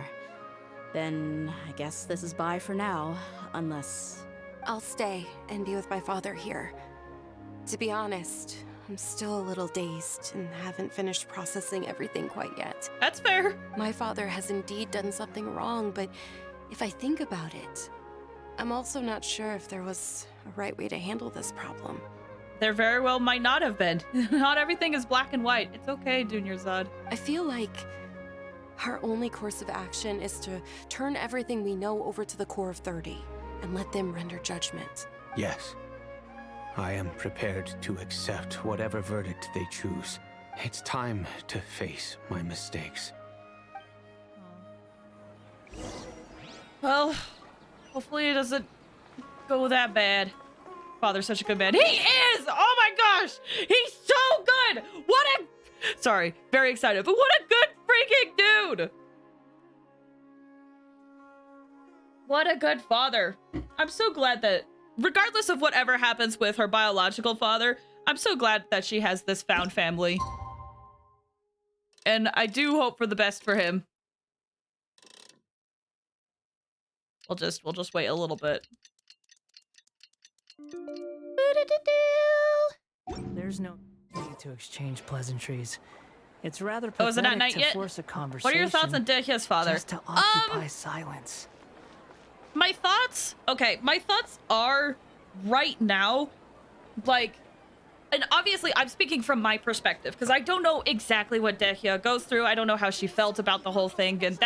Then I guess this is bye for now, unless... I'll stay and be with my father here. To be honest, I'm still a little dazed and haven't finished processing everything quite yet. That's fair. My father has indeed done something wrong, but if I think about it, I'm also not sure if there was a right way to handle this problem. There very well might not have been. Not everything is black and white. It's okay, Junior Zod. I feel like our only course of action is to turn everything we know over to the Corps of 30 and let them render judgment. Yes. I am prepared to accept whatever verdict they choose. It's time to face my mistakes. Well, hopefully it doesn't go that bad. Father's such a good man. He is! Oh my gosh! He's so good! What a... Sorry, very excited, but what a good freaking dude! What a good father. I'm so glad that, regardless of whatever happens with her biological father, I'm so glad that she has this found family. And I do hope for the best for him. We'll just wait a little bit. There's no need to exchange pleasantries. It's rather Oh, is it not pathetic night to yet? force a conversation. What are your thoughts on Dehya's father? Just to occupy silence. My thoughts? Okay, my thoughts are right now, like, and obviously I'm speaking from my perspective because I don't know exactly what Dehya goes through. I don't know how she felt about the whole thing, and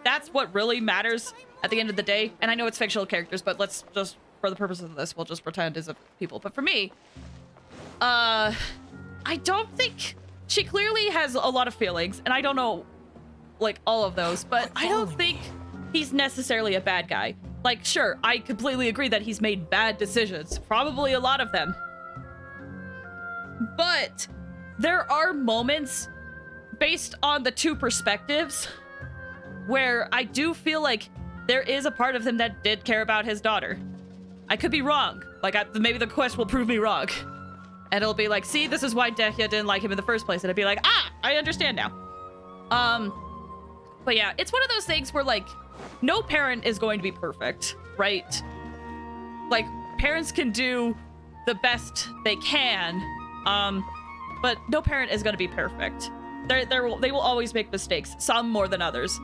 that's what really matters at the end of the day. And I know it's fictional characters, but let's just, for the purposes of this, we'll just pretend as if people. But for me, I don't think she clearly has a lot of feelings, and I don't know, like, all of those, but I don't think he's necessarily a bad guy. Like, sure, I completely agree that he's made bad decisions, probably a lot of them. But there are moments based on the two perspectives where I do feel like there is a part of him that did care about his daughter. I could be wrong. Like, maybe the quest will prove me wrong. And it'll be like, see, this is why Dehya didn't like him in the first place. And I'd be like, ah, I understand now. But yeah, it's one of those things where, like, no parent is going to be perfect, right? Like, parents can do the best they can, but no parent is going to be perfect. They will always make mistakes, some more than others.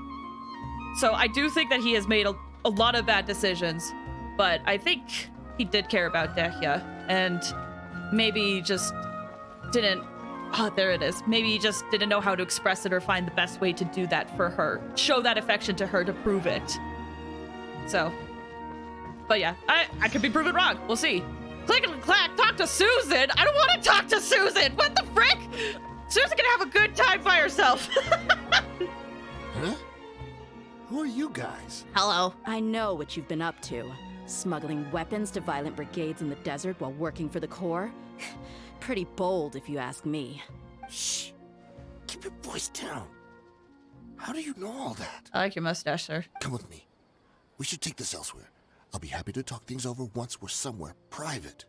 So I do think that he has made a lot of bad decisions, but I think he did care about Dehya, and maybe just didn't... Oh, there it is. Maybe he just didn't know how to express it or find the best way to do that for her. Show that affection to her to prove it. So, but yeah, I could be proven wrong. We'll see. Click and clack, talk to Susan. I don't want to talk to Susan. What the frick? Susan can have a good time by herself. Huh? Who are you guys? Hello. I know what you've been up to. Smuggling weapons to violent brigades in the desert while working for the Corps. Pretty bold, if you ask me. Shh. Keep your voice down. How do you know all that? I like your mustache, sir. Come with me. We should take this elsewhere. I'll be happy to talk things over once we're somewhere private.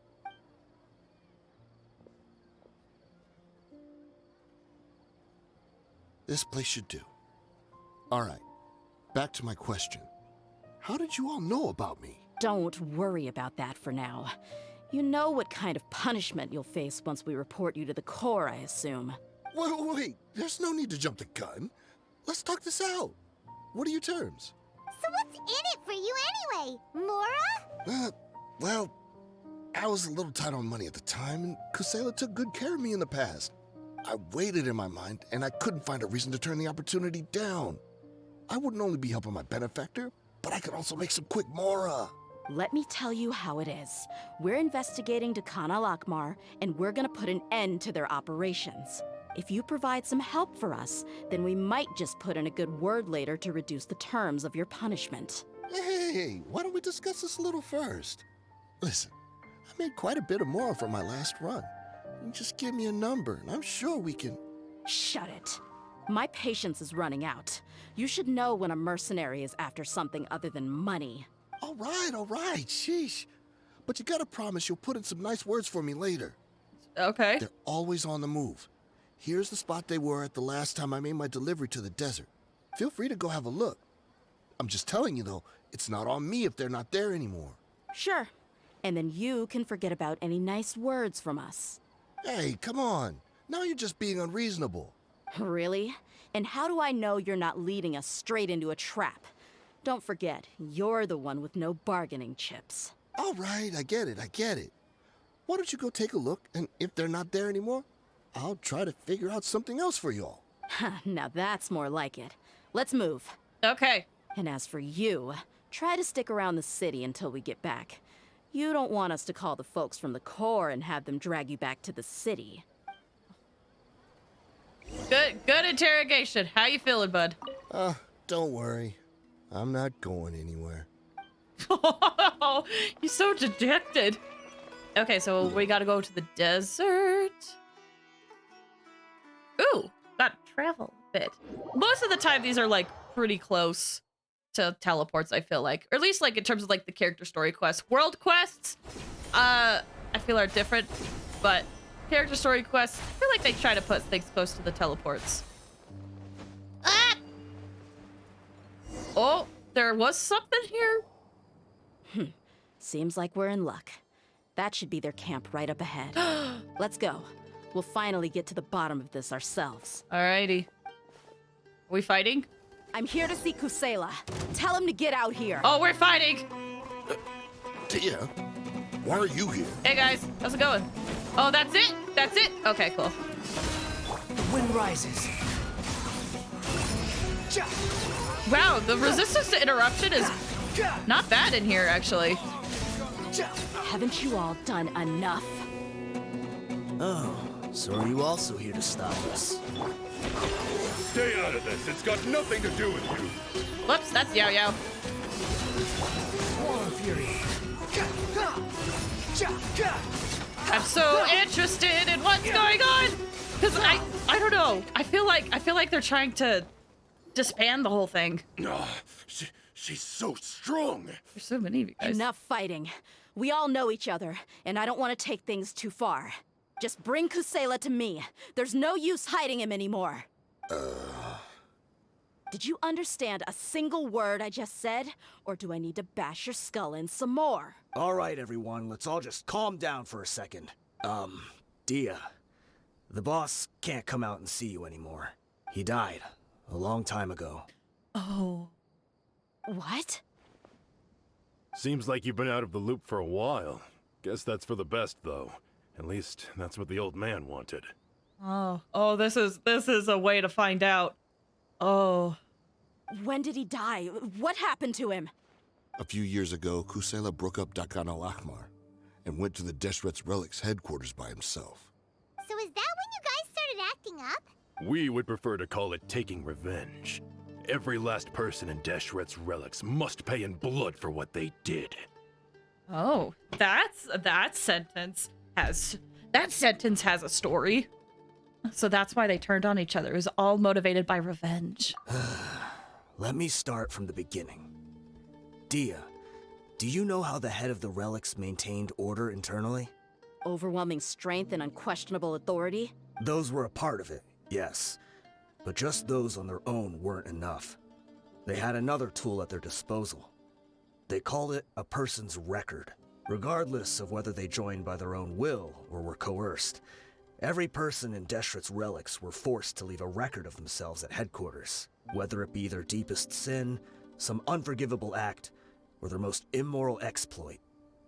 This place should do. All right. Back to my question. How did you all know about me? Don't worry about that for now. You know what kind of punishment you'll face once we report you to the Corps, I assume. Wait. There's no need to jump the gun. Let's talk this out. What are your terms? So what's in it for you anyway, Mora? Well, I was a little tight on money at the time, and Kusela took good care of me in the past. I waited in my mind, and I couldn't find a reason to turn the opportunity down. I wouldn't only be helping my benefactor, but I could also make some quick mora. Let me tell you how it is. We're investigating Dekhan al-Akmar, and we're gonna put an end to their operations. If you provide some help for us, then we might just put in a good word later to reduce the terms of your punishment. Hey, why don't we discuss this a little first? Listen, I made quite a bit of mora from my last run. You just give me a number, and I'm sure we can... Shut it. My patience is running out. You should know when a mercenary is after something other than money. All right, sheesh. But you gotta promise you'll put in some nice words for me later. Okay. They're always on the move. Here's the spot they were at the last time I made my delivery to the desert. Feel free to go have a look. I'm just telling you, though, it's not on me if they're not there anymore. Sure. And then you can forget about any nice words from us. Hey, come on. Now you're just being unreasonable. Really? And how do I know you're not leading us straight into a trap? Don't forget, you're the one with no bargaining chips. All right, I get it. Why don't you go take a look, and if they're not there anymore, I'll try to figure out something else for y'all. Now that's more like it. Let's move. Okay. And as for you, try to stick around the city until we get back. You don't want us to call the folks from the Corps and have them drag you back to the city. Good interrogation. How you feeling, bud? Don't worry. I'm not going anywhere. Oh, he's so dejected. Okay, so we gotta go to the desert. Ooh, gotta travel a bit. Most of the time, these are like pretty close to teleports, I feel like. Or at least like in terms of like the character story quests. World quests, I feel are different, but character story quests, I feel like they try to put things close to the teleports. Ah! Oh, there was something here. Seems like we're in luck. That should be their camp right up ahead. Let's go. We'll finally get to the bottom of this ourselves. Alrighty. Are we fighting? I'm here to see Kusela. Tell him to get out here. Oh, we're fighting! Dehya, why are you here? Hey guys, how's it going? Oh, that's it? That's it? Okay, cool. The wind rises. Wow, the resistance to interruption is not bad in here, actually. Haven't you all done enough? Oh, so are you also here to stop us? Stay out of this. It's got nothing to do with you. Whoops, that's Yao Yao. War Fury. I'm so interested in what's going on because I don't know. I feel like they're trying to disband the whole thing. She's so strong. There's so many of you guys. Enough fighting. We all know each other, and I don't want to take things too far. Just bring Kusela to me. There's no use hiding him anymore. Did you understand a single word I just said? Or do I need to bash your skull in some more? All right, everyone, let's all just calm down for a second. Dehya, the boss can't come out and see you anymore. He died a long time ago. Oh. What? Seems like you've been out of the loop for a while. Guess that's for the best, though. At least, that's what the old man wanted. Oh, this is a way to find out. Oh. When did he die? What happened to him? A few years ago, Kusela broke up Dekhan al-Akmar and went to the Deshret's Relics headquarters by himself. So is that when you guys started acting up? We would prefer to call it taking revenge. Every last person in Deshret's Relics must pay in blood for what they did. Oh, that sentence has a story. So that's why they turned on each other. It was all motivated by revenge. Let me start from the beginning. Dehya, do you know how the head of the relics maintained order internally? Overwhelming strength and unquestionable authority? Those were a part of it, yes. But just those on their own weren't enough. They had another tool at their disposal. They called it a person's record. Regardless of whether they joined by their own will or were coerced, every person in Deshret's relics were forced to leave a record of themselves at headquarters, whether it be their deepest sin, some unforgivable act, or their most immoral exploit.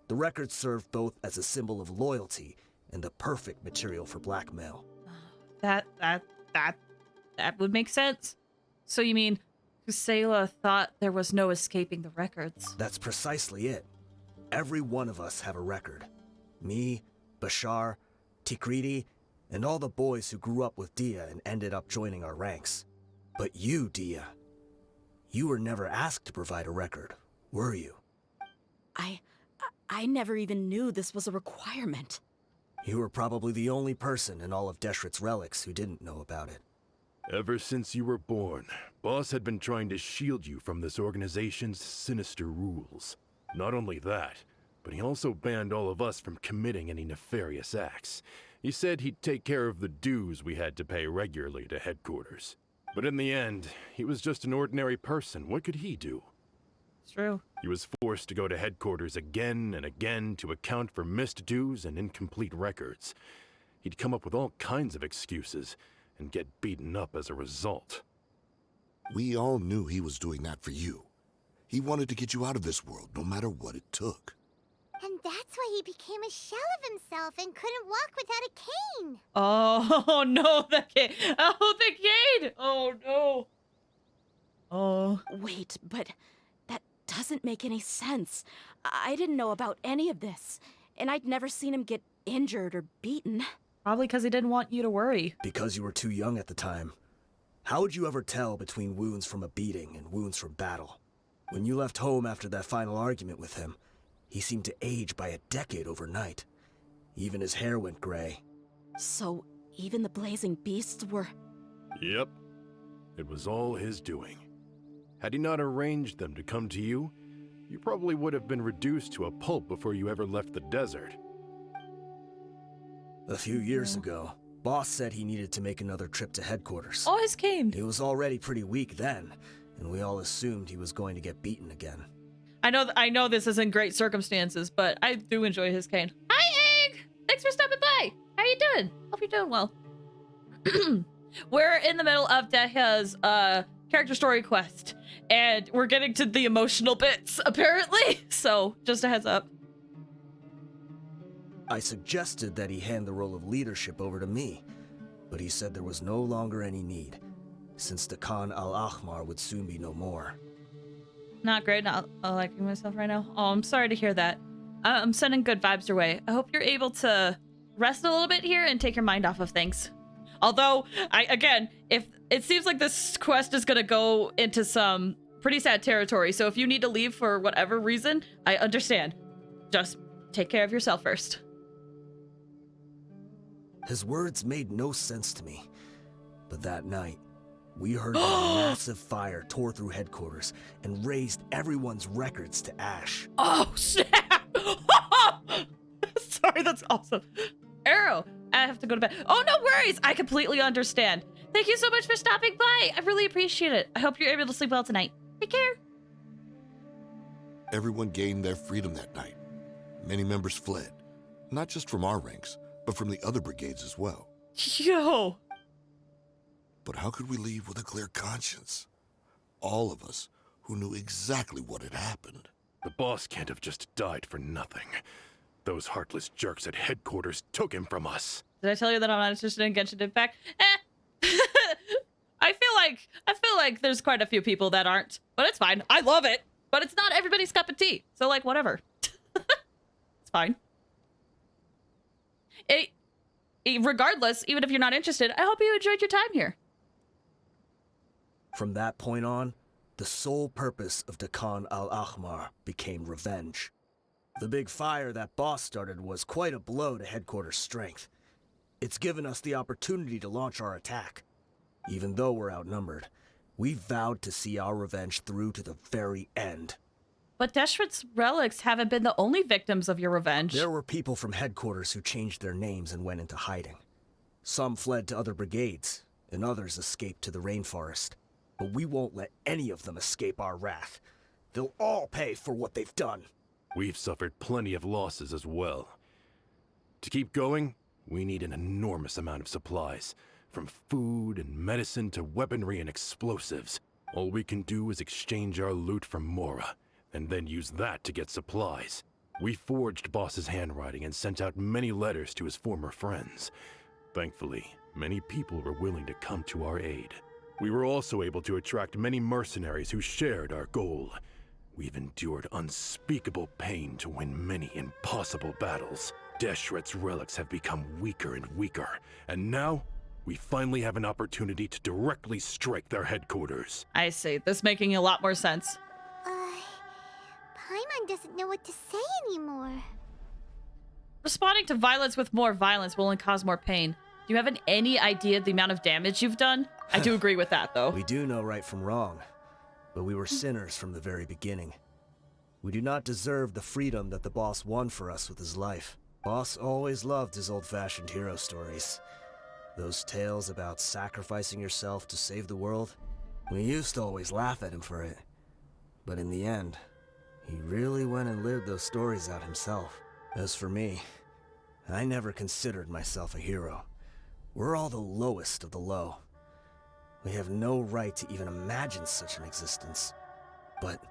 The records served both as a symbol of loyalty and the perfect material for blackmail. That would make sense. So you mean Kusela thought there was no escaping the records? That's precisely it. Every one of us have a record. Me, Bashar, Tikriti, and all the boys who grew up with Dehya and ended up joining our ranks. But you, Dehya, you were never asked to provide a record, were you? I never even knew this was a requirement. You were probably the only person in all of Deshret's relics who didn't know about it. Ever since you were born, Boss had been trying to shield you from this organization's sinister rules. Not only that, but he also banned all of us from committing any nefarious acts. He said he'd take care of the dues we had to pay regularly to headquarters. But in the end, he was just an ordinary person. What could he do? It's true. He was forced to go to headquarters again and again to account for missed dues and incomplete records. He'd come up with all kinds of excuses and get beaten up as a result. We all knew he was doing that for you. He wanted to get you out of this world, no matter what it took. And that's why he became a shell of himself and couldn't walk without a cane. Oh no, the cane! Oh, the cane! Oh no! Oh. Wait, but that doesn't make any sense. I didn't know about any of this, and I'd never seen him get injured or beaten. Probably because he didn't want you to worry. Because you were too young at the time. How would you ever tell between wounds from a beating and wounds from battle? When you left home after that final argument with him, he seemed to age by a decade overnight. Even his hair went gray. So, even the blazing beasts were... Yep. It was all his doing. Had he not arranged them to come to you, you probably would have been reduced to a pulp before you ever left the desert. A few years ago, Boss said he needed to make another trip to headquarters. Oh, his cane! He was already pretty weak then, and we all assumed he was going to get beaten again. I know this isn't great circumstances, but I do enjoy his cane. Hi, Egg! Thanks for stopping by! How you doing? Hope you're doing well. We're in the middle of Dehya's character story quest, and we're getting to the emotional bits, apparently. So, just a heads up. I suggested that he hand the role of leadership over to me, but he said there was no longer any need, since the Khan al-Ahmar would soon be no more. Not great, not liking myself right now. Oh, I'm sorry to hear that. I'm sending good vibes your way. I hope you're able to rest a little bit here and take your mind off of things. Although, if it seems like this quest is gonna go into some pretty sad territory, so if you need to leave for whatever reason, I understand. Just take care of yourself first. His words made no sense to me, but that night, we heard that a massive fire tore through headquarters and razed everyone's records to ash. Oh, snap! Sorry, that's awesome. Arrow, I have to go to bed. Oh, no worries. I completely understand. Thank you so much for stopping by. I really appreciate it. I hope you're able to sleep well tonight. Take care. Everyone gained their freedom that night. Many members fled, not just from our ranks, but from the other brigades as well. Yo! But how could we leave with a clear conscience? All of us who knew exactly what had happened. The boss can't have just died for nothing. Those heartless jerks at headquarters took him from us. Did I tell you that I'm not interested in Genshin Impact? I feel like there's quite a few people that aren't, but it's fine. I love it, but it's not everybody's cup of tea. So like, whatever. It's fine. Regardless, even if you're not interested, I hope you enjoyed your time here. From that point on, the sole purpose of the Khan al-Ahmar became revenge. The big fire that Boss started was quite a blow to headquarters' strength. It's given us the opportunity to launch our attack. Even though we're outnumbered, we vowed to see our revenge through to the very end. But Deshret's relics haven't been the only victims of your revenge. There were people from headquarters who changed their names and went into hiding. Some fled to other brigades, and others escaped to the rainforest. But we won't let any of them escape our wrath. They'll all pay for what they've done. We've suffered plenty of losses as well. To keep going, we need an enormous amount of supplies, from food and medicine to weaponry and explosives. All we can do is exchange our loot from Mora, and then use that to get supplies. We forged Boss's handwriting and sent out many letters to his former friends. Thankfully, many people were willing to come to our aid. We were also able to attract many mercenaries who shared our goal. We've endured unspeakable pain to win many impossible battles. Deshret's relics have become weaker and weaker, and now we finally have an opportunity to directly strike their headquarters. I see. This making a lot more sense. Paimon doesn't know what to say anymore. Responding to violence with more violence will only cause more pain. Do you have any idea the amount of damage you've done? I do agree with that, though. We do know right from wrong, but we were sinners from the very beginning. We do not deserve the freedom that the boss won for us with his life. Boss always loved his old-fashioned hero stories. Those tales about sacrificing yourself to save the world. We used to always laugh at him for it. But in the end, he really went and lived those stories out himself. As for me, I never considered myself a hero. We're all the lowest of the low. We have no right to even imagine such an existence. But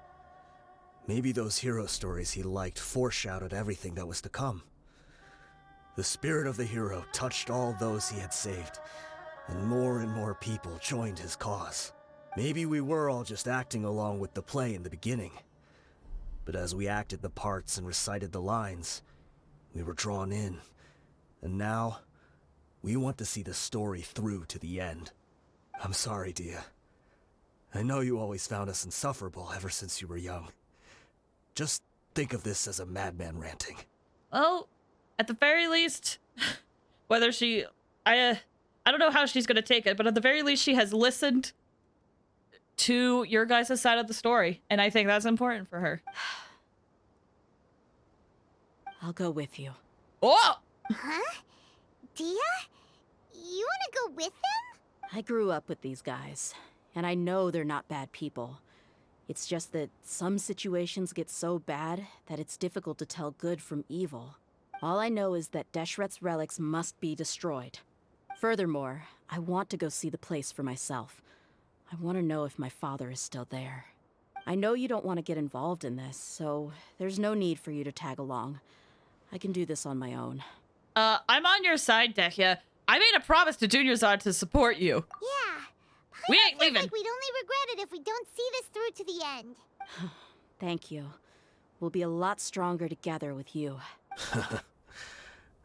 maybe those hero stories he liked foreshadowed everything that was to come. The spirit of the hero touched all those he had saved, and more people joined his cause. Maybe we were all just acting along with the play in the beginning. But as we acted the parts and recited the lines, we were drawn in. And now, we want to see the story through to the end. I'm sorry, Dehya. I know you always found us insufferable ever since you were young. Just think of this as a madman ranting. Well, at the very least, whether she... I don't know how she's going to take it, but at the very least she has listened to your guys' side of the story, and I think that's important for her. I'll go with you. Oh! Huh? Dehya? You want to go with them? I grew up with these guys, and I know they're not bad people. It's just that some situations get so bad that it's difficult to tell good from evil. All I know is that Deshret's relics must be destroyed. Furthermore, I want to go see the place for myself. I want to know if my father is still there. I know you don't want to get involved in this, so there's no need for you to tag along. I can do this on my own. I'm on your side, Dehya. I made a promise to Junior-san to support you. Yeah. We ain't leaving. Like we'd only regret it if we don't see this through to the end. Thank you. We'll be a lot stronger together with you.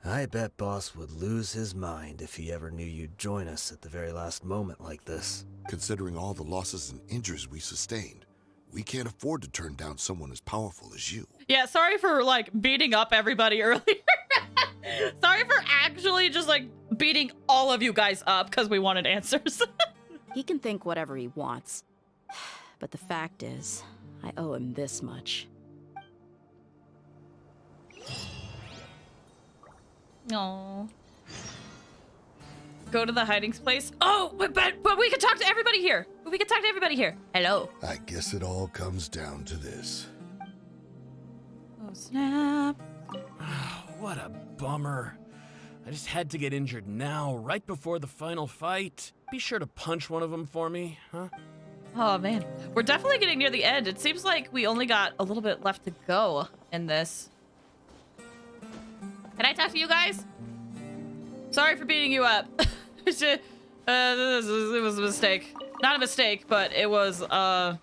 I bet Boss would lose his mind if he ever knew you'd join us at the very last moment like this. Considering all the losses and injuries we sustained, we can't afford to turn down someone as powerful as you. Yeah, sorry for, like, beating up everybody earlier. Sorry for actually just, like, beating all of you guys up because we wanted answers. He can think whatever he wants. But the fact is, I owe him this much. Aww. Go to the hiding place. Oh, but we can talk to everybody here. We can talk to everybody here. Hello. I guess it all comes down to this. Oh, snap. What a bummer. I just had to get injured now, right before the final fight. Be sure to punch one of them for me, huh? Oh, man. We're definitely getting near the end. It seems like we only got a little bit left to go in this. Can I talk to you guys? Sorry for beating you up. It was a mistake. Not a mistake, but it was bad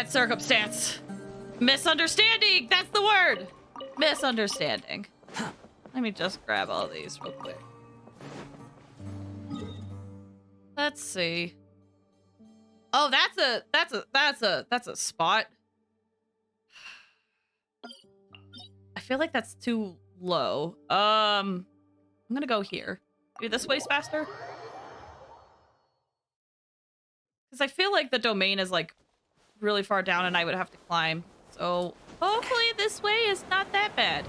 circumstance. Misunderstanding! That's the word! Misunderstanding. Let me just grab all these real quick. Let's see. Oh, that's a spot. I feel like that's too low. I'm gonna go here. Maybe this way's faster. Because I feel like the domain is like really far down and I would have to climb. So hopefully this way is not that bad.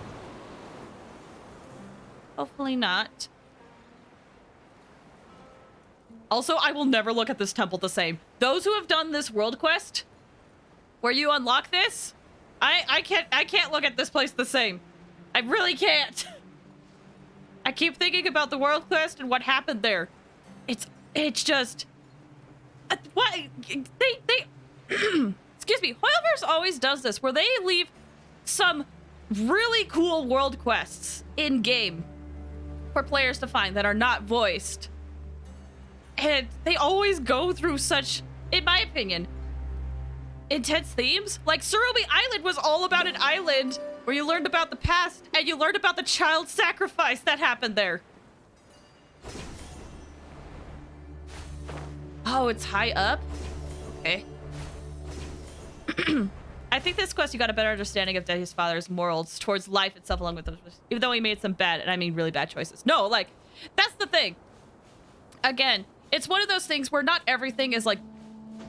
Hopefully not. Also, I will never look at this temple the same. Those who have done this world quest, where you unlock this, I can't look at this place the same. I really can't. I keep thinking about the world quest and what happened there. It's just what they excuse me. Hoyoverse always does this where they leave some really cool world quests in game for players to find that are not voiced. And they always go through such, in my opinion, intense themes. Like Surubi Island was all about an island where you learned about the past and you learned about the child sacrifice that happened there. Oh, it's high up? Okay. I think this quest you got a better understanding of Dehya's father's morals towards life itself along with them, even though he made some bad, and I mean really bad choices. No, like, that's the thing. Again, it's one of those things where not everything is like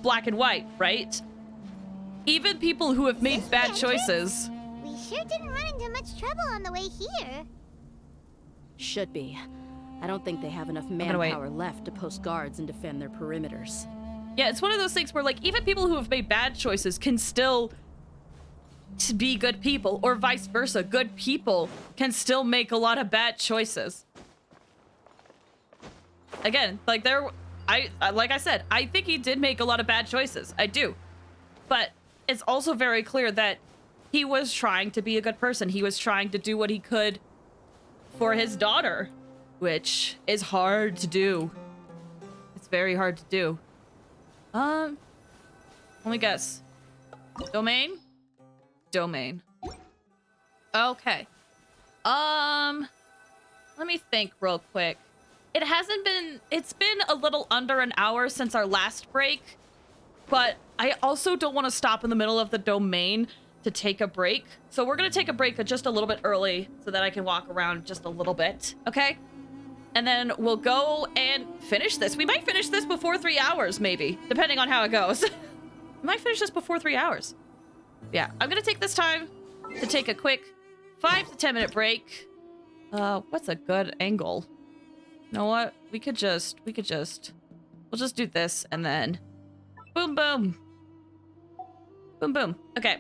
black and white, right? Even people who have made bad choices. We sure didn't run into much trouble on the way here. Should be. I don't think they have enough manpower left to post guards and defend their perimeters. Yeah, it's one of those things where, like, even people who have made bad choices can still be good people, or vice versa. Good people can still make a lot of bad choices. Again, like, like I said, I think he did make a lot of bad choices. I do. But it's also very clear that he was trying to be a good person. He was trying to do what he could for his daughter, which is hard to do. It's very hard to do. Let me guess. Domain? Domain. Okay. Let me think real quick. It's been a little under an hour since our last break, but I also don't want to stop in the middle of the domain to take a break. So we're gonna take a break just a little bit early so that I can walk around just a little bit, okay? And then we'll go and finish this. We might finish this before 3 hours, maybe, depending on how it goes. We might finish this before 3 hours. Yeah, I'm gonna take this time to take a quick 5 to 10 minute break. What's a good angle? You know what? We'll just do this and then boom, boom. Boom, boom. Okay.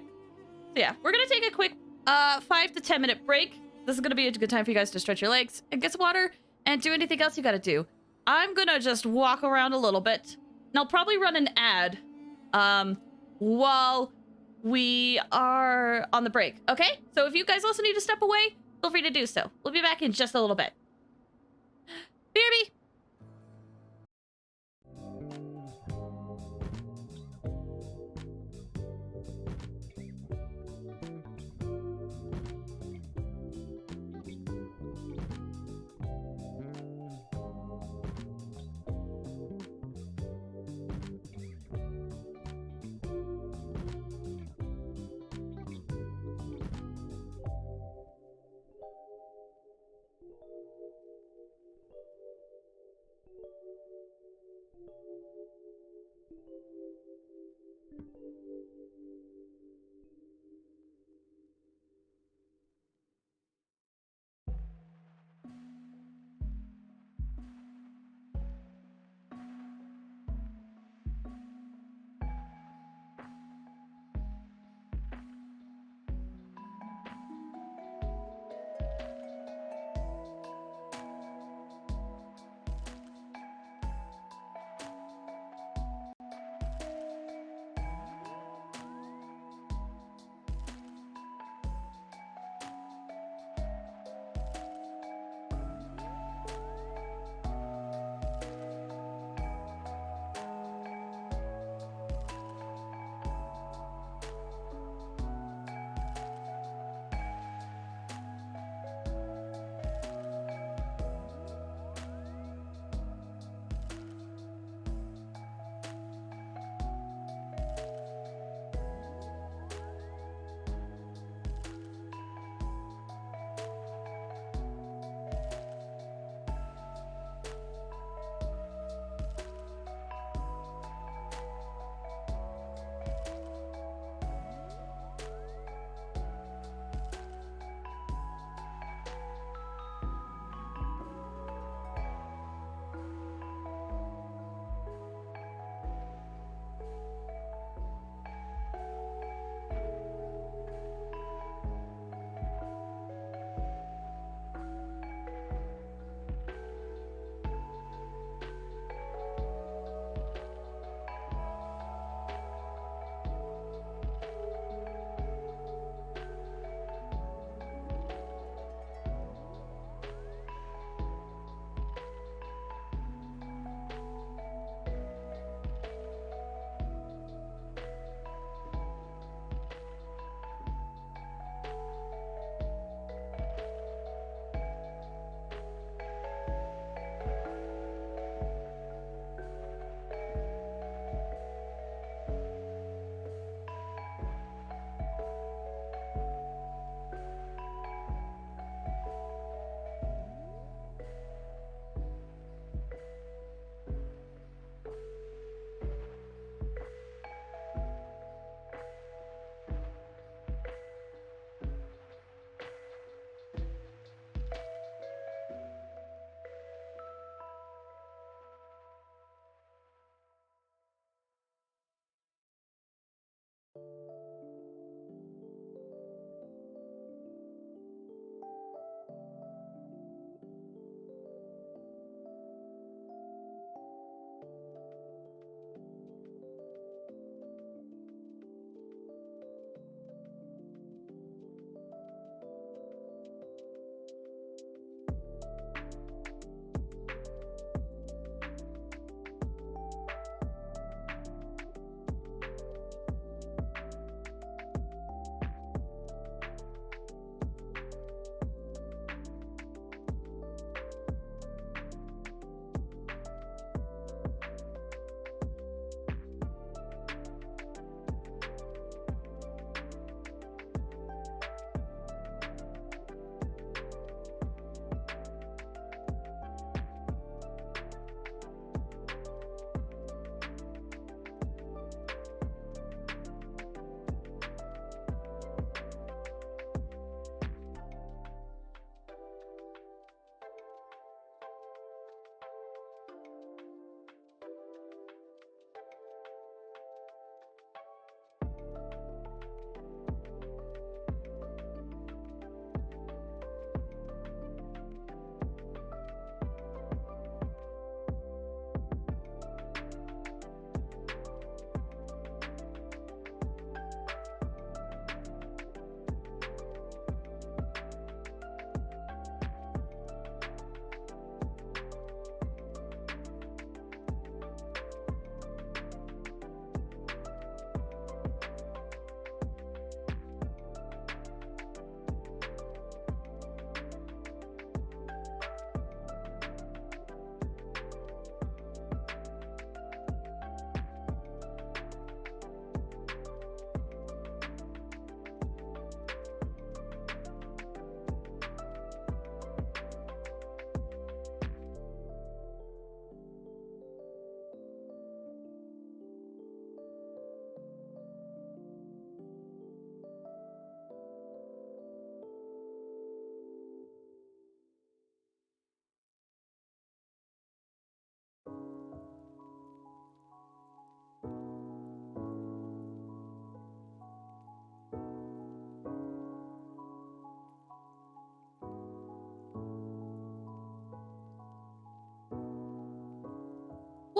So yeah, we're gonna take a quick 5 to 10 minute break. This is gonna be a good time for you guys to stretch your legs and get some water and do anything else you gotta do. I'm gonna just walk around a little bit. And I'll probably run an ad while we are on the break, okay? So if you guys also need to step away, feel free to do so. We'll be back in just a little bit. BRB!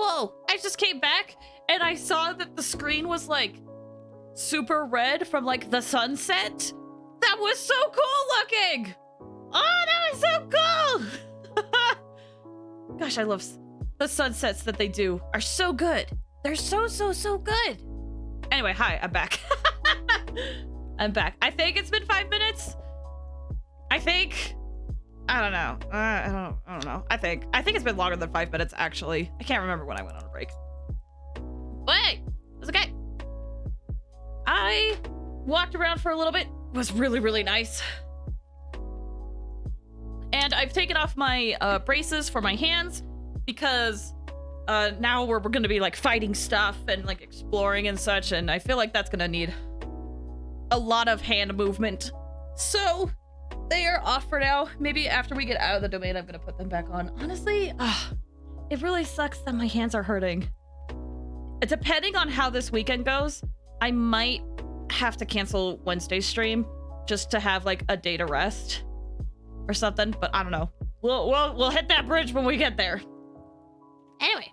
Whoa, I just came back and I saw that the screen was like super red from like the sunset. That was so cool looking. Oh, that was so cool. Gosh, I love the sunsets that they do are so good. They're so good. Anyway, hi, I'm back. I'm back. I think it's been 5 minutes. I don't know. I don't know. I think it's been longer than 5 minutes, actually. I can't remember when I went on a break. But hey, it's okay. I walked around for a little bit. It was really nice. And I've taken off my braces for my hands because now we're going to be like fighting stuff and like exploring and such. And I feel like that's going to need a lot of hand movement. So they are off for now. Maybe after we get out of the domain, I'm going to put them back on. Honestly, it really sucks that my hands are hurting. Depending on how this weekend goes, I might have to cancel Wednesday's stream just to have like a day to rest or something, but I don't know. We'll hit that bridge when we get there. Anyway,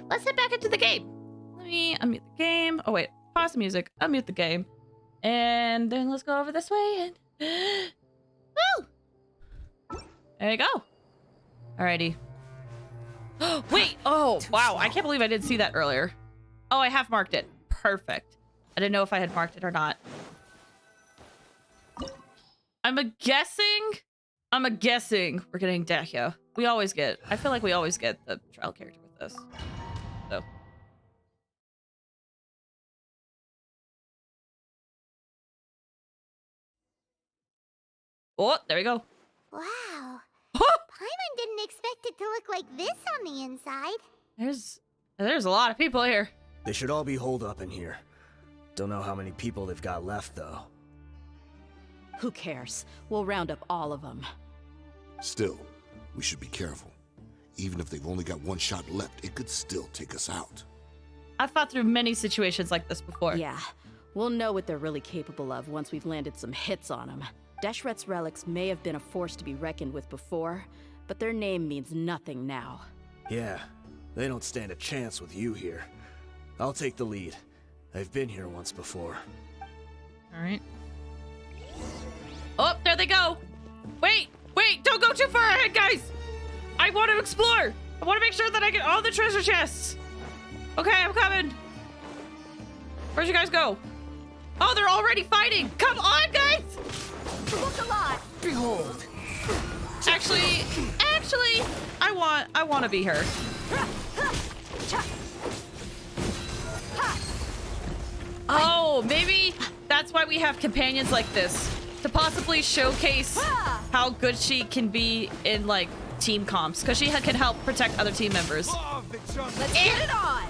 let's head back into the game. Let me unmute the game. Oh wait, pause the music, unmute the game, and then let's go over this way and woo! There you go. Alrighty. Wait, oh wow, I can't believe I didn't see that earlier. Oh, I have marked it. Perfect. I didn't know if I had marked it or not. I'm a guessing we're getting Dehya. I feel like we always get the trial character with this. So. Oh, there we go. Wow. Paimon didn't expect it to look like this on the inside. There's a lot of people here. They should all be holed up in here. Don't know how many people they've got left, though. Who cares? We'll round up all of them. Still, we should be careful. Even if they've only got one shot left, it could still take us out. I've fought through many situations like this before. Yeah, we'll know what they're really capable of once we've landed some hits on them. Deshret's relics may have been a force to be reckoned with before, but their name means nothing now. Yeah, they don't stand a chance with you here. I'll take the lead. I've been here once before. Alright. Oh, there they go! Wait! Don't go too far ahead, guys! I want to explore! I want to make sure that I get all the treasure chests! Okay, I'm coming! Where'd you guys go? Oh, they're already fighting! Come on, guys! Look alive! Behold! Actually, I want to be her. Oh, maybe that's why we have companions like this. To possibly showcase how good she can be in, like, team comps. Because she can help protect other team members. Let's get it on!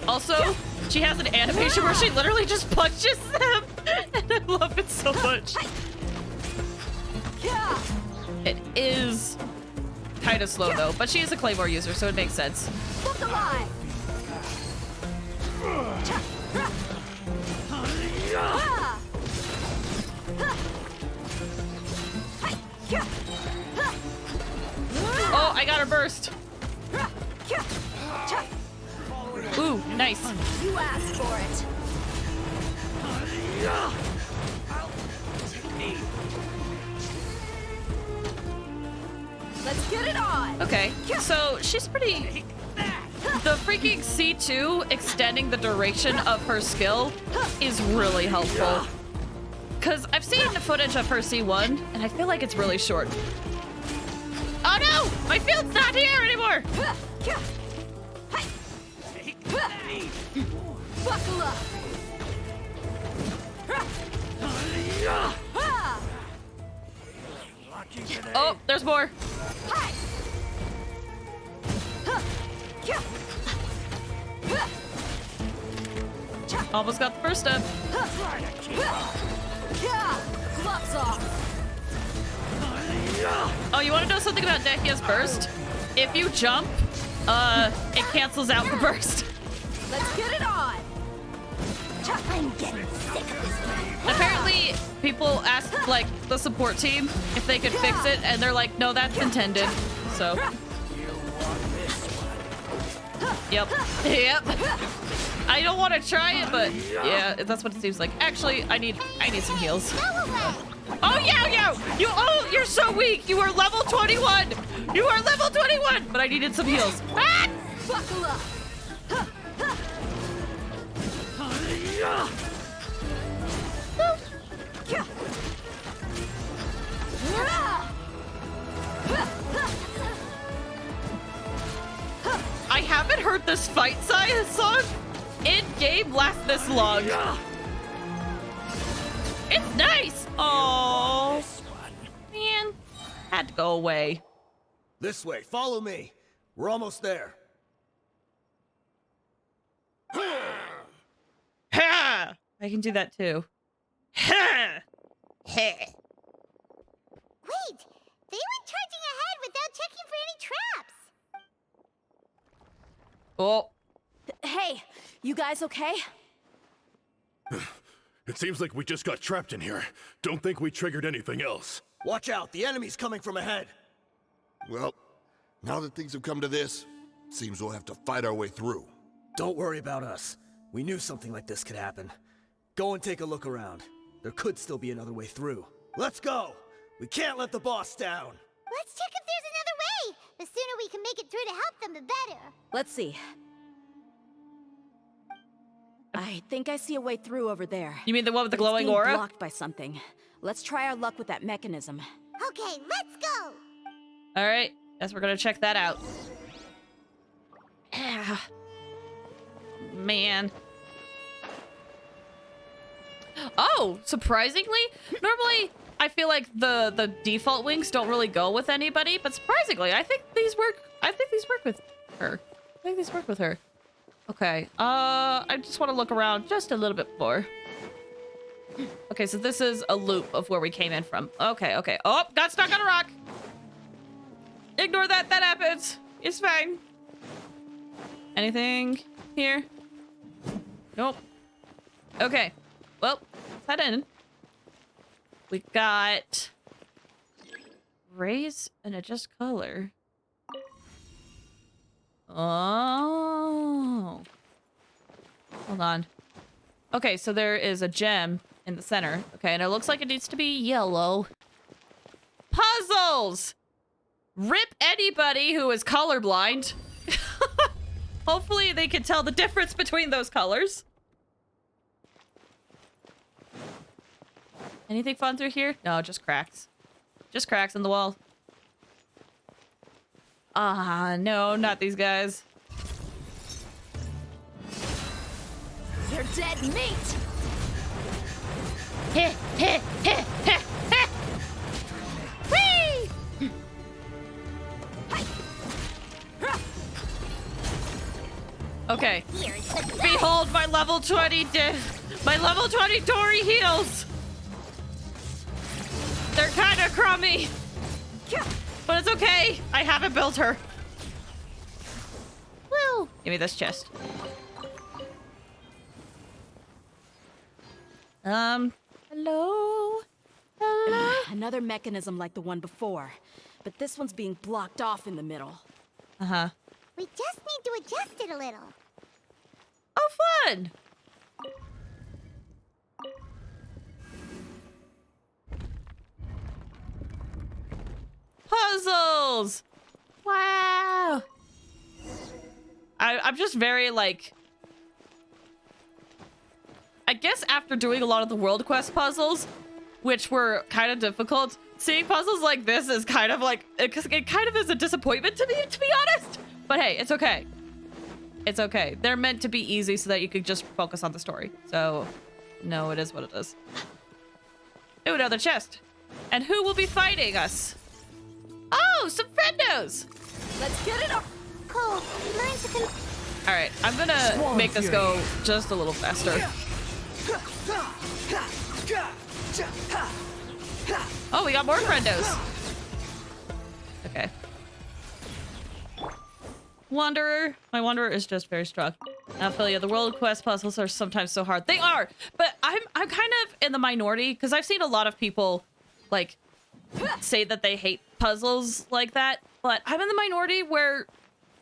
Also, she has an animation where she literally just punches them. And I love it so much. It is kind of slow though, but she is a Claymore user, so it makes sense. Look alive! Oh, I got her burst. Ooh, nice. You asked for it. Let's get it on. Okay, so she's pretty... The freaking C2 extending the duration of her skill is really helpful. Because I've seen the footage of her C1, and I feel like it's really short. Oh no! My field's not here anymore! Buckle up. Oh, there's more. Almost got the first step. Gloves off. Oh, you want to know something about Dehya's burst? If you jump, it cancels out the burst. Let's get it on. I'm getting sick of this. Apparently, people asked, like, the support team if they could fix it, and they're like, no, that's intended. So. Yep. Yep. I don't want to try it, but yeah, that's what it seems like. Actually, I need some heals. Oh, you're so weak. You are level 21. You are level 21, but I needed some heals. Ah! Buckle up. I haven't heard this fight song in game last this long. It's nice. Oh, man, had to go away. This way, follow me. We're almost there. Ha! I can do that too. Ha! Wait! They went charging ahead without checking for any traps! Oh. Hey, you guys okay? It seems like we just got trapped in here. Don't think we triggered anything else. Watch out, the enemy's coming from ahead. Well, now that things have come to this, seems we'll have to fight our way through. Don't worry about us. We knew something like this could happen. Go and take a look around. There could still be another way through. Let's go! We can't let the boss down! Let's check if there's another way! The sooner we can make it through to help them, the better. Let's see. I think I see a way through over there. You mean the one with the But it's glowing being aura? blocked by something. Let's try our luck with that mechanism. Okay, let's go! All right, guess we're gonna check that out. Man. Oh, surprisingly, normally I feel like the default wings don't really go with anybody, but surprisingly, I think these work. I think these work with her. I think these work with her. Okay. I just want to look around just a little bit more. Okay, so this is a loop of where we came in from. Okay, okay. Oh, got stuck on a rock. Ignore that. That happens. It's fine. Anything here? Nope. Okay. Well, let's head in. We got raise and adjust color. Oh. Hold on. Okay, so there is a gem in the center. Okay, and it looks like it needs to be yellow. Puzzles! Rip anybody who is colorblind. Hopefully they can tell the difference between those colors. Anything fun through here? No, just cracks. Just cracks in the wall. Ah, no, not these guys. You're dead meat! Heh, heh, heh, heh, heh. Whee! Okay. Behold my level 20 my level 20 Dory heals. They're kind of crummy. But it's okay. I haven't built her. Woo! Give me this chest. Hello? Hello? Another mechanism like the one before. But this one's being blocked off in the middle. Uh-huh. We just need to adjust it a little. Oh, fun! Puzzles! Wow! I'm just very, like... I guess after doing a lot of the World Quest puzzles, which were kind of difficult, seeing puzzles like this is kind of like... It kind of is a disappointment to me, to be honest! But hey, it's okay. It's okay. They're meant to be easy so that you could just focus on the story. So, no, it is what it is. Ooh, another chest. And who will be fighting us? Oh, some friendos! Let's get it up! Cole, mine's a Alright, I'm gonna make this go just a little faster. Oh, we got more friendos. Okay. Wanderer. My Wanderer is just very strong. I feel you. The world quest puzzles are sometimes so hard. They are, but I'm kind of in the minority because I've seen a lot of people like say that they hate puzzles like that, but I'm in the minority where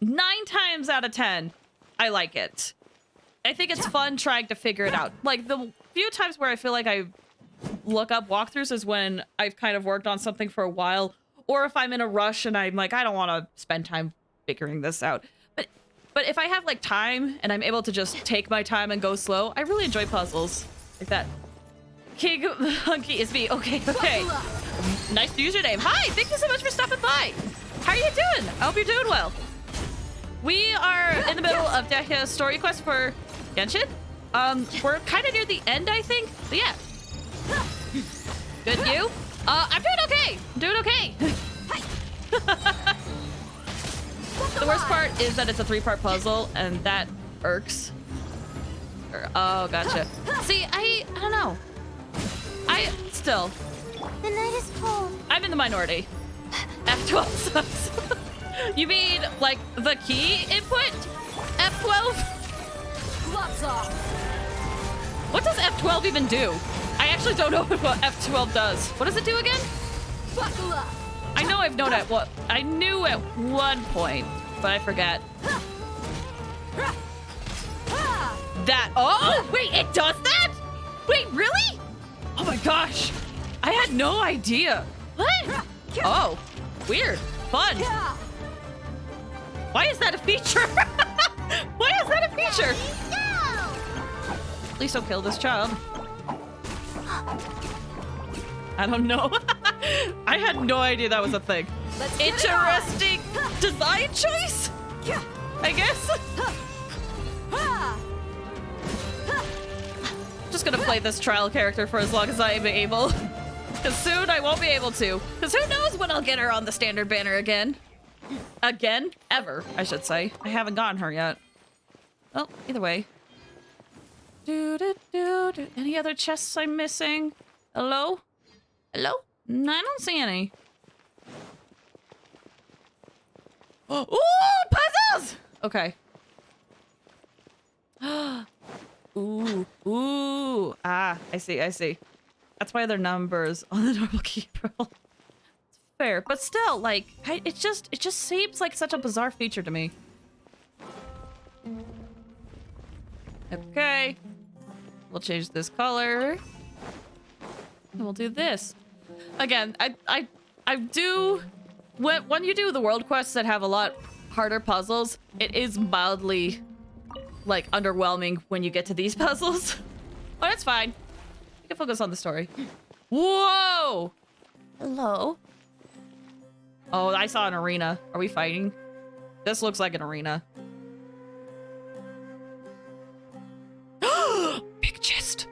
9 times out of 10 I like it. I think it's fun trying to figure it out. Like the few times where I feel like I look up walkthroughs is when I've kind of worked on something for a while, or if I'm in a rush and I'm like, I don't want to spend time figuring this out. But if I have like time and I'm able to just take my time and go slow, I really enjoy puzzles like that. King Hunky is me. Okay. Nice username. Hi, thank you so much for stopping by. How are you doing? I hope you're doing well. We are in the middle of Dehya's story quest for Genshin. We're kind of near the end, I think. But yeah. Good, you? I'm doing okay. I'm doing okay. The worst part is that it's a 3-part puzzle, and that irks. Oh, gotcha. See, I don't know. Still. The night is cold. I'm in the minority. F12 sucks. You mean, like, the key input? F12? What does F12 even do? I actually don't know what F12 does. What does it do again? I know I've known I knew at one point, but I forget. Oh, wait, it does that? Wait, really? Oh my gosh. I had no idea. What? Oh, weird. Fun. Why is that a feature? Why is that a feature? Please don't kill this child. I don't know. I had no idea that was a thing. Interesting design choice, I guess. Just gonna play this trial character for as long as I am able. Because soon I won't be able to. Because who knows when I'll get her on the standard banner again. Again? Ever, I should say. I haven't gotten her yet. Well, either way. Any other chests I'm missing? Hello? Hello? No, I don't see any. Ooh, puzzles! Okay. Ooh. Ah, I see. That's why they're numbers on the normal keyboard. It's fair, but still, like, it just seems like such a bizarre feature to me. Okay. We'll change this color. And we'll do this. Again, I do... When you do the world quests that have a lot harder puzzles, it is mildly, like, underwhelming when you get to these puzzles. But it's fine. You can focus on the story. Whoa! Hello? Oh, I saw an arena. Are we fighting? This looks like an arena. Big chest.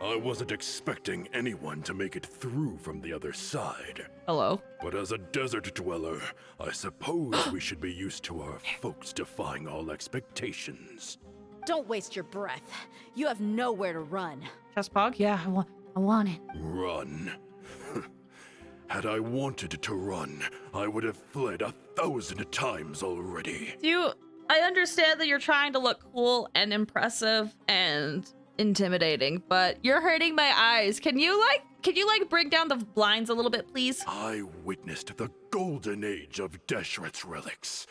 I wasn't expecting anyone to make it through from the other side. Hello. But as a desert dweller, I suppose we should be used to our folks defying all expectations. Don't waste your breath. You have nowhere to run. Chest pog? Yeah, I want it. Run. Had I wanted to run, I would have fled 1,000 times already. I understand that you're trying to look cool and impressive and intimidating, but you're hurting my eyes. Can you bring down the blinds a little bit, please? I witnessed the golden age of Deshret's relics.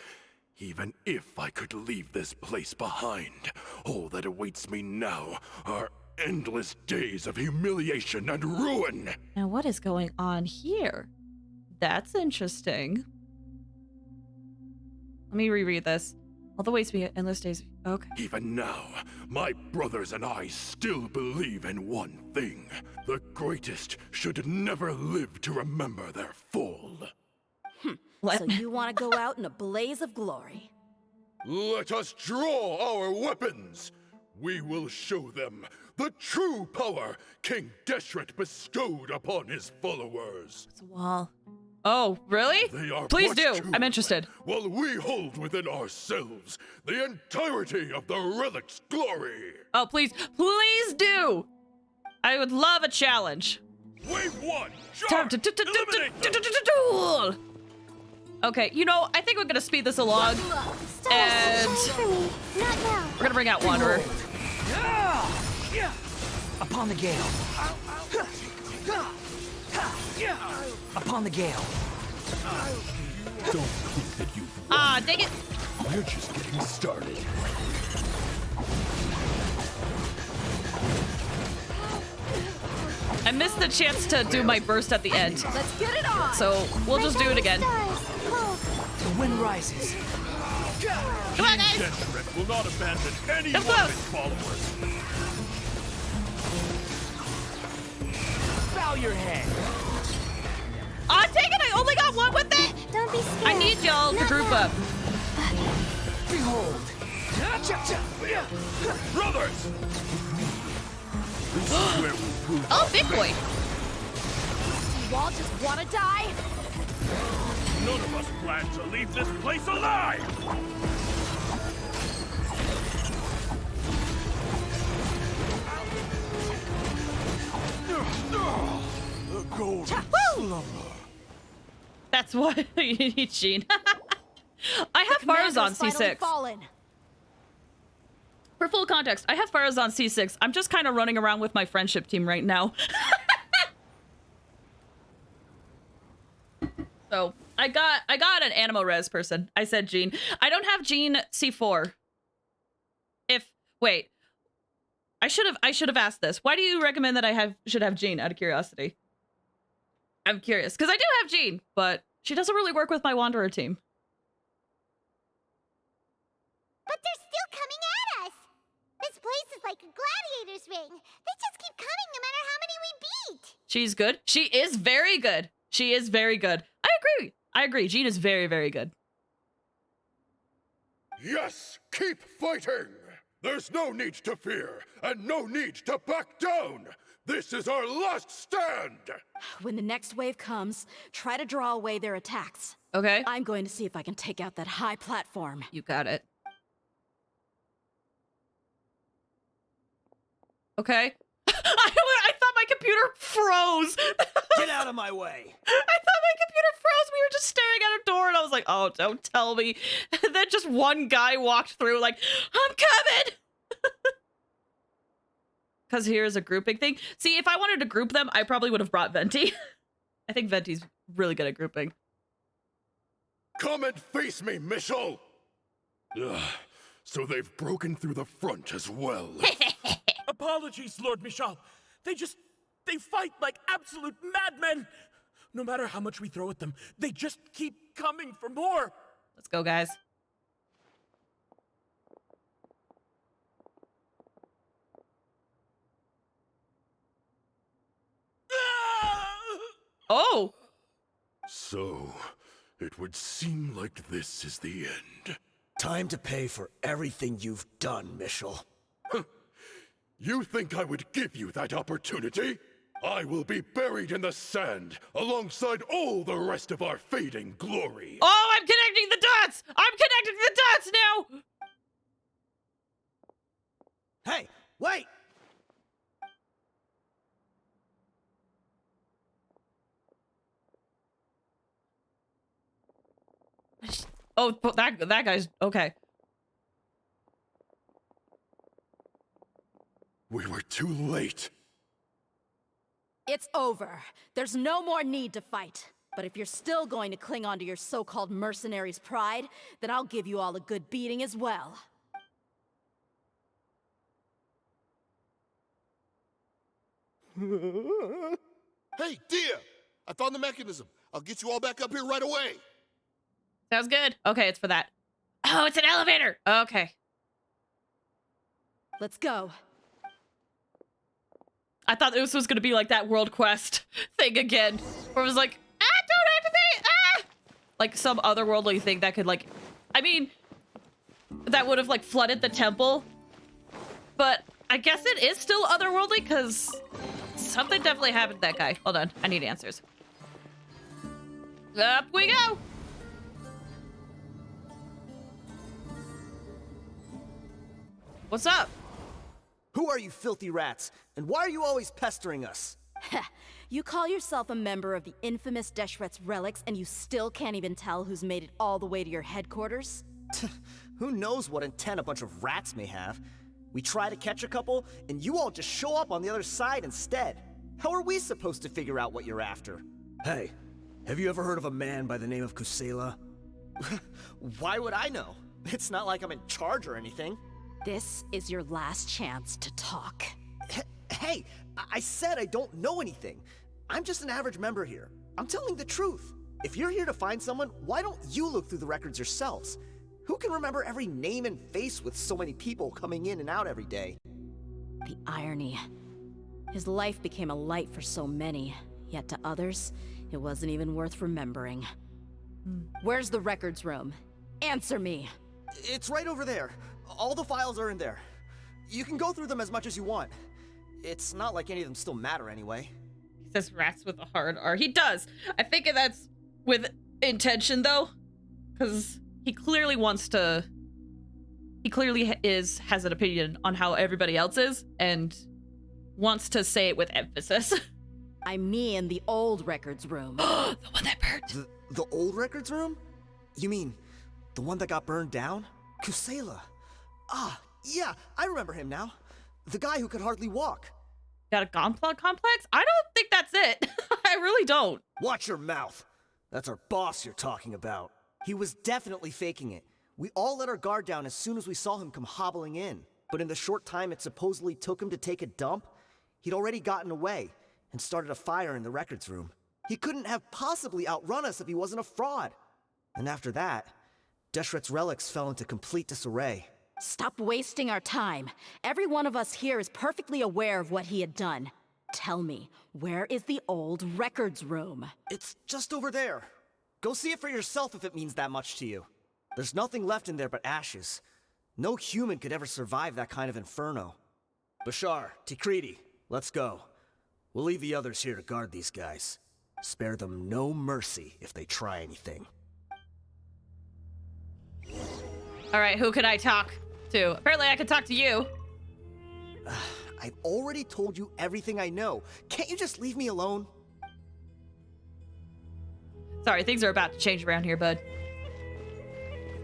Even if I could leave this place behind, all that awaits me now are endless days of humiliation and ruin. Now what is going on here? That's interesting. Let me reread this. All the waits me endless days. Okay. Even now, my brothers and I still believe in one thing. The greatest should never live to remember their fall. So you want to go out in a blaze of glory? Let us draw our weapons. We will show them the true power King Deshret bestowed upon his followers. It's a wall. Oh, really? They are Please do. to, I'm interested. While we hold within ourselves the entirety of the relic's glory. Oh, please do. I would love a challenge. Wave 1. Time to duel. Okay, I think we're gonna speed this along. And For me, not now. we're gonna bring out Wanderer. Upon the gale. Upon the gale. Don't think that you. Ah, dang it! We're just getting started. I missed the chance to do my burst at the end. Let's get it on! So we'll just do it again. The wind rises. Come on, guys! Genshin will not abandon any Come one of close. its followers. Bow your head. Ah, dang it! I only got one with it! Don't be scared. I need y'all to group up. Behold. Brothers! This is where we prove Oh, big boy! You all just want to die? none of us plan to leave this place alive! The golden slumber. That's what you need, Gene. I have Faraz on C6. For full context, I have Faraz on C6. I'm just kind of running around with my friendship team right now. So I got an Animo Res person. I said Gene. I don't have Gene C4. Wait. I should have asked this. Why do you recommend that I should have Gene, out of curiosity? I'm curious, because I do have Gene, but she doesn't really work with my Wanderer team. But they're still coming at us. This place is like a gladiator's ring. They just keep coming no matter how many we beat. She's good. She is very good. She is very good. I agree. Gene is very, very good. Yes, keep fighting! There's no need to fear, and no need to back down! This is our last stand! When the next wave comes, try to draw away their attacks. Okay. I'm going to see if I can take out that high platform. You got it. Okay. I thought my computer froze. Get out of my way. I thought my computer froze. We were just staring at a door, and I was like, oh, don't tell me. And then just one guy walked through like, I'm coming. Because here's a grouping thing. See, if I wanted to group them, I probably would have brought Venti. I think Venti's really good at grouping. Come and face me, Michel! Ugh, so they've broken through the front as well. Apologies, Lord Michal. They fight like absolute madmen. No matter how much we throw at them, they just keep coming for more. Let's go, guys. Oh! So, it would seem like this is the end. Time to pay for everything you've done, Michel. You think I would give you that opportunity? I will be buried in the sand alongside all the rest of our fading glory. Oh, I'm connecting the dots! I'm connecting the dots now! Hey, wait! Oh, that guy's okay. We were too late. It's over. There's no more need to fight. But if you're still going to cling on to your so-called mercenary's pride, then I'll give you all a good beating as well. Hey, Dehya! I found the mechanism. I'll get you all back up here right away. Sounds good. Okay, it's for that. Oh, it's an elevator! Okay. Let's go. I thought this was gonna be like that World Quest thing again. Where it was like, don't activate! Like some otherworldly thing that could like... I mean, that would have like flooded the temple. But I guess it is still otherworldly because something definitely happened to that guy. Hold on, I need answers. Up we go! What's up? Who are you filthy rats? And why are you always pestering us? You call yourself a member of the infamous Deshret's relics and you still can't even tell who's made it all the way to your headquarters? Who knows what intent a bunch of rats may have? We try to catch a couple, and you all just show up on the other side instead. How are we supposed to figure out what you're after? Hey, have you ever heard of a man by the name of Kusela? Why would I know? It's not like I'm in charge or anything. This is your last chance to talk. Hey, I said I don't know anything. I'm just an average member here. I'm telling the truth. If you're here to find someone, why don't you look through the records yourselves? Who can remember every name and face with so many people coming in and out every day? The irony. His life became a light for so many, yet to others, it wasn't even worth remembering. Where's the records room? Answer me. It's right over there. All the files are in there. You can go through them as much as you want. It's not like any of them still matter anyway. He says rats with a hard R. He does. I think that's with intention, though, because he clearly wants to. He clearly has an opinion on how everybody else is, and wants to say it with emphasis. I mean the old records room. The one that burned. The old records room? You mean the one that got burned down? Kusela. Ah, yeah, I remember him now. The guy who could hardly walk. Got a Gonplug complex? I don't think that's it. I really don't. Watch your mouth. That's our boss you're talking about. He was definitely faking it. We all let our guard down as soon as we saw him come hobbling in. But in the short time it supposedly took him to take a dump, he'd already gotten away and started a fire in the records room. He couldn't have possibly outrun us if he wasn't a fraud. And after that, Deshret's relics fell into complete disarray. Stop wasting our time. Every one of us here is perfectly aware of what he had done. Tell me, where is the old records room? It's just over there. Go see it for yourself if it means that much to you. There's nothing left in there but ashes. No human could ever survive that kind of inferno. Bashar, Tikriti, let's go. We'll leave the others here to guard these guys. Spare them no mercy if they try anything. All right, who can I talk to? Apparently I can talk to you. I've already told you everything I know. Can't you just leave me alone? Sorry, things are about to change around here, bud.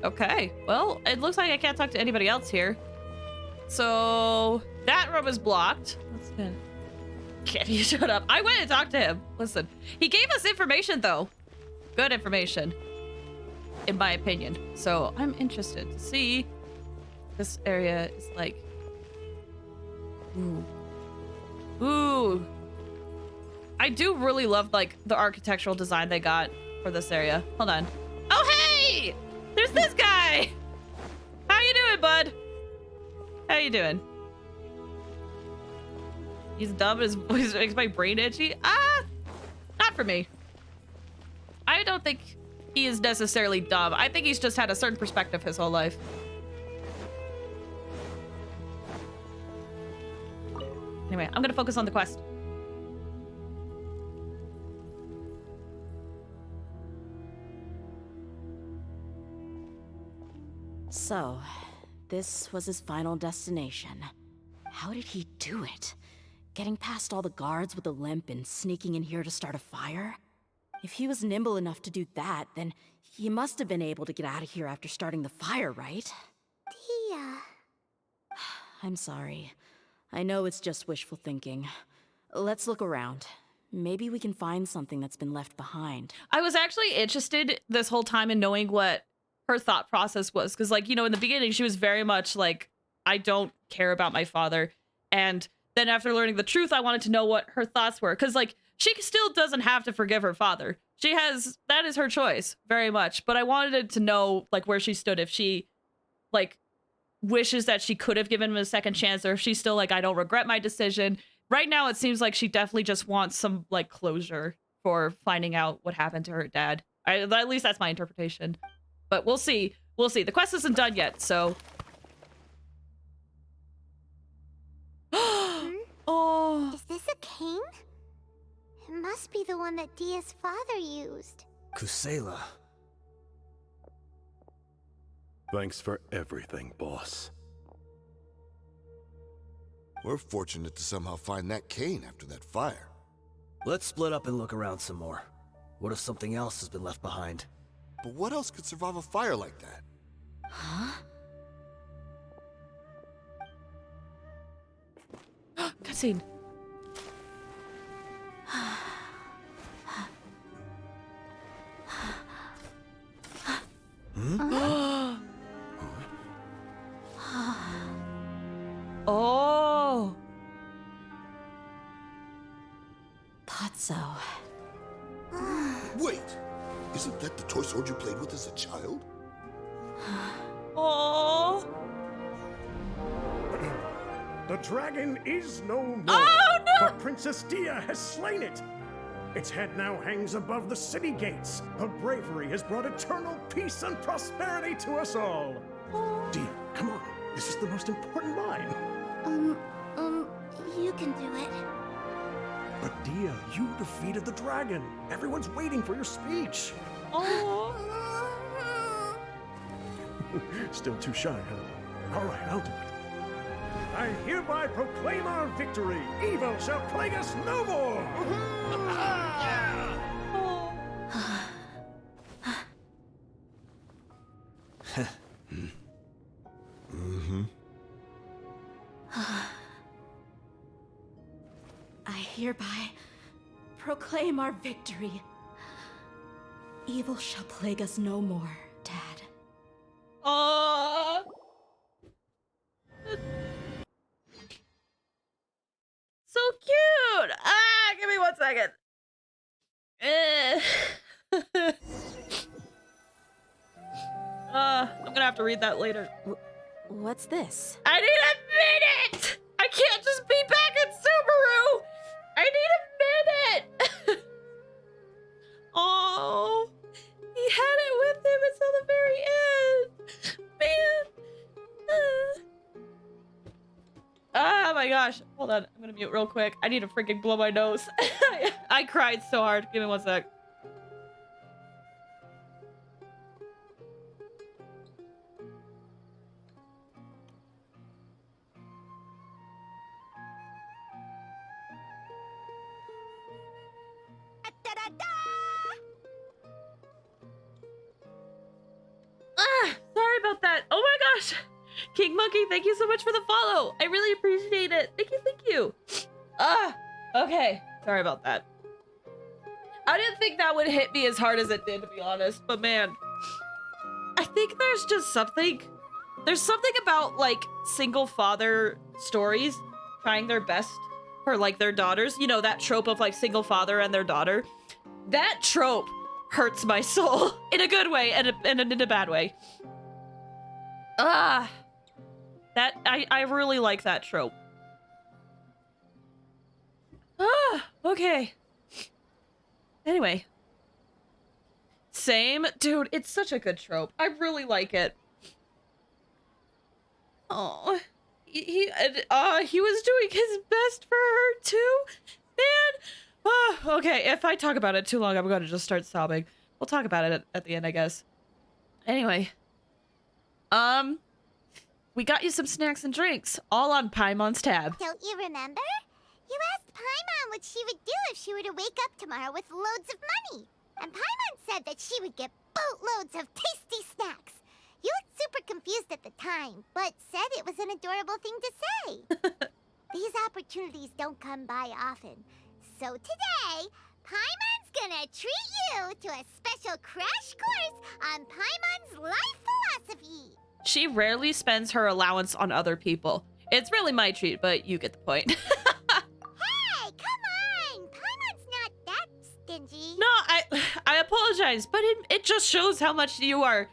Okay, well, it looks like I can't talk to anybody else here. So, that room is blocked. Let's go. Can't you shut up? I went and talked to him. Listen, he gave us information, though. Good information, in my opinion. So, I'm interested to see this area is like. Ooh. Ooh. I do really love, like, the architectural design they got for this area. Hold on. Oh, hey! There's this guy! How you doing, bud? How you doing? He's dumb as makes my brain itchy. Not for me. I don't think he is necessarily dumb. I think he's just had a certain perspective his whole life. Anyway, I'm gonna focus on the quest. So, this was his final destination. How did he do it? Getting past all the guards with a limp and sneaking in here to start a fire? If he was nimble enough to do that, then he must have been able to get out of here after starting the fire, right? Dehya. I'm sorry. I know it's just wishful thinking. Let's look around. Maybe we can find something that's been left behind. I was actually interested this whole time in knowing what her thought process was. Because, like, you know, in the beginning, she was very much like, I don't care about my father. And then after learning the truth, I wanted to know what her thoughts were. Because, like, she still doesn't have to forgive her father. She has, that is her choice, very much. But I wanted to know, like, where she stood. If she, like, wishes that she could have given him a second chance, or if she's still like, I don't regret my decision. Right now, it seems like she definitely just wants some, like, closure for finding out what happened to her dad. At least that's my interpretation. But we'll see. We'll see. The quest isn't done yet, so. Oh. Is this a cane? It must be the one that Dehya's father used. Kusela. Thanks for everything, boss. We're fortunate to somehow find that cane after that fire. Let's split up and look around some more. What if something else has been left behind? But what else could survive a fire like that? Huh? cutscene. Oh. Thought so. Wait! Isn't that the toy sword you played with as a child? Oh. The dragon is no more. Oh, no! For Princess Dehya has slain it. Its head now hangs above the city gates. Her bravery has brought eternal peace and prosperity to us all. Dehya, come on. This is the most important line. You can do it. But Dehya, you defeated the dragon. Everyone's waiting for your speech. Oh. Still too shy, huh? All right, I'll do it. I hereby proclaim our victory. Evil shall plague us no more. I hereby proclaim our victory. Evil shall plague us no more, Dad. Oh. So cute! Ah, give me 1 second. I'm gonna have to read that later. What's this? I need a minute! I can't just be back at Subaru! I need a minute! Oh, he had it with him until the very end! Man! Oh my gosh. Hold on, I'm gonna mute real quick. I need to freaking blow my nose. I cried so hard. Give me 1 sec. Sorry about that. Oh my gosh. King Monkey, thank you so much for the follow. I really appreciate it. Thank you, thank you. Okay. Sorry about that. I didn't think that would hit me as hard as it did, to be honest. But man, I think there's just something. There's something about, like, single father stories trying their best for, like, their daughters. You know, that trope of, like, single father and their daughter. That trope hurts my soul in a good way and in a bad way. That I really like that trope. Okay. Anyway. Same. Dude, it's such a good trope. I really like it. Oh. He was doing his best for her too? Man. Okay, if I talk about it too long, I'm gonna just start sobbing. We'll talk about it at the end, I guess. Anyway. We got you some snacks and drinks, all on Paimon's tab. Don't you remember? You asked Paimon what she would do if she were to wake up tomorrow with loads of money. And Paimon said that she would get boatloads of tasty snacks. You looked super confused at the time, but said it was an adorable thing to say. These opportunities don't come by often. So today, Paimon's gonna treat you to a special crash course on Paimon's life philosophy. She rarely spends her allowance on other people. It's really my treat, but you get the point. Hey, come on! Paimon's not that stingy. No, I apologize, but it just shows how much you are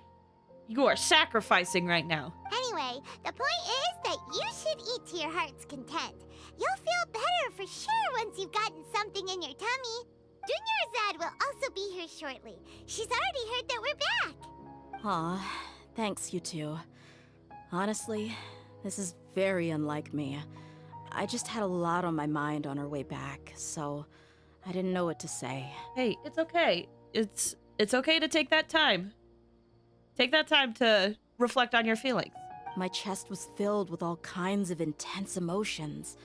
sacrificing right now. Anyway, the point is that you should eat to your heart's content. You'll feel better for sure once you've gotten something in your tummy. Dunyarzad will also be here shortly. She's already heard that we're back. Aw, thanks you two. Honestly, this is very unlike me. I just had a lot on my mind on our way back, so I didn't know what to say. Hey, it's okay. It's okay to take that time. Take that time to reflect on your feelings. My chest was filled with all kinds of intense emotions.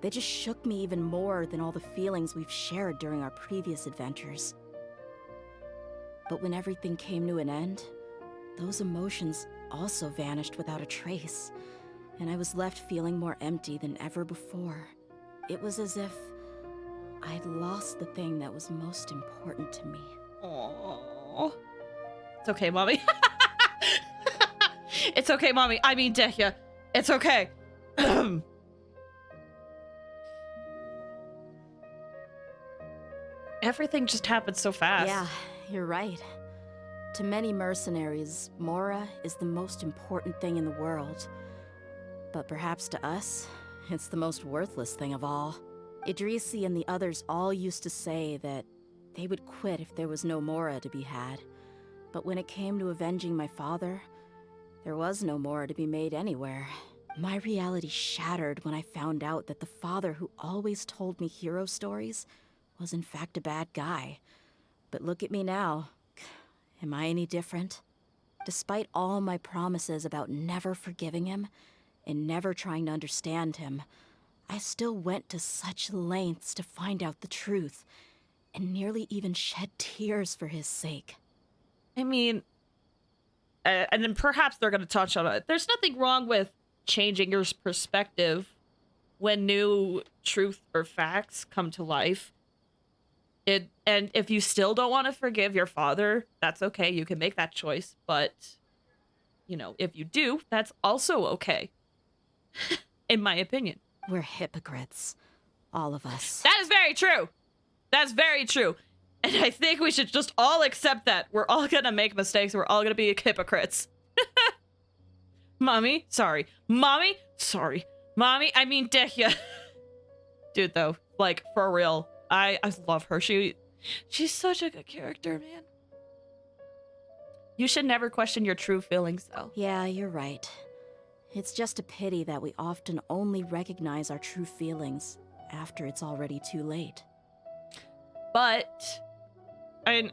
They just shook me even more than all the feelings we've shared during our previous adventures. But when everything came to an end, those emotions also vanished without a trace, and I was left feeling more empty than ever before. it was as if I'd lost the thing that was most important to me. Aww. It's okay, Mommy. It's okay, Mommy. I mean, Dehya. It's okay. Everything just happened so fast. Yeah, you're right. To many mercenaries, Mora is the most important thing in the world. But perhaps to us, it's the most worthless thing of all. Idrisi and the others all used to say that they would quit if there was no Mora to be had. But when it came to avenging my father, there was no Mora to be made anywhere. My reality shattered when I found out that the father who always told me hero stories was in fact a bad guy. But look at me now. Am I any different? Despite all my promises about never forgiving him and never trying to understand him, I still went to such lengths to find out the truth, and nearly even shed tears for his sake. I mean, and then perhaps they're going to touch on it. There's nothing wrong with changing your perspective when new truth or facts come to life. And if you still don't want to forgive your father, that's okay. You can make that choice. But, you know, if you do, that's also okay. In my opinion. We're hypocrites. All of us. That is very true. That's very true. And I think we should just all accept that. We're all gonna make mistakes. We're all gonna be hypocrites. Mommy, sorry. Mommy, sorry. Mommy, I mean Dehya. Dude, though, like, for real. I love her. She's such a good character, man. You should never question your true feelings, though. Yeah, you're right. It's just a pity that we often only recognize our true feelings after it's already too late. But, I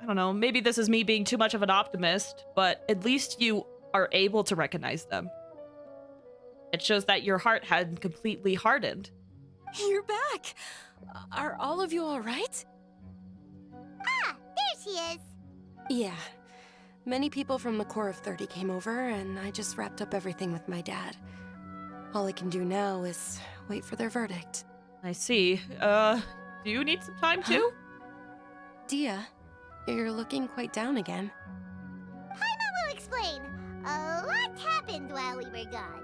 don't know, maybe this is me being too much of an optimist, but at least you are able to recognize them. It shows that your heart hadn't completely hardened. You're back! Are all of you alright? Ah, there she is. Yeah. Many people from the Corps of 30 came over, and I just wrapped up everything with my dad. All I can do now is wait for their verdict. I see. Do you need some time too? Dehya, you're looking quite down again. Paimon will explain. A lot happened while we were gone.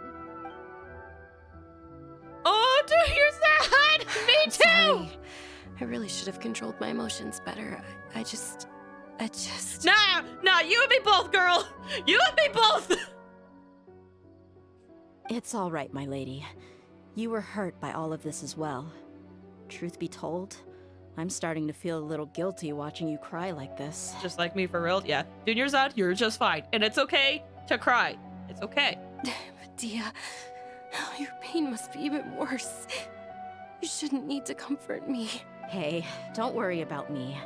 Oh, do you sad? Me too! Sorry. I really should have controlled my emotions better. I just... Nah, you and me both, girl! You and me both! It's all right, my lady. You were hurt by all of this as well. Truth be told, I'm starting to feel a little guilty watching you cry like this. Just like me, for real? Yeah. Junior's you're just fine. And it's okay to cry. It's okay. But Dehya, your pain must be even worse. You shouldn't need to comfort me. Hey, don't worry about me.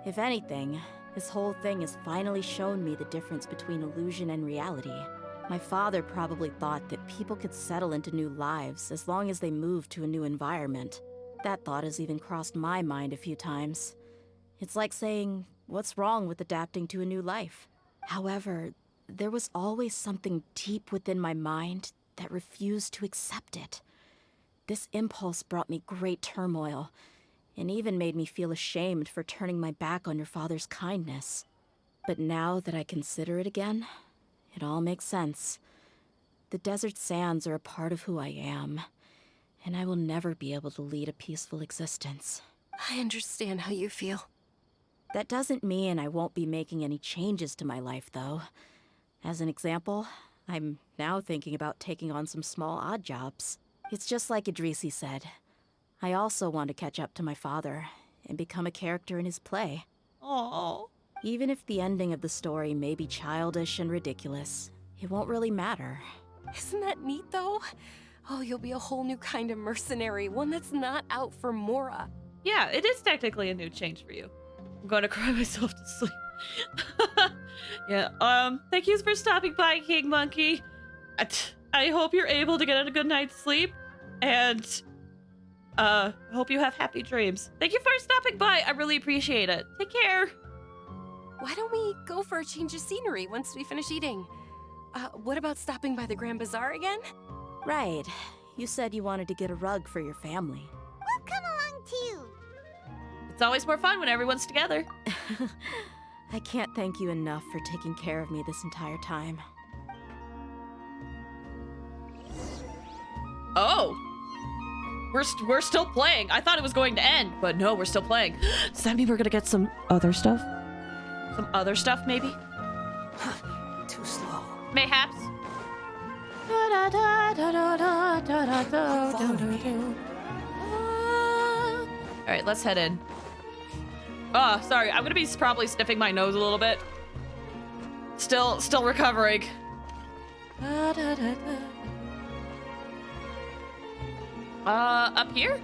If anything, this whole thing has finally shown me the difference between illusion and reality. My father probably thought that people could settle into new lives as long as they moved to a new environment. That thought has even crossed my mind a few times. It's like saying, what's wrong with adapting to a new life? However, there was always something deep within my mind that refused to accept it. This impulse brought me great turmoil, and even made me feel ashamed for turning my back on your father's kindness. But now that I consider it again, it all makes sense. The desert sands are a part of who I am, and I will never be able to lead a peaceful existence. I understand how you feel. That doesn't mean I won't be making any changes to my life, though. As an example, I'm now thinking about taking on some small odd jobs. It's just like Idrisi said. I also want to catch up to my father and become a character in his play. Aww. Even if the ending of the story may be childish and ridiculous, it won't really matter. Isn't that neat, though? Oh, you'll be a whole new kind of mercenary, one that's not out for Mora. Yeah, it is technically a new change for you. I'm going to cry myself to sleep. Yeah, thank you for stopping by, King Monkey. I hope you're able to get a good night's sleep, and hope you have happy dreams. Thank you for stopping by. I really appreciate it. Take care. Why don't we go for a change of scenery once we finish eating? What about stopping by the Grand Bazaar again? Right. You said you wanted to get a rug for your family. We'll come along too. It's always more fun when everyone's together. I can't thank you enough for taking care of me this entire time. Oh. We're still playing. I thought it was going to end, but no, we're still playing. Does that mean we're gonna get some other stuff? Some other stuff, maybe? Too slow. Mayhaps. Alright, let's head in. Oh, sorry. I'm gonna be probably sniffing my nose a little bit. Still recovering. Up here?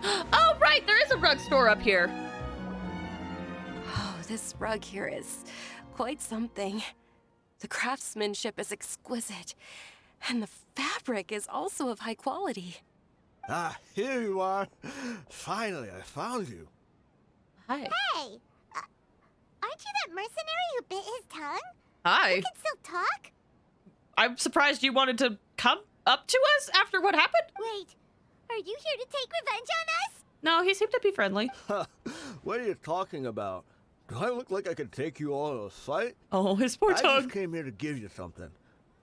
Oh, right, there is a rug store up here. Oh, this rug here is quite something. The craftsmanship is exquisite, and the fabric is also of high quality. Ah, here you are. Finally, I found you. Hi. Hey! Aren't you that mercenary who bit his tongue? Hi. You can still talk? I'm surprised you wanted to come up to us after what happened. Wait, are you here to take revenge on us? No, he seemed to be friendly. What are you talking about? Do I look like I could take you all in a fight? Oh, his poor I tongue. just came here to give you something.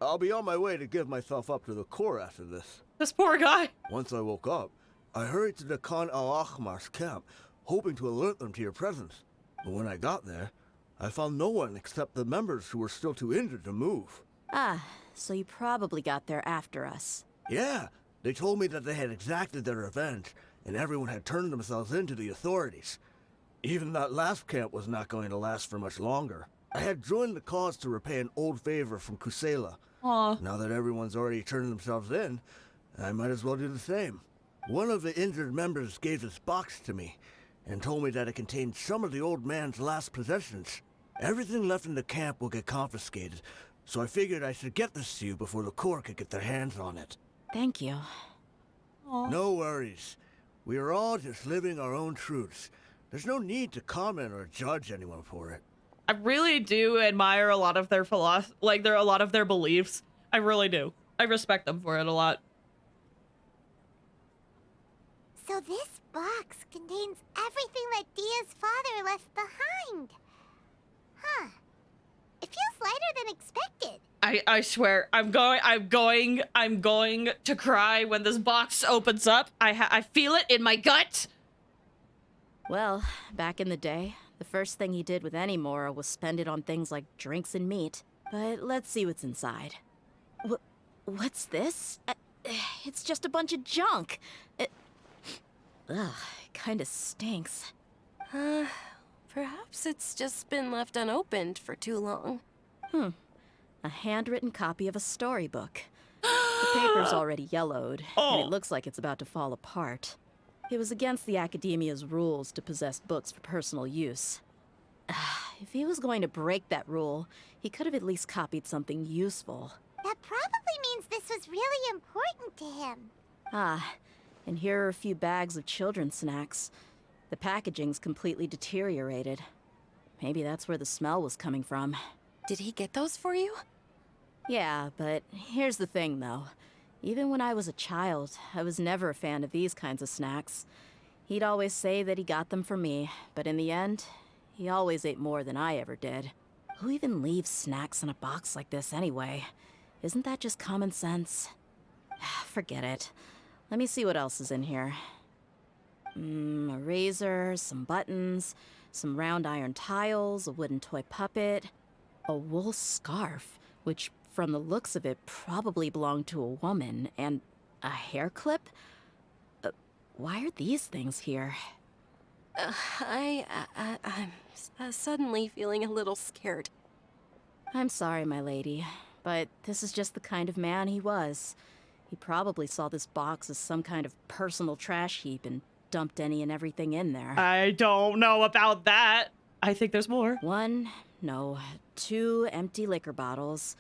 I'll be on my way to give myself up to the Corps after this. This poor guy. Once I woke up, I hurried to the Khan al-Ahmar's camp, hoping to alert them to your presence. But when I got there, I found no one except the members who were still too injured to move. Ah, so you probably got there after us. Yeah, they told me that they had exacted their revenge, and everyone had turned themselves in to the authorities. Even that last camp was not going to last for much longer. I had joined the cause to repay an old favor from Kusela. Aw. Now that everyone's already turned themselves in, I might as well do the same. One of the injured members gave this box to me, and told me that it contained some of the old man's last possessions. Everything left in the camp will get confiscated, so I figured I should get this to you before the Corps could get their hands on it. Thank you. Aww. No worries. We are all just living our own truths. There's no need to comment or judge anyone for it. I really do admire a lot of their a lot of their beliefs. I really do. I respect them for it a lot. So this box contains everything that Dia's father left behind. Huh. It feels lighter than expected. I swear, I'm going to cry when this box opens up. I feel it in my gut. Well, back in the day, the first thing he did with any Mora was spend it on things like drinks and meat. But let's see what's inside. What's this? It's just a bunch of junk. Ugh, it kinda stinks. Perhaps it's just been left unopened for too long. A handwritten copy of a storybook. The paper's already yellowed, and it looks like it's about to fall apart. It was against the Academia's rules to possess books for personal use. If he was going to break that rule, he could have at least copied something useful. That probably means this was really important to him. Ah, and here are a few bags of children's snacks. The packaging's completely deteriorated. Maybe that's where the smell was coming from. Did he get those for you? Yeah, but here's the thing, though. Even when I was a child, I was never a fan of these kinds of snacks. He'd always say that he got them for me, but in the end, he always ate more than I ever did. Who even leaves snacks in a box like this anyway? Isn't that just common sense? Forget it. Let me see what else is in here. A razor, some buttons, some round iron tiles, a wooden toy puppet, a wool scarf, which from the looks of it probably belonged to a woman, and a hair clip? Why are these things here? I'm suddenly feeling a little scared. I'm sorry, my lady, but this is just the kind of man he was. He probably saw this box as some kind of personal trash heap and dumped any and everything in there. I don't know about that. I think there's more. 2 empty liquor bottles.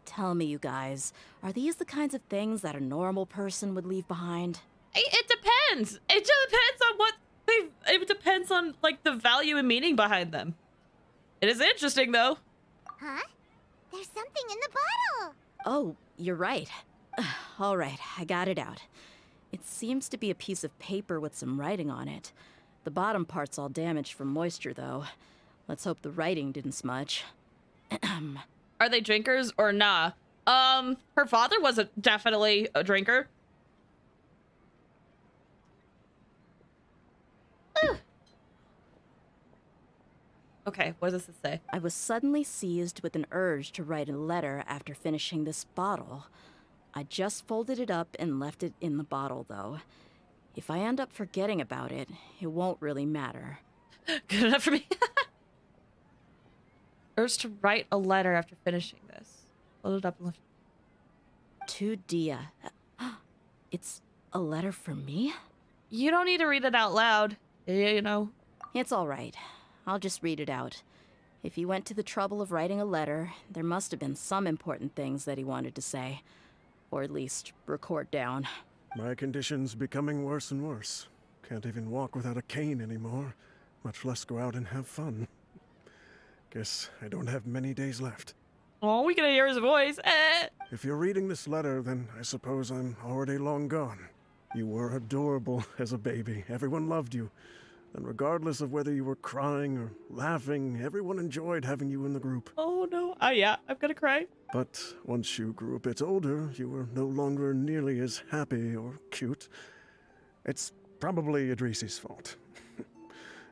Tell me, you guys, are these the kinds of things that a normal person would leave behind? It depends. It just depends on what it depends on, like, the value and meaning behind them. It is interesting, though. Huh? There's something in the bottle. Oh, you're right. All right, I got it out. It seems to be a piece of paper with some writing on it. The bottom part's all damaged from moisture, though. Let's hope the writing didn't smudge. Are they drinkers or nah? Her father was definitely a drinker. Okay, what does this say? I was suddenly seized with an urge to write a letter after finishing this bottle. I just folded it up and left it in the bottle, though. If I end up forgetting about it, it won't really matter. Good enough for me. Urge to write a letter after finishing this. Fold it up and left. To Dehya. It's a letter for me? You don't need to read it out loud. You know. It's all right. I'll just read it out. If he went to the trouble of writing a letter, there must have been some important things that he wanted to say. Or at least record down. My condition's becoming worse and worse. Can't even walk without a cane anymore, much less go out and have fun. Guess I don't have many days left. Oh, we can hear his voice. If you're reading this letter, then I suppose I'm already long gone. You were adorable as a baby. Everyone loved you. And regardless of whether you were crying or laughing, everyone enjoyed having you in the group. Oh no. Yeah, I'm gonna cry. But once you grew a bit older, you were no longer nearly as happy or cute. It's probably Idrisi's fault.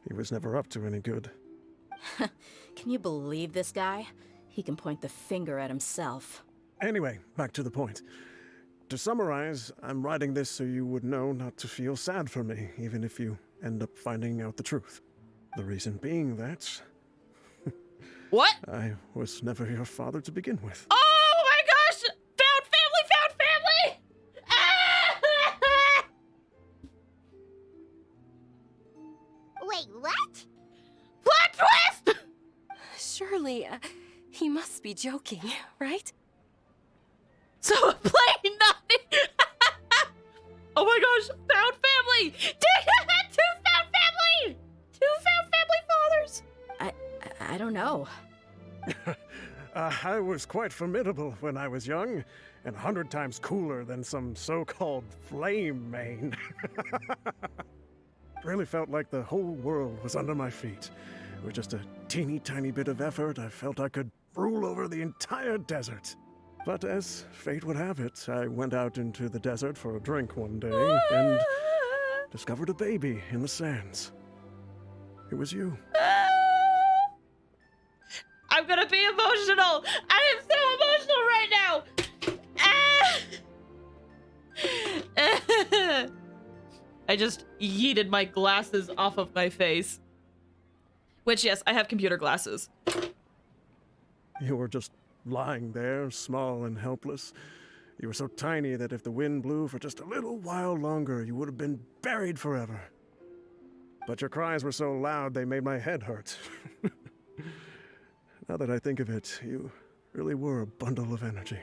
He was never up to any good. Can you believe this guy? He can point the finger at himself. Anyway, back to the point. To summarize, I'm writing this so you would know not to feel sad for me, even if you end up finding out the truth. The reason being that... What? I was never your father to begin with. Oh my gosh! Found family! Ah! Wait, what? Plot twist! Surely, he must be joking, right? So plain nothing. Oh my gosh! Found family! Dehya had two found family! Two found family fathers! I don't know. I was quite formidable when I was young, and 100 times cooler than some so-called flame main. Really felt like the whole world was under my feet. With just a teeny tiny bit of effort, I felt I could rule over the entire desert. But as fate would have it, I went out into the desert for a drink one day and discovered a baby in the sands. It was you. I'm gonna be emotional. I am so emotional right now. I just yeeted my glasses off of my face. Which, yes, I have computer glasses. You were just lying there, small and helpless. You were so tiny that if the wind blew for just a little while longer, you would have been buried forever. But your cries were so loud they made my head hurt. Now that I think of it, you really were a bundle of energy.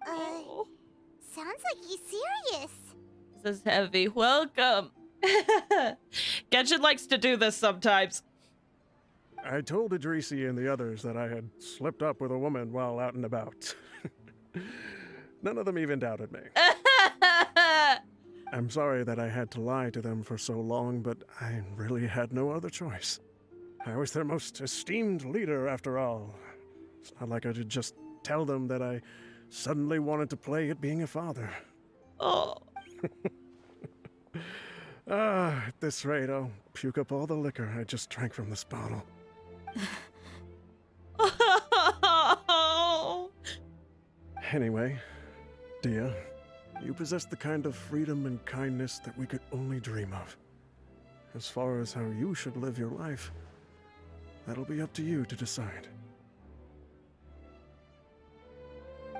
Sounds like he's serious. This is heavy. Welcome. Genshin likes to do this sometimes. I told Idrisi and the others that I had slipped up with a woman while out and about. None of them even doubted me. I'm sorry that I had to lie to them for so long, but I really had no other choice. I was their most esteemed leader, after all. It's not like I could just tell them that I suddenly wanted to play at being a father. Oh. At this rate, I'll puke up all the liquor I just drank from this bottle. Anyway, Dehya, you possess the kind of freedom and kindness that we could only dream of. As far as how you should live your life, that'll be up to you to decide.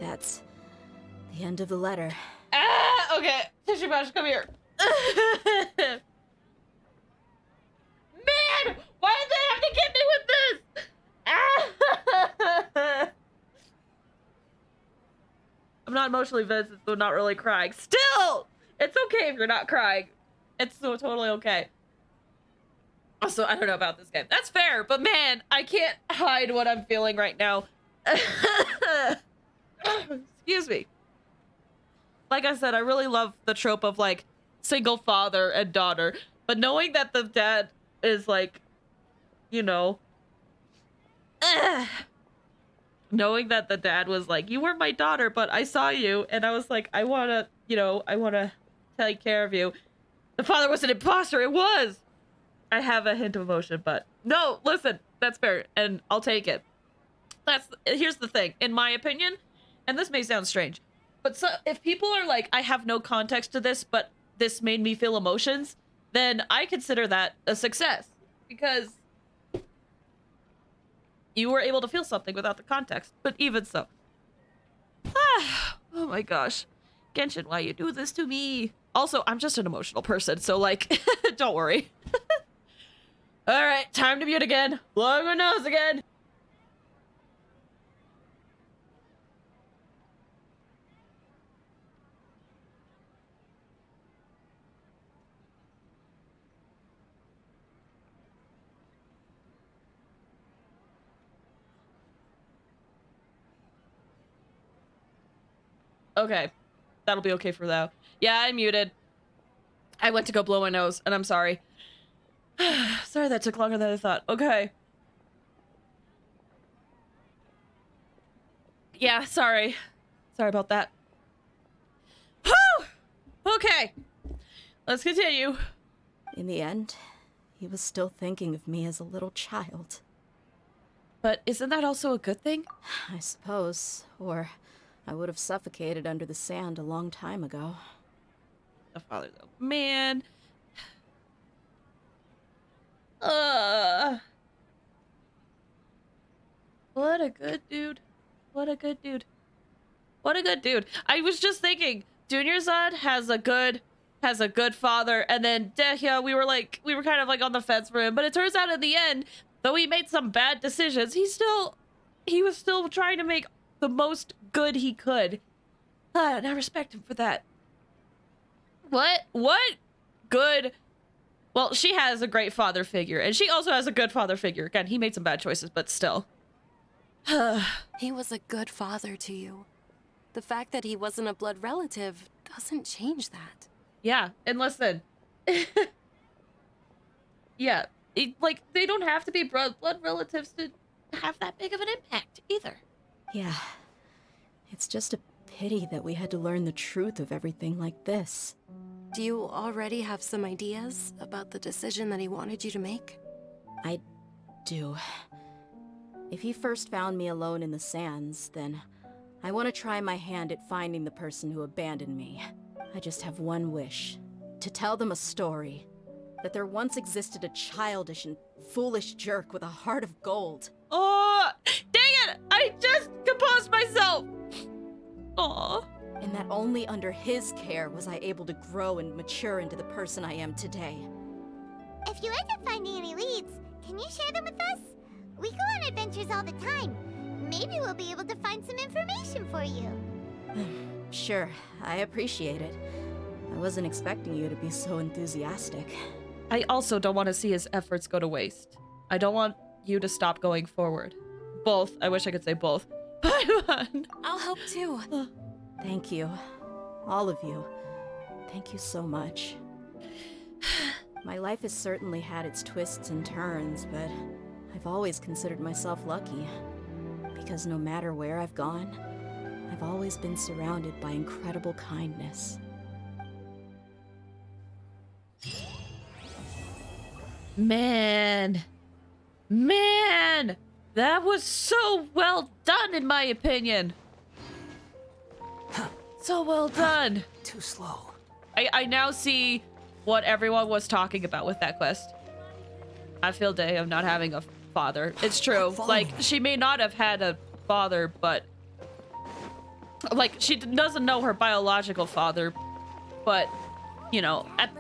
That's the end of the letter. Ah, okay. Tissue Bash, come here. Man, why did they have to get me with this? Ah. I'm not emotionally invested, so I'm not really crying. Still, it's okay if you're not crying. It's so totally okay. Also, I don't know about this game. That's fair, but man, I can't hide what I'm feeling right now. Excuse me. like I said, I really love the trope of like single father and daughter, but knowing that the dad is like, you know, knowing that the dad was like, you were my daughter, but I saw you and I was like, I want to, you know, I want to take care of you. The father was an imposter. It was. I have a hint of emotion, but no, listen, that's fair, and I'll take it. Here's the thing, in my opinion, and this may sound strange, but so if people are like, I have no context to this, but this made me feel emotions, then I consider that a success, because you were able to feel something without the context, but even so. Oh my gosh. Genshin, why you do this to me? Also, I'm just an emotional person, so like, don't worry. All right, time to mute again. Blowing my nose again. Okay, that'll be okay for now. Yeah, I muted. I went to go blow my nose, and I'm sorry. Sorry that took longer than I thought. Okay. Yeah, sorry. Sorry about that. Whew! Okay. Let's continue. In the end, he was still thinking of me as a little child. But isn't that also a good thing? I suppose. Or I would have suffocated under the sand a long time ago. The father, though. Man. What a good dude. What a good dude. What a good dude. I was just thinking, Junior-san has a good father, and then Dehya, we were kind of like on the fence for him, but it turns out in the end, though he made some bad decisions, he was still trying to make the most good he could. And I respect him for that. What good? Well, she has a great father figure, and she also has a good father figure. Again, he made some bad choices, but still. He was a good father to you. The fact that he wasn't a blood relative doesn't change that. Yeah, and listen. Yeah, like, they don't have to be blood relatives to have that big of an impact, either. Yeah. It's just a pity that we had to learn the truth of everything like this. Do you already have some ideas about the decision that he wanted you to make? I do. If he first found me alone in the sands, then I want to try my hand at finding the person who abandoned me. I just have one wish. To tell them a story. That there once existed a childish and foolish jerk with a heart of gold. Oh, dang it! I just composed myself! Aww. And that only under his care was I able to grow and mature into the person I am today. If you end up finding any leads, can you share them with us? We go on adventures all the time. Maybe we'll be able to find some information for you. Sure, I appreciate it. I wasn't expecting you to be so enthusiastic. I also don't want to see his efforts go to waste. I don't want you to stop going forward. Both. I wish I could say both. I'll help too. Thank you. All of you. Thank you so much. My life has certainly had its twists and turns, but I've always considered myself lucky. Because no matter where I've gone, I've always been surrounded by incredible kindness. Man, that was so well done, in my opinion. So well done. Too slow. I now see what everyone was talking about with that quest. I feel day of not having a father. It's true. Like, she may not have had a father, but like, she doesn't know her biological father, but you know, at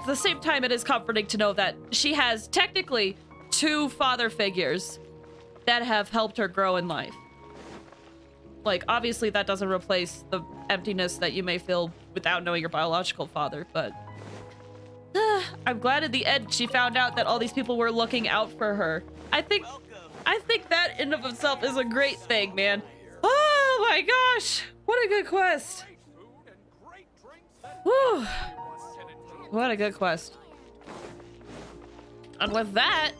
the same time, it is comforting to know that she has technically two father figures that have helped her grow in life. Like, obviously that doesn't replace the emptiness that you may feel without knowing your biological father, but I'm glad at the end she found out that all these people were looking out for her. I think that in of itself is a great thing, man. Oh my gosh, what a good quest. Whew. What a good quest. And with that,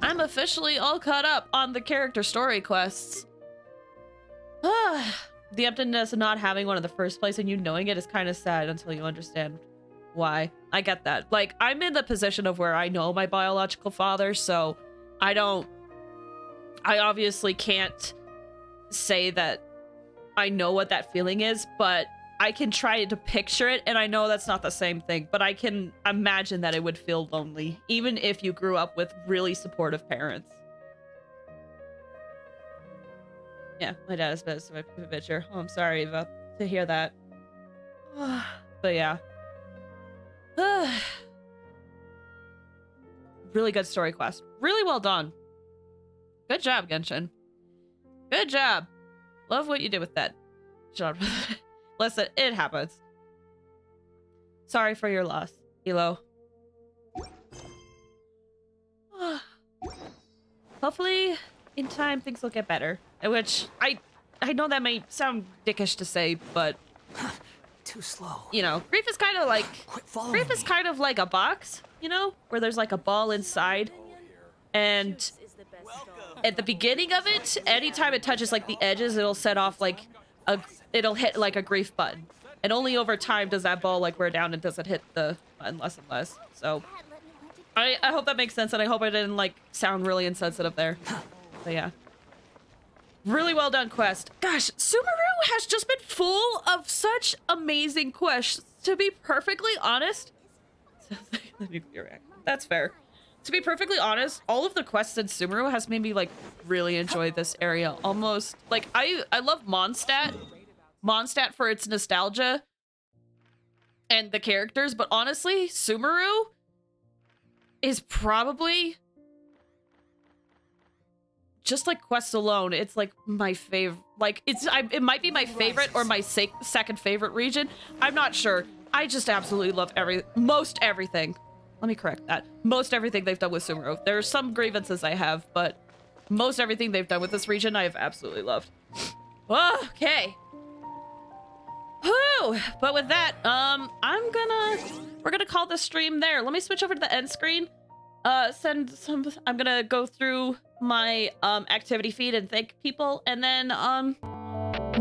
I'm officially all caught up on the character story quests. The emptiness of not having one in the first place and you knowing it is kind of sad until you understand why. I get that. Like, I'm in the position of where I know my biological father, so I obviously can't say that I know what that feeling is, but I can try to picture it, and I know that's not the same thing, but I can imagine that it would feel lonely, even if you grew up with really supportive parents. Yeah, my dad is best in my picture. Oh, I'm sorry about to hear that. But yeah. Really good story quest. Really well done. Good job, Genshin. Good job. Love what you did with that. Shut up. Listen, it happens. Sorry for your loss, Elo. Hopefully, in time, things will get better. Which, I know that may sound dickish to say, but... Too slow. You know, grief is kind of like... Grief is kind of like a box, you know? Where there's like a ball inside. And at the beginning of it, anytime it touches like the edges, it'll set off like it'll hit like a grief button. And only over time does that ball like wear down and does it hit the button less and less. So I hope that makes sense, and I hope I didn't like sound really insensitive there. But yeah. Really well done quest. Gosh, Sumeru has just been full of such amazing quests. To be perfectly honest, let me react. That's fair. To be perfectly honest, all of the quests in Sumeru has made me like really enjoy this area. Almost like I love Mondstadt. Mondstadt for its nostalgia and the characters, but honestly, Sumeru is probably just like quests alone. It's like my favorite. Like it might be my favorite or my second favorite region. I'm not sure. I just absolutely love most everything. Let me correct that. Most everything they've done with Sumeru. There are some grievances I have, but most everything they've done with this region I have absolutely loved. Okay. Whew. But with that, we're gonna call this stream there. Let me switch over to the end screen. I'm gonna go through my activity feed and thank people, and then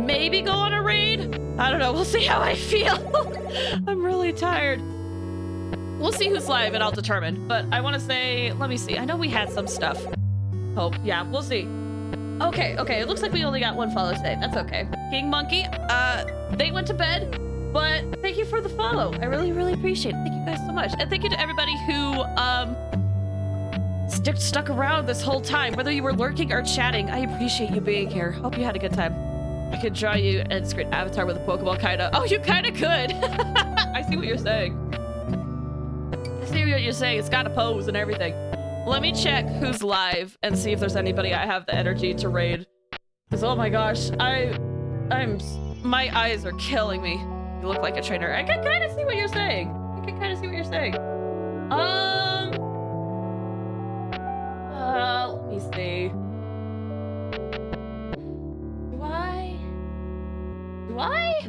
maybe go on a raid. I don't know. We'll see how I feel. I'm really tired. We'll see who's live and I'll determine. But I want to say, let me see. I know we had some stuff. Oh, yeah, we'll see. Okay. It looks like we only got one follow today. That's okay. King Monkey, they went to bed, but thank you for the follow. I really, really appreciate it. Thank you guys so much. And thank you to everybody who, stuck around this whole time. Whether you were lurking or chatting, I appreciate you being here. Hope you had a good time. I could draw you an screen avatar with a Pokeball, kinda. Oh, you kinda could. I see what you're saying. I see what you're saying. It's got a pose and everything. Let me check who's live and see if there's anybody I have the energy to raid. Because, oh my gosh, my eyes are killing me. You look like a trainer. I can kind of see what you're saying. Let me see. Do I?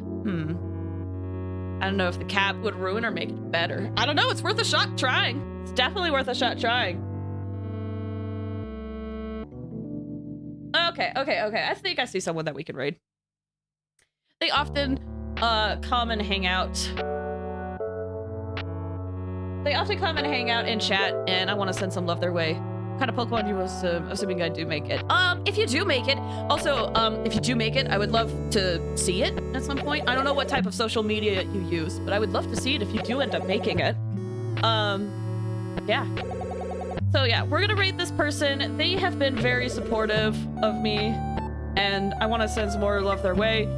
I don't know if the cap would ruin or make it better. I don't know. It's worth a shot trying. It's definitely worth a shot trying. Okay. I think I see someone that we can raid. They often come and hang out. In chat, and I want to send some love their way. What kind of Pokemon you was assuming I do make it? If you do make it, also, if you do make it, I would love to see it at some point. I don't know what type of social media you use, but I would love to see it if you do end up making it. Yeah. So yeah, we're gonna raid this person. They have been very supportive of me, and I want to send some more love their way.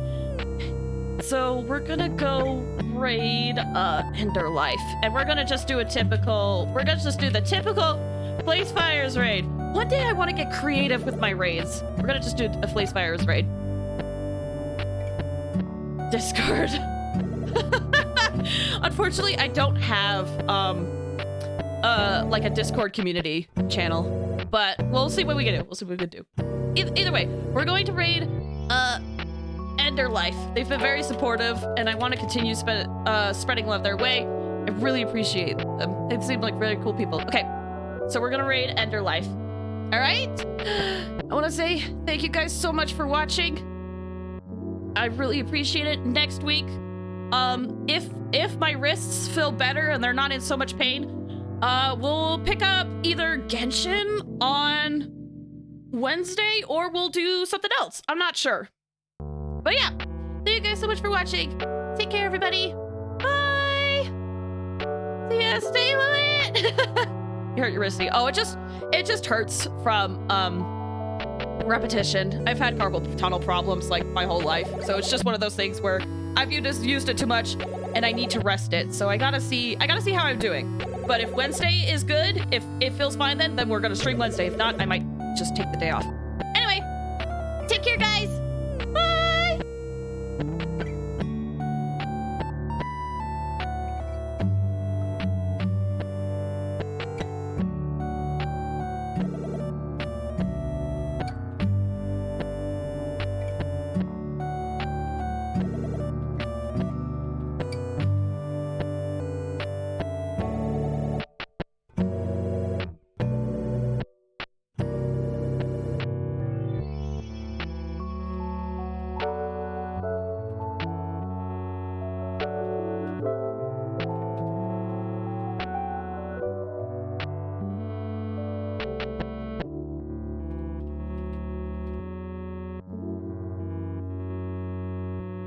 So we're gonna go raid Ender Life, and we're gonna just do the typical Blaze Fires raid. One day I want to get creative with my raids. We're gonna just do a Blaze Fires raid. Discord. Unfortunately, I don't have like a Discord community channel, but we'll see what we can do. Either way, we're going to raid Ender Life. They've been very supportive, and I want to continue spreading love their way. I really appreciate them. They seem like very cool people. Okay, so we're gonna raid Ender Life. All right? I want to say thank you guys so much for watching. I really appreciate it. Next week, if my wrists feel better and they're not in so much pain, we'll pick up either Genshin on Wednesday or we'll do something else. I'm not sure. But yeah, thank you guys so much for watching. Take care, everybody. Bye. See ya. Stay lit. You hurt your wristy. Oh, it just hurts from repetition. I've had carpal tunnel problems like my whole life, so it's just one of those things where I've used it too much and I need to rest it. So I gotta see how I'm doing. But if Wednesday is good, if it feels fine, then we're gonna stream Wednesday. If not, I might just take the day off.